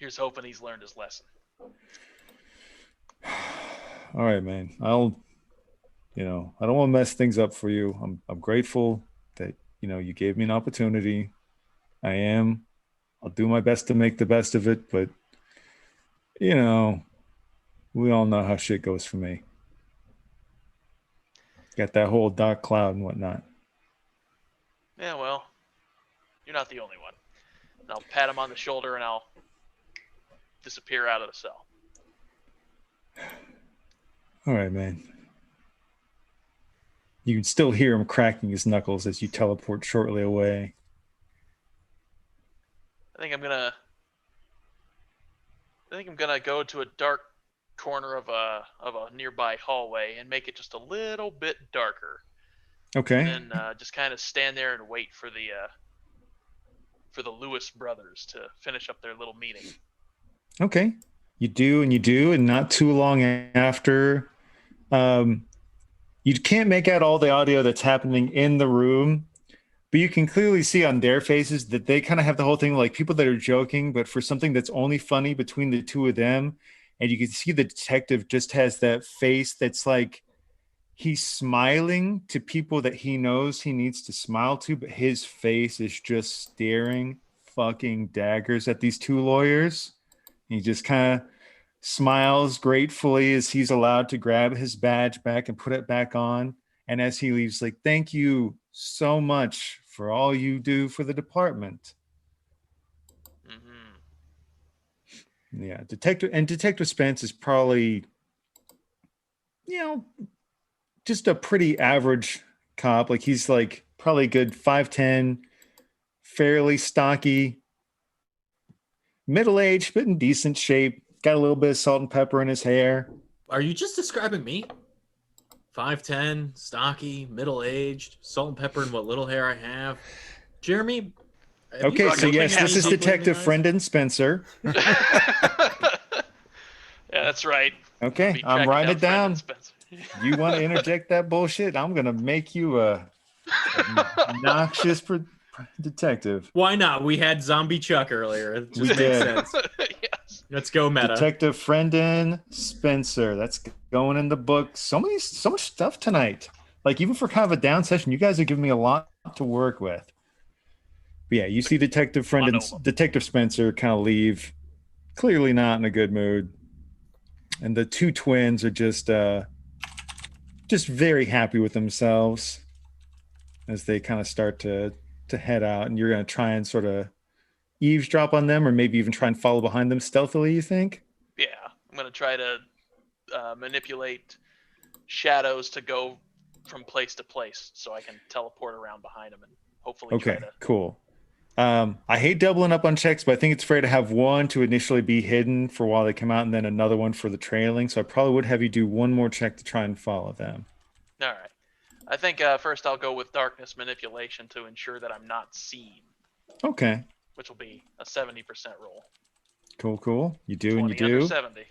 Here's hoping he's learned his lesson. All right, man. I don't want to mess things up for you. I'm grateful that, you gave me an opportunity. I'll do my best to make the best of it, but we all know how shit goes for me. Got that whole dark cloud and whatnot. Yeah, well, you're not the only one. And I'll pat him on the shoulder and I'll disappear out of the cell. All right, man. You can still hear him cracking his knuckles as you teleport shortly away. I think I'm gonna go to a dark corner of a nearby hallway and make it just a little bit darker. Okay. And then just kind of stand there and wait for the Lewis brothers to finish up their little meeting. Okay. You do, and not too long after, you can't make out all the audio that's happening in the room, but you can clearly see on their faces that they kind of have the whole thing like people that are joking, but for something that's only funny between the two of them. And you can see the detective just has that face that's like he's smiling to people that he knows he needs to smile to, but his face is just staring fucking daggers at these two lawyers. He just kind of smiles gratefully as he's allowed to grab his badge back and put it back on. And as he leaves, like, thank you so much for all you do for the department. Mm-hmm. Yeah, Detective Spence is probably, just a pretty average cop. Like he's like probably a good 5'10", fairly stocky, middle-aged, but in decent shape. Got a little bit of salt and pepper in his hair. Are you just describing me? 5'10", stocky, middle-aged, salt and pepper in what little hair I have. Jeremy? Okay, so yes, this is Detective Brendan Spencer. Yeah, that's right. Okay, I'm writing it down. You want to interject that bullshit? I'm going to make you a obnoxious detective. Why not? We had Zombie Chuck earlier. It just We makes did. sense. Yes. Let's go meta. Detective Brendan Spencer. That's going in the book. So much stuff tonight. Like even for kind of a down session, you guys are giving me a lot to work with. But yeah, you see Detective Spencer kind of leave, clearly not in a good mood. And the two twins are just very happy with themselves as they kind of start to head out. And you're going to try and sort of eavesdrop on them, or maybe even try and follow behind them stealthily, you think? Yeah, I'm going to try to manipulate shadows to go from place to place so I can teleport around behind them and hopefully try to... Cool. I hate doubling up on checks, but I think it's fair to have one to initially be hidden for while they come out and then another one for the trailing. So I probably would have you do one more check to try and follow them. All right. I think first I'll go with darkness manipulation to ensure that I'm not seen. Okay. Which will be a 70% roll. Cool. You do and you do. Under 70.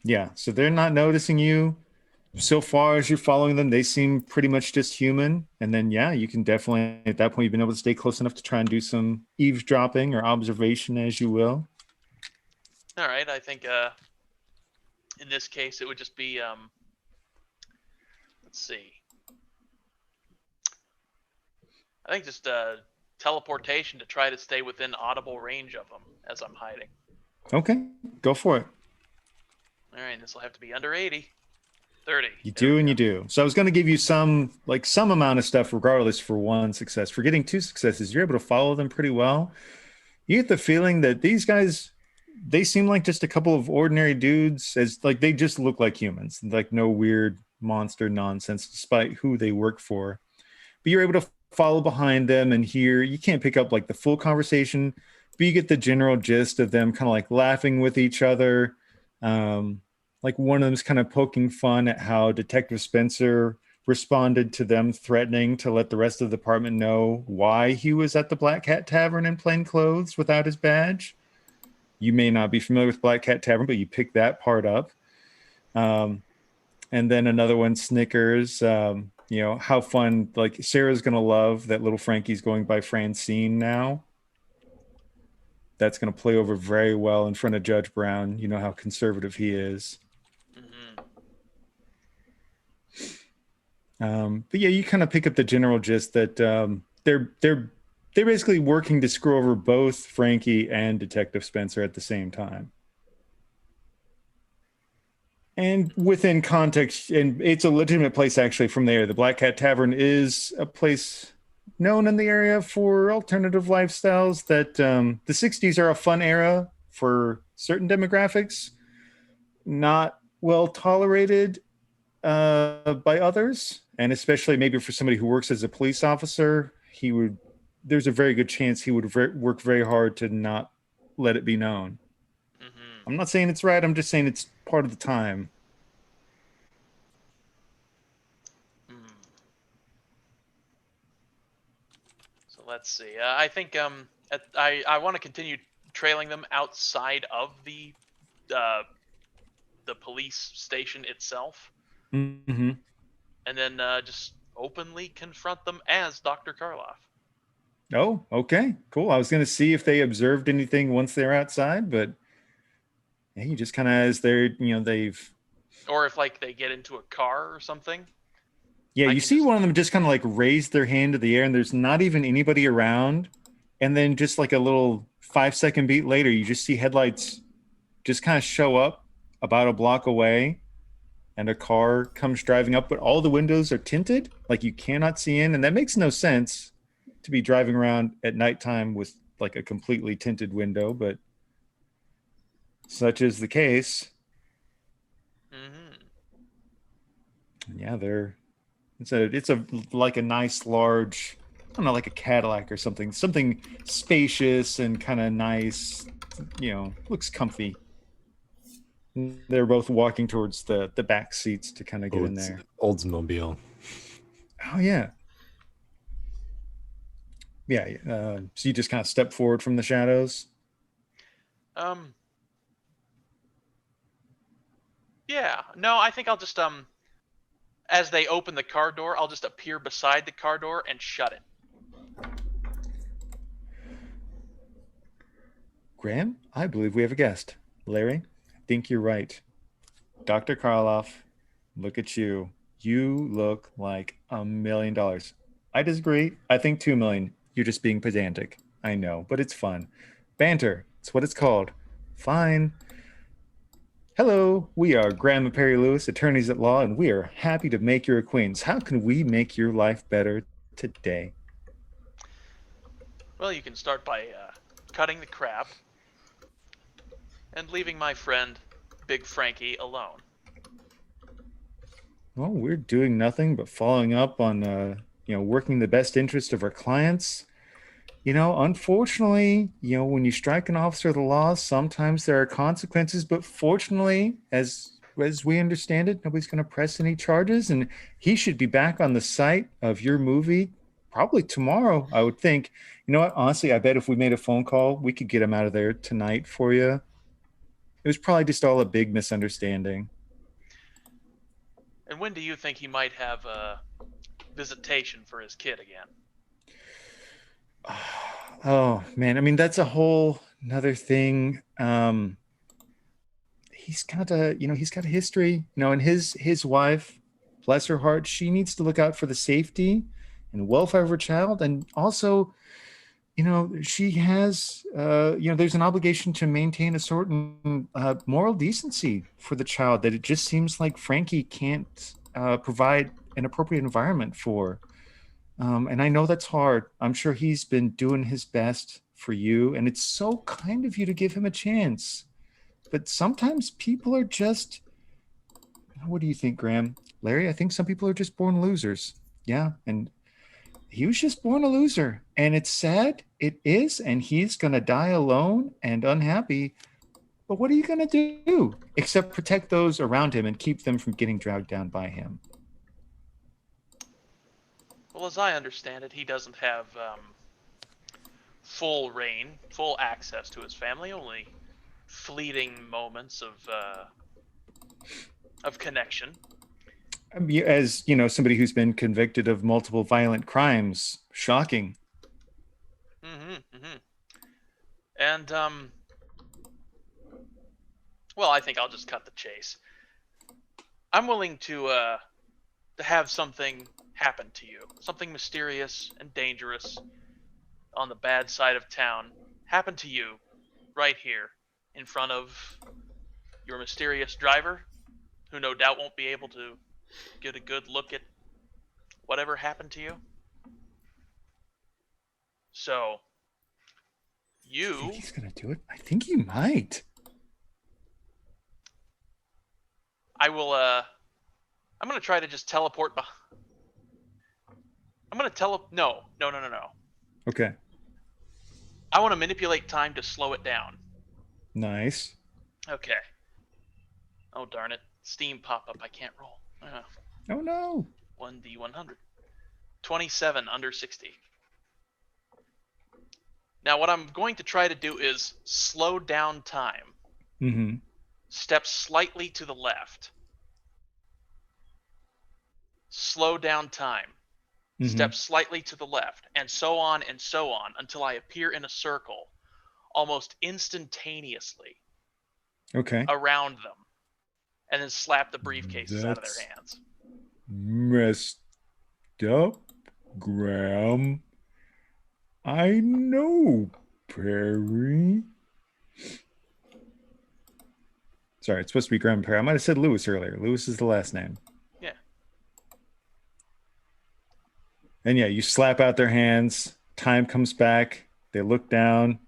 Yeah, so they're not noticing you. So far as you're following them, they seem pretty much just human. And then, yeah, you can definitely, at that point, you've been able to stay close enough to try and do some eavesdropping or observation, as you will. All right. I think in this case, it would just be, let's see. I think just teleportation to try to stay within audible range of them as I'm hiding. Okay, go for it. All right. This will have to be under 80. 30. You do and you do. So I was going to give you some amount of stuff regardless for one success. For getting two successes, you're able to follow them pretty well. You get the feeling that these guys, they seem like just a couple of ordinary dudes, as like they just look like humans, like no weird monster nonsense despite who they work for. But you're able to follow behind them and hear, you can't pick up like the full conversation, but you get the general gist of them kind of like laughing with each other. Like one of them's kind of poking fun at how Detective Spencer responded to them threatening to let the rest of the department know why he was at the Black Cat Tavern in plain clothes without his badge. You may not be familiar with Black Cat Tavern, but you pick that part up. And then another one snickers, how fun, like Sarah's going to love that little Frankie's going by Francine now. that's going to play over very well in front of Judge Brown. You know how conservative he is. But yeah, you kind of pick up the general gist that they're basically working to screw over both Frankie and Detective Spencer at the same time. And within context, and it's a legitimate place actually from there. The Black Cat Tavern is a place known in the area for alternative lifestyles that the 60s are a fun era for certain demographics, not well tolerated by others, and especially maybe for somebody who works as a police officer, there's a very good chance he would work very hard to not let it be known. I'm not saying it's right. I'm just saying it's part of the time. So let's see. I think I want to continue trailing them outside of the police station itself, Mm-hmm. and then just openly confront them as Dr. Karloff. Oh, okay, cool. I was going to see if they observed anything once they're outside, but yeah, you just kind of as they've. Or if like they get into a car or something. Yeah, you see one of them just kind of like raise their hand to the air, and there's not even anybody around. And then just like a little 5-second beat later, you just see headlights just kind of show up about a block away, and a car comes driving up, but all the windows are tinted, like you cannot see in, and that makes no sense to be driving around at nighttime with like a completely tinted window, but such is the case. Yeah, it's a like a nice large, I don't know, like a Cadillac or something spacious and kind of nice, looks comfy. They're both walking towards the back seats to kind of get in there. Oldsmobile. Oh yeah. Yeah. So you just kind of step forward from the shadows. Yeah. No, I think I'll just as they open the car door, I'll just appear beside the car door and shut it. Graham, I believe we have a guest. Larry, I think you're right. Dr. Karloff, look at you. You look like $1 million. I disagree. I think 2 million. You're just being pedantic. I know, but it's fun. Banter. It's what it's called. Fine. Hello, we are Graham and Perry Lewis, attorneys at law, and we are happy to make your acquaintance. How can we make your life better today? Well, you can start by cutting the crap and leaving my friend, Big Frankie, alone. Well, we're doing nothing but following up on, working the best interest of our clients. Unfortunately, when you strike an officer of the law, sometimes there are consequences. But fortunately, as we understand it, nobody's going to press any charges, and he should be back on the site of your movie probably tomorrow, I would think. You know what? Honestly, I bet if we made a phone call, we could get him out of there tonight for you. It was probably just all a big misunderstanding. And when do you think he might have a visitation for his kid again? Oh man, I mean that's a whole another thing. He's got a history, and his wife, bless her heart, she needs to look out for the safety and welfare of her child, and also, she has, there's an obligation to maintain a certain moral decency for the child that it just seems like Frankie can't provide an appropriate environment for. And I know that's hard. I'm sure he's been doing his best for you, and it's so kind of you to give him a chance. But sometimes people are just, what do you think, Graham? Larry, I think some people are just born losers. Yeah, and he was just born a loser. And it's sad, it is, and he's going to die alone and unhappy. But what are you going to do except protect those around him and keep them from getting dragged down by him? Well, as I understand it, he doesn't have full access to his family, only fleeting moments of connection. As somebody who's been convicted of multiple violent crimes, shocking. And well, I think I'll just cut the chase. I'm willing to have something happen to you, something mysterious and dangerous on the bad side of town happen to you right here in front of your mysterious driver, who no doubt won't be able to get a good look at whatever happened to you. So, Do you think you he's gonna do it? I think he might. I will I'm going to try to just teleport I'm going to no. Okay. I want to manipulate time to slow it down. Nice. Okay. Oh darn it. Steam pop-up. I can't roll. Oh no. 1d100. 27 under 60. Now what I'm going to try to do is slow down time. Mm-hmm. Step slightly to the left. Slow down time. Mm-hmm. Step slightly to the left, and so on until I appear in a circle almost instantaneously Okay. around them, and then slap the briefcases out of That's their hands. messed up, Graham. I know, Perry. Sorry, it's supposed to be Graham Perry. I might have said Lewis earlier. Lewis is the last name. Yeah. And yeah, you slap out their hands. Time comes back. They look down.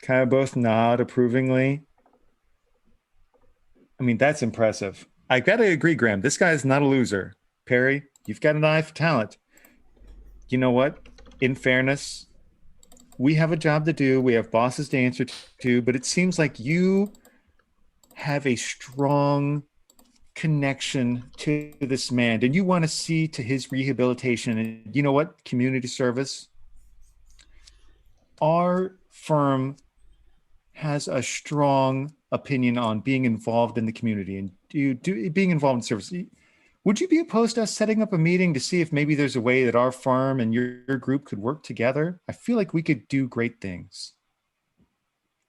Kind of both nod approvingly. I mean, that's impressive. I got to agree, Graham. This guy is not a loser. Perry, you've got an eye for talent. You know what? In fairness, we have a job to do. We have bosses to answer to, but it seems like you have a strong connection to this man and you want to see to his rehabilitation. And you know what? Community service. Our firm has a strong opinion on being involved in the community and being involved in service. Would you be opposed to us setting up a meeting to see if maybe there's a way that our firm and your group could work together? I feel like we could do great things.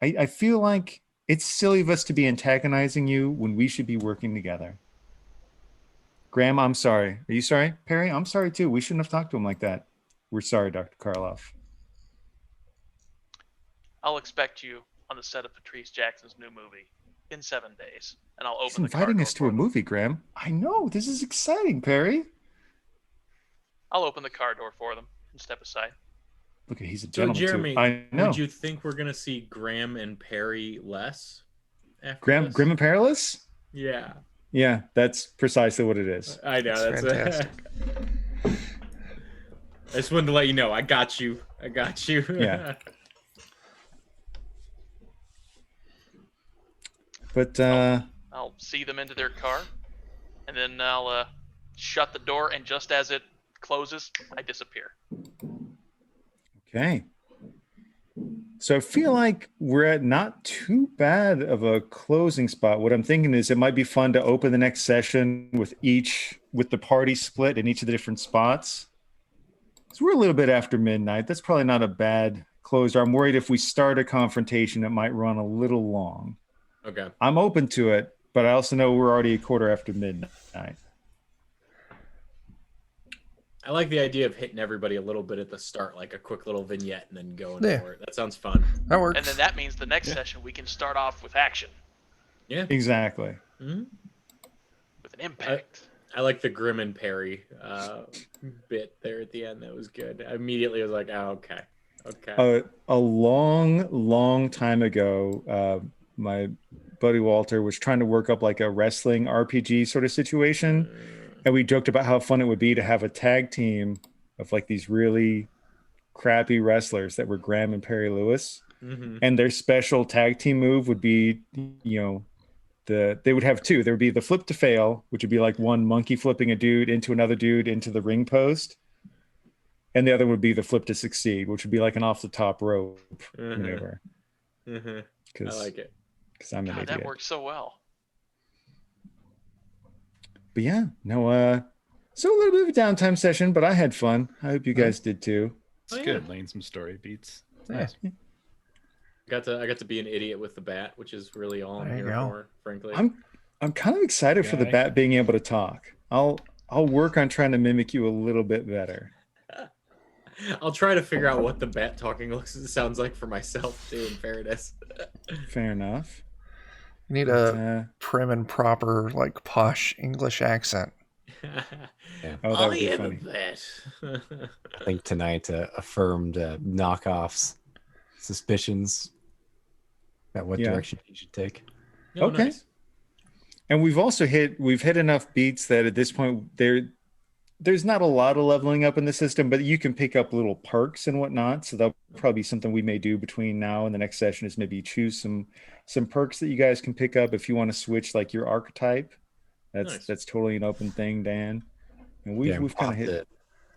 I feel like it's silly of us to be antagonizing you when we should be working together. Graham, I'm sorry. Are you sorry? Perry, I'm sorry too. We shouldn't have talked to him like that. We're sorry, Dr. Karloff. I'll expect you on the set of Patrice Jackson's new movie in 7 days, and I'll He's open the car inviting door us to for a them. movie, Graham. I know. This is exciting, Perry. I'll open the car door for them and step aside. Look, he's a So, gentleman Jeremy, too. I know. would you think we're going to see Graham and Perry less after Grim this? and Perilous? Yeah. Yeah, that's precisely what it is. I know. That's fantastic. I just wanted to let you know. I got you. Yeah. But I'll see them into their car, and then I'll shut the door, and just as it closes, I disappear. okay. So I feel like we're at not too bad of a closing spot. What I'm thinking is it might be fun to open the next session with the party split in each of the different spots. So we're a little bit after midnight. That's probably not a bad closer. I'm worried if we start a confrontation, it might run a little long. Okay. I'm open to it, but I also know we're already a quarter after midnight. I like the idea of hitting everybody a little bit at the start, like a quick little vignette, and then going Yeah. for it. That sounds fun. That works. And then that means the next session we can start off with action, Yeah. Exactly. hmm with an impact. I like the Grim and Perry bit there at the end. That was good. I immediately was like, oh, okay. Okay. A long time ago, my buddy Walter was trying to work up like a wrestling RPG sort of situation. And we joked about how fun it would be to have a tag team of like these really crappy wrestlers that were Graham and Perry Lewis. Mhm. And their special tag team move would be, they would have two. There would be the flip to fail, which would be like one monkey flipping a dude into another dude into the ring post. And the other would be the flip to succeed, which would be like an off the top rope maneuver. I like it. Because I'm an God, idiot. that works so well. But yeah, no, so a little bit of a downtime session, but I had fun. I hope you guys did too. It's Oh, yeah. good. Laying some story beats. Yeah. Nice. I got to be an idiot with the bat, which is really all I'm There you here go. for, frankly. I'm kind of excited for the Okay. bat being able to talk. I'll work on trying to mimic you a little bit better. I'll try to figure out what the bat talking sounds like for myself too. In fairness. Fair enough. You need But, a prim and proper, like, posh English accent. oh, that would be am a funny. bat. I think tonight affirmed knockoffs suspicions about what Yeah. direction he should take. Oh, Okay. nice. And we've hit enough beats that at this point there's not a lot of leveling up in the system, but you can pick up little perks and whatnot. So that'll probably be something we may do between now and the next session is maybe choose some perks that you guys can pick up if you want to switch like your archetype. Nice. That's totally an open thing, Dan. And we've I'll kind of have hit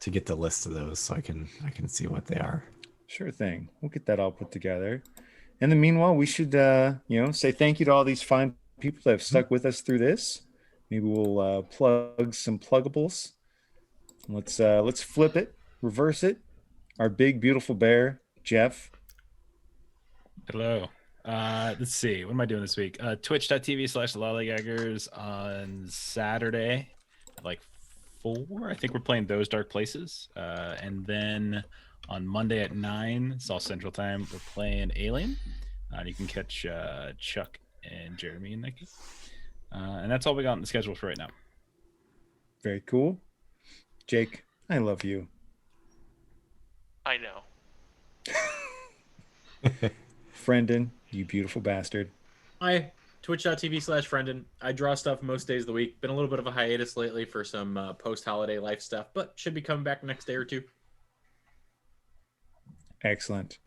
to get the list of those so I can see what they are. Sure thing. We'll get that all put together. In the meanwhile, we should say thank you to all these fine people that have stuck with us through this. Maybe we'll plug some pluggables. Let's flip it, reverse it. Our big beautiful bear, Jeff. Hello. Let's see. What am I doing this week? Twitch.tv/lollygaggers on Saturday at like 4. I think we're playing Those Dark Places. And then on Monday at 9, it's all Central Time, we're playing Alien. And you can catch Chuck and Jeremy and Nikki. And that's all we got on the schedule for right now. Very cool. Jake, I love you. I know. Friendin, you beautiful bastard. Hi, twitch.tv/friendin. I draw stuff most days of the week. Been a little bit of a hiatus lately for some post-holiday life stuff, but should be coming back next day or two. Excellent.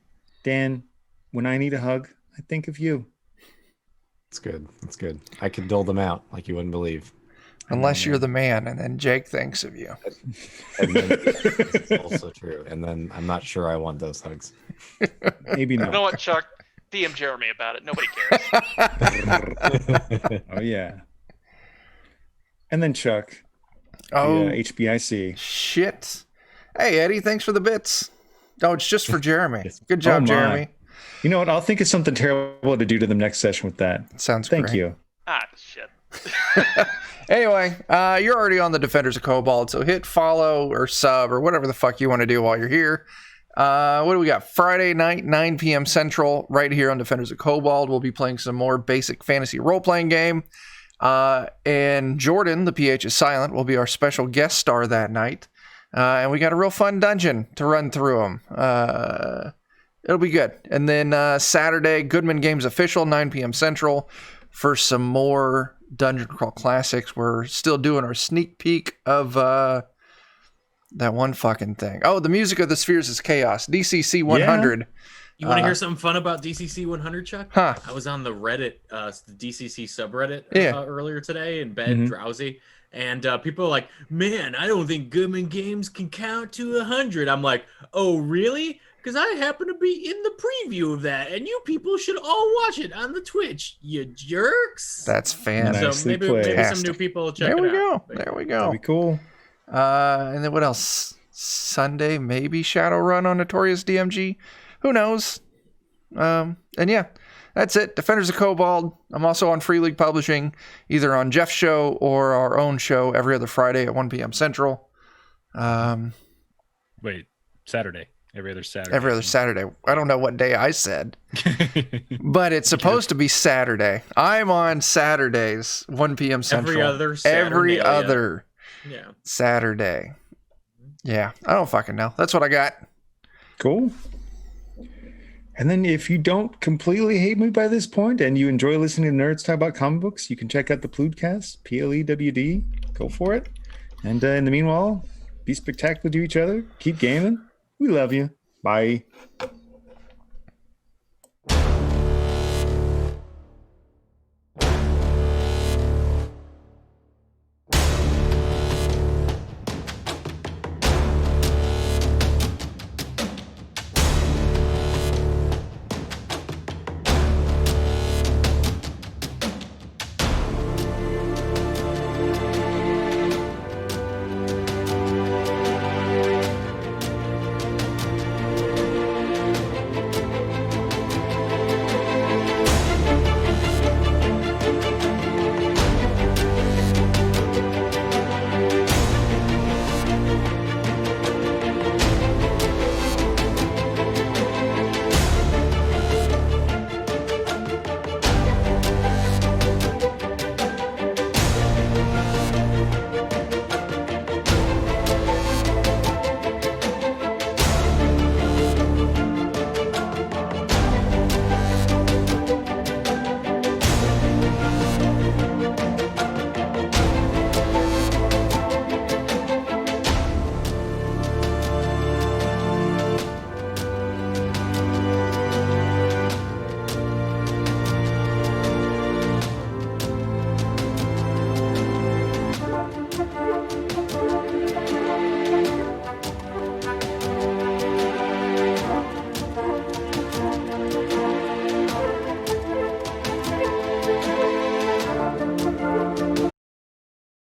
Dan, when I need a hug, I think of you. It's good. It's good. I could dole them out like you wouldn't believe. Unless you're the man, and then Jake thinks of you. And then, this is also true. And then I'm not sure I want those hugs. Maybe You know not. what, Chuck? DM Jeremy about it. Nobody cares. Oh yeah. And then Chuck. Oh, HBIC. shit. Hey, Eddie, thanks for the bits. Oh, it's just for Jeremy. Good Oh, job, my. Jeremy. You know what? I'll think of something terrible to do to them next session with that. Sounds Thank great. you. Shit. Anyway, you're already on the Defenders of Cobalt, so hit follow or sub or whatever the fuck you want to do while you're here. What do we got? Friday night, 9 p.m. Central, right here on Defenders of Cobalt. We'll be playing some more basic fantasy role-playing game. And Jordan, the PH is silent, will be our special guest star that night. And we got a real fun dungeon to run through them. It'll be good. And then Saturday, Goodman Games Official, 9 p.m. Central, for some more Dungeon Crawl Classics. We're still doing our sneak peek of that one fucking thing. Oh, the music of the spheres is chaos. DCC 100. You want to hear something fun about DCC 100, Chuck? Huh. I was on the Reddit, the DCC subreddit Yeah. earlier today in bed, drowsy. And people are like, man, I don't think Goodman Games can count to 100. I'm like, oh, really? Because I happen to be in the preview of that, and you people should all watch it on the Twitch, you jerks. That's fantastic. Nice. So maybe played. some new people will check There it we out. go. But There we That'd go. be cool. And then what else? Sunday, maybe Shadowrun on Notorious DMG. Who knows? And yeah, that's it. Defenders of Cobalt. I'm also on Free League Publishing, either on Jeff's show or our own show every other Friday at 1 p.m. Central. Wait, Saturday. Every other Saturday. Every other Saturday. I don't know what day I said, but it's supposed to be Saturday. I'm on Saturdays, 1 p.m. Central. Every other Saturday, Every other Yeah. Saturday. Yeah, I don't fucking know. That's what I got. Cool. And then if you don't completely hate me by this point and you enjoy listening to nerds talk about comic books, you can check out the Plewdcast, PLEWD. Go for it. And in the meanwhile, be spectacular to each other. Keep gaming. We love you. Bye.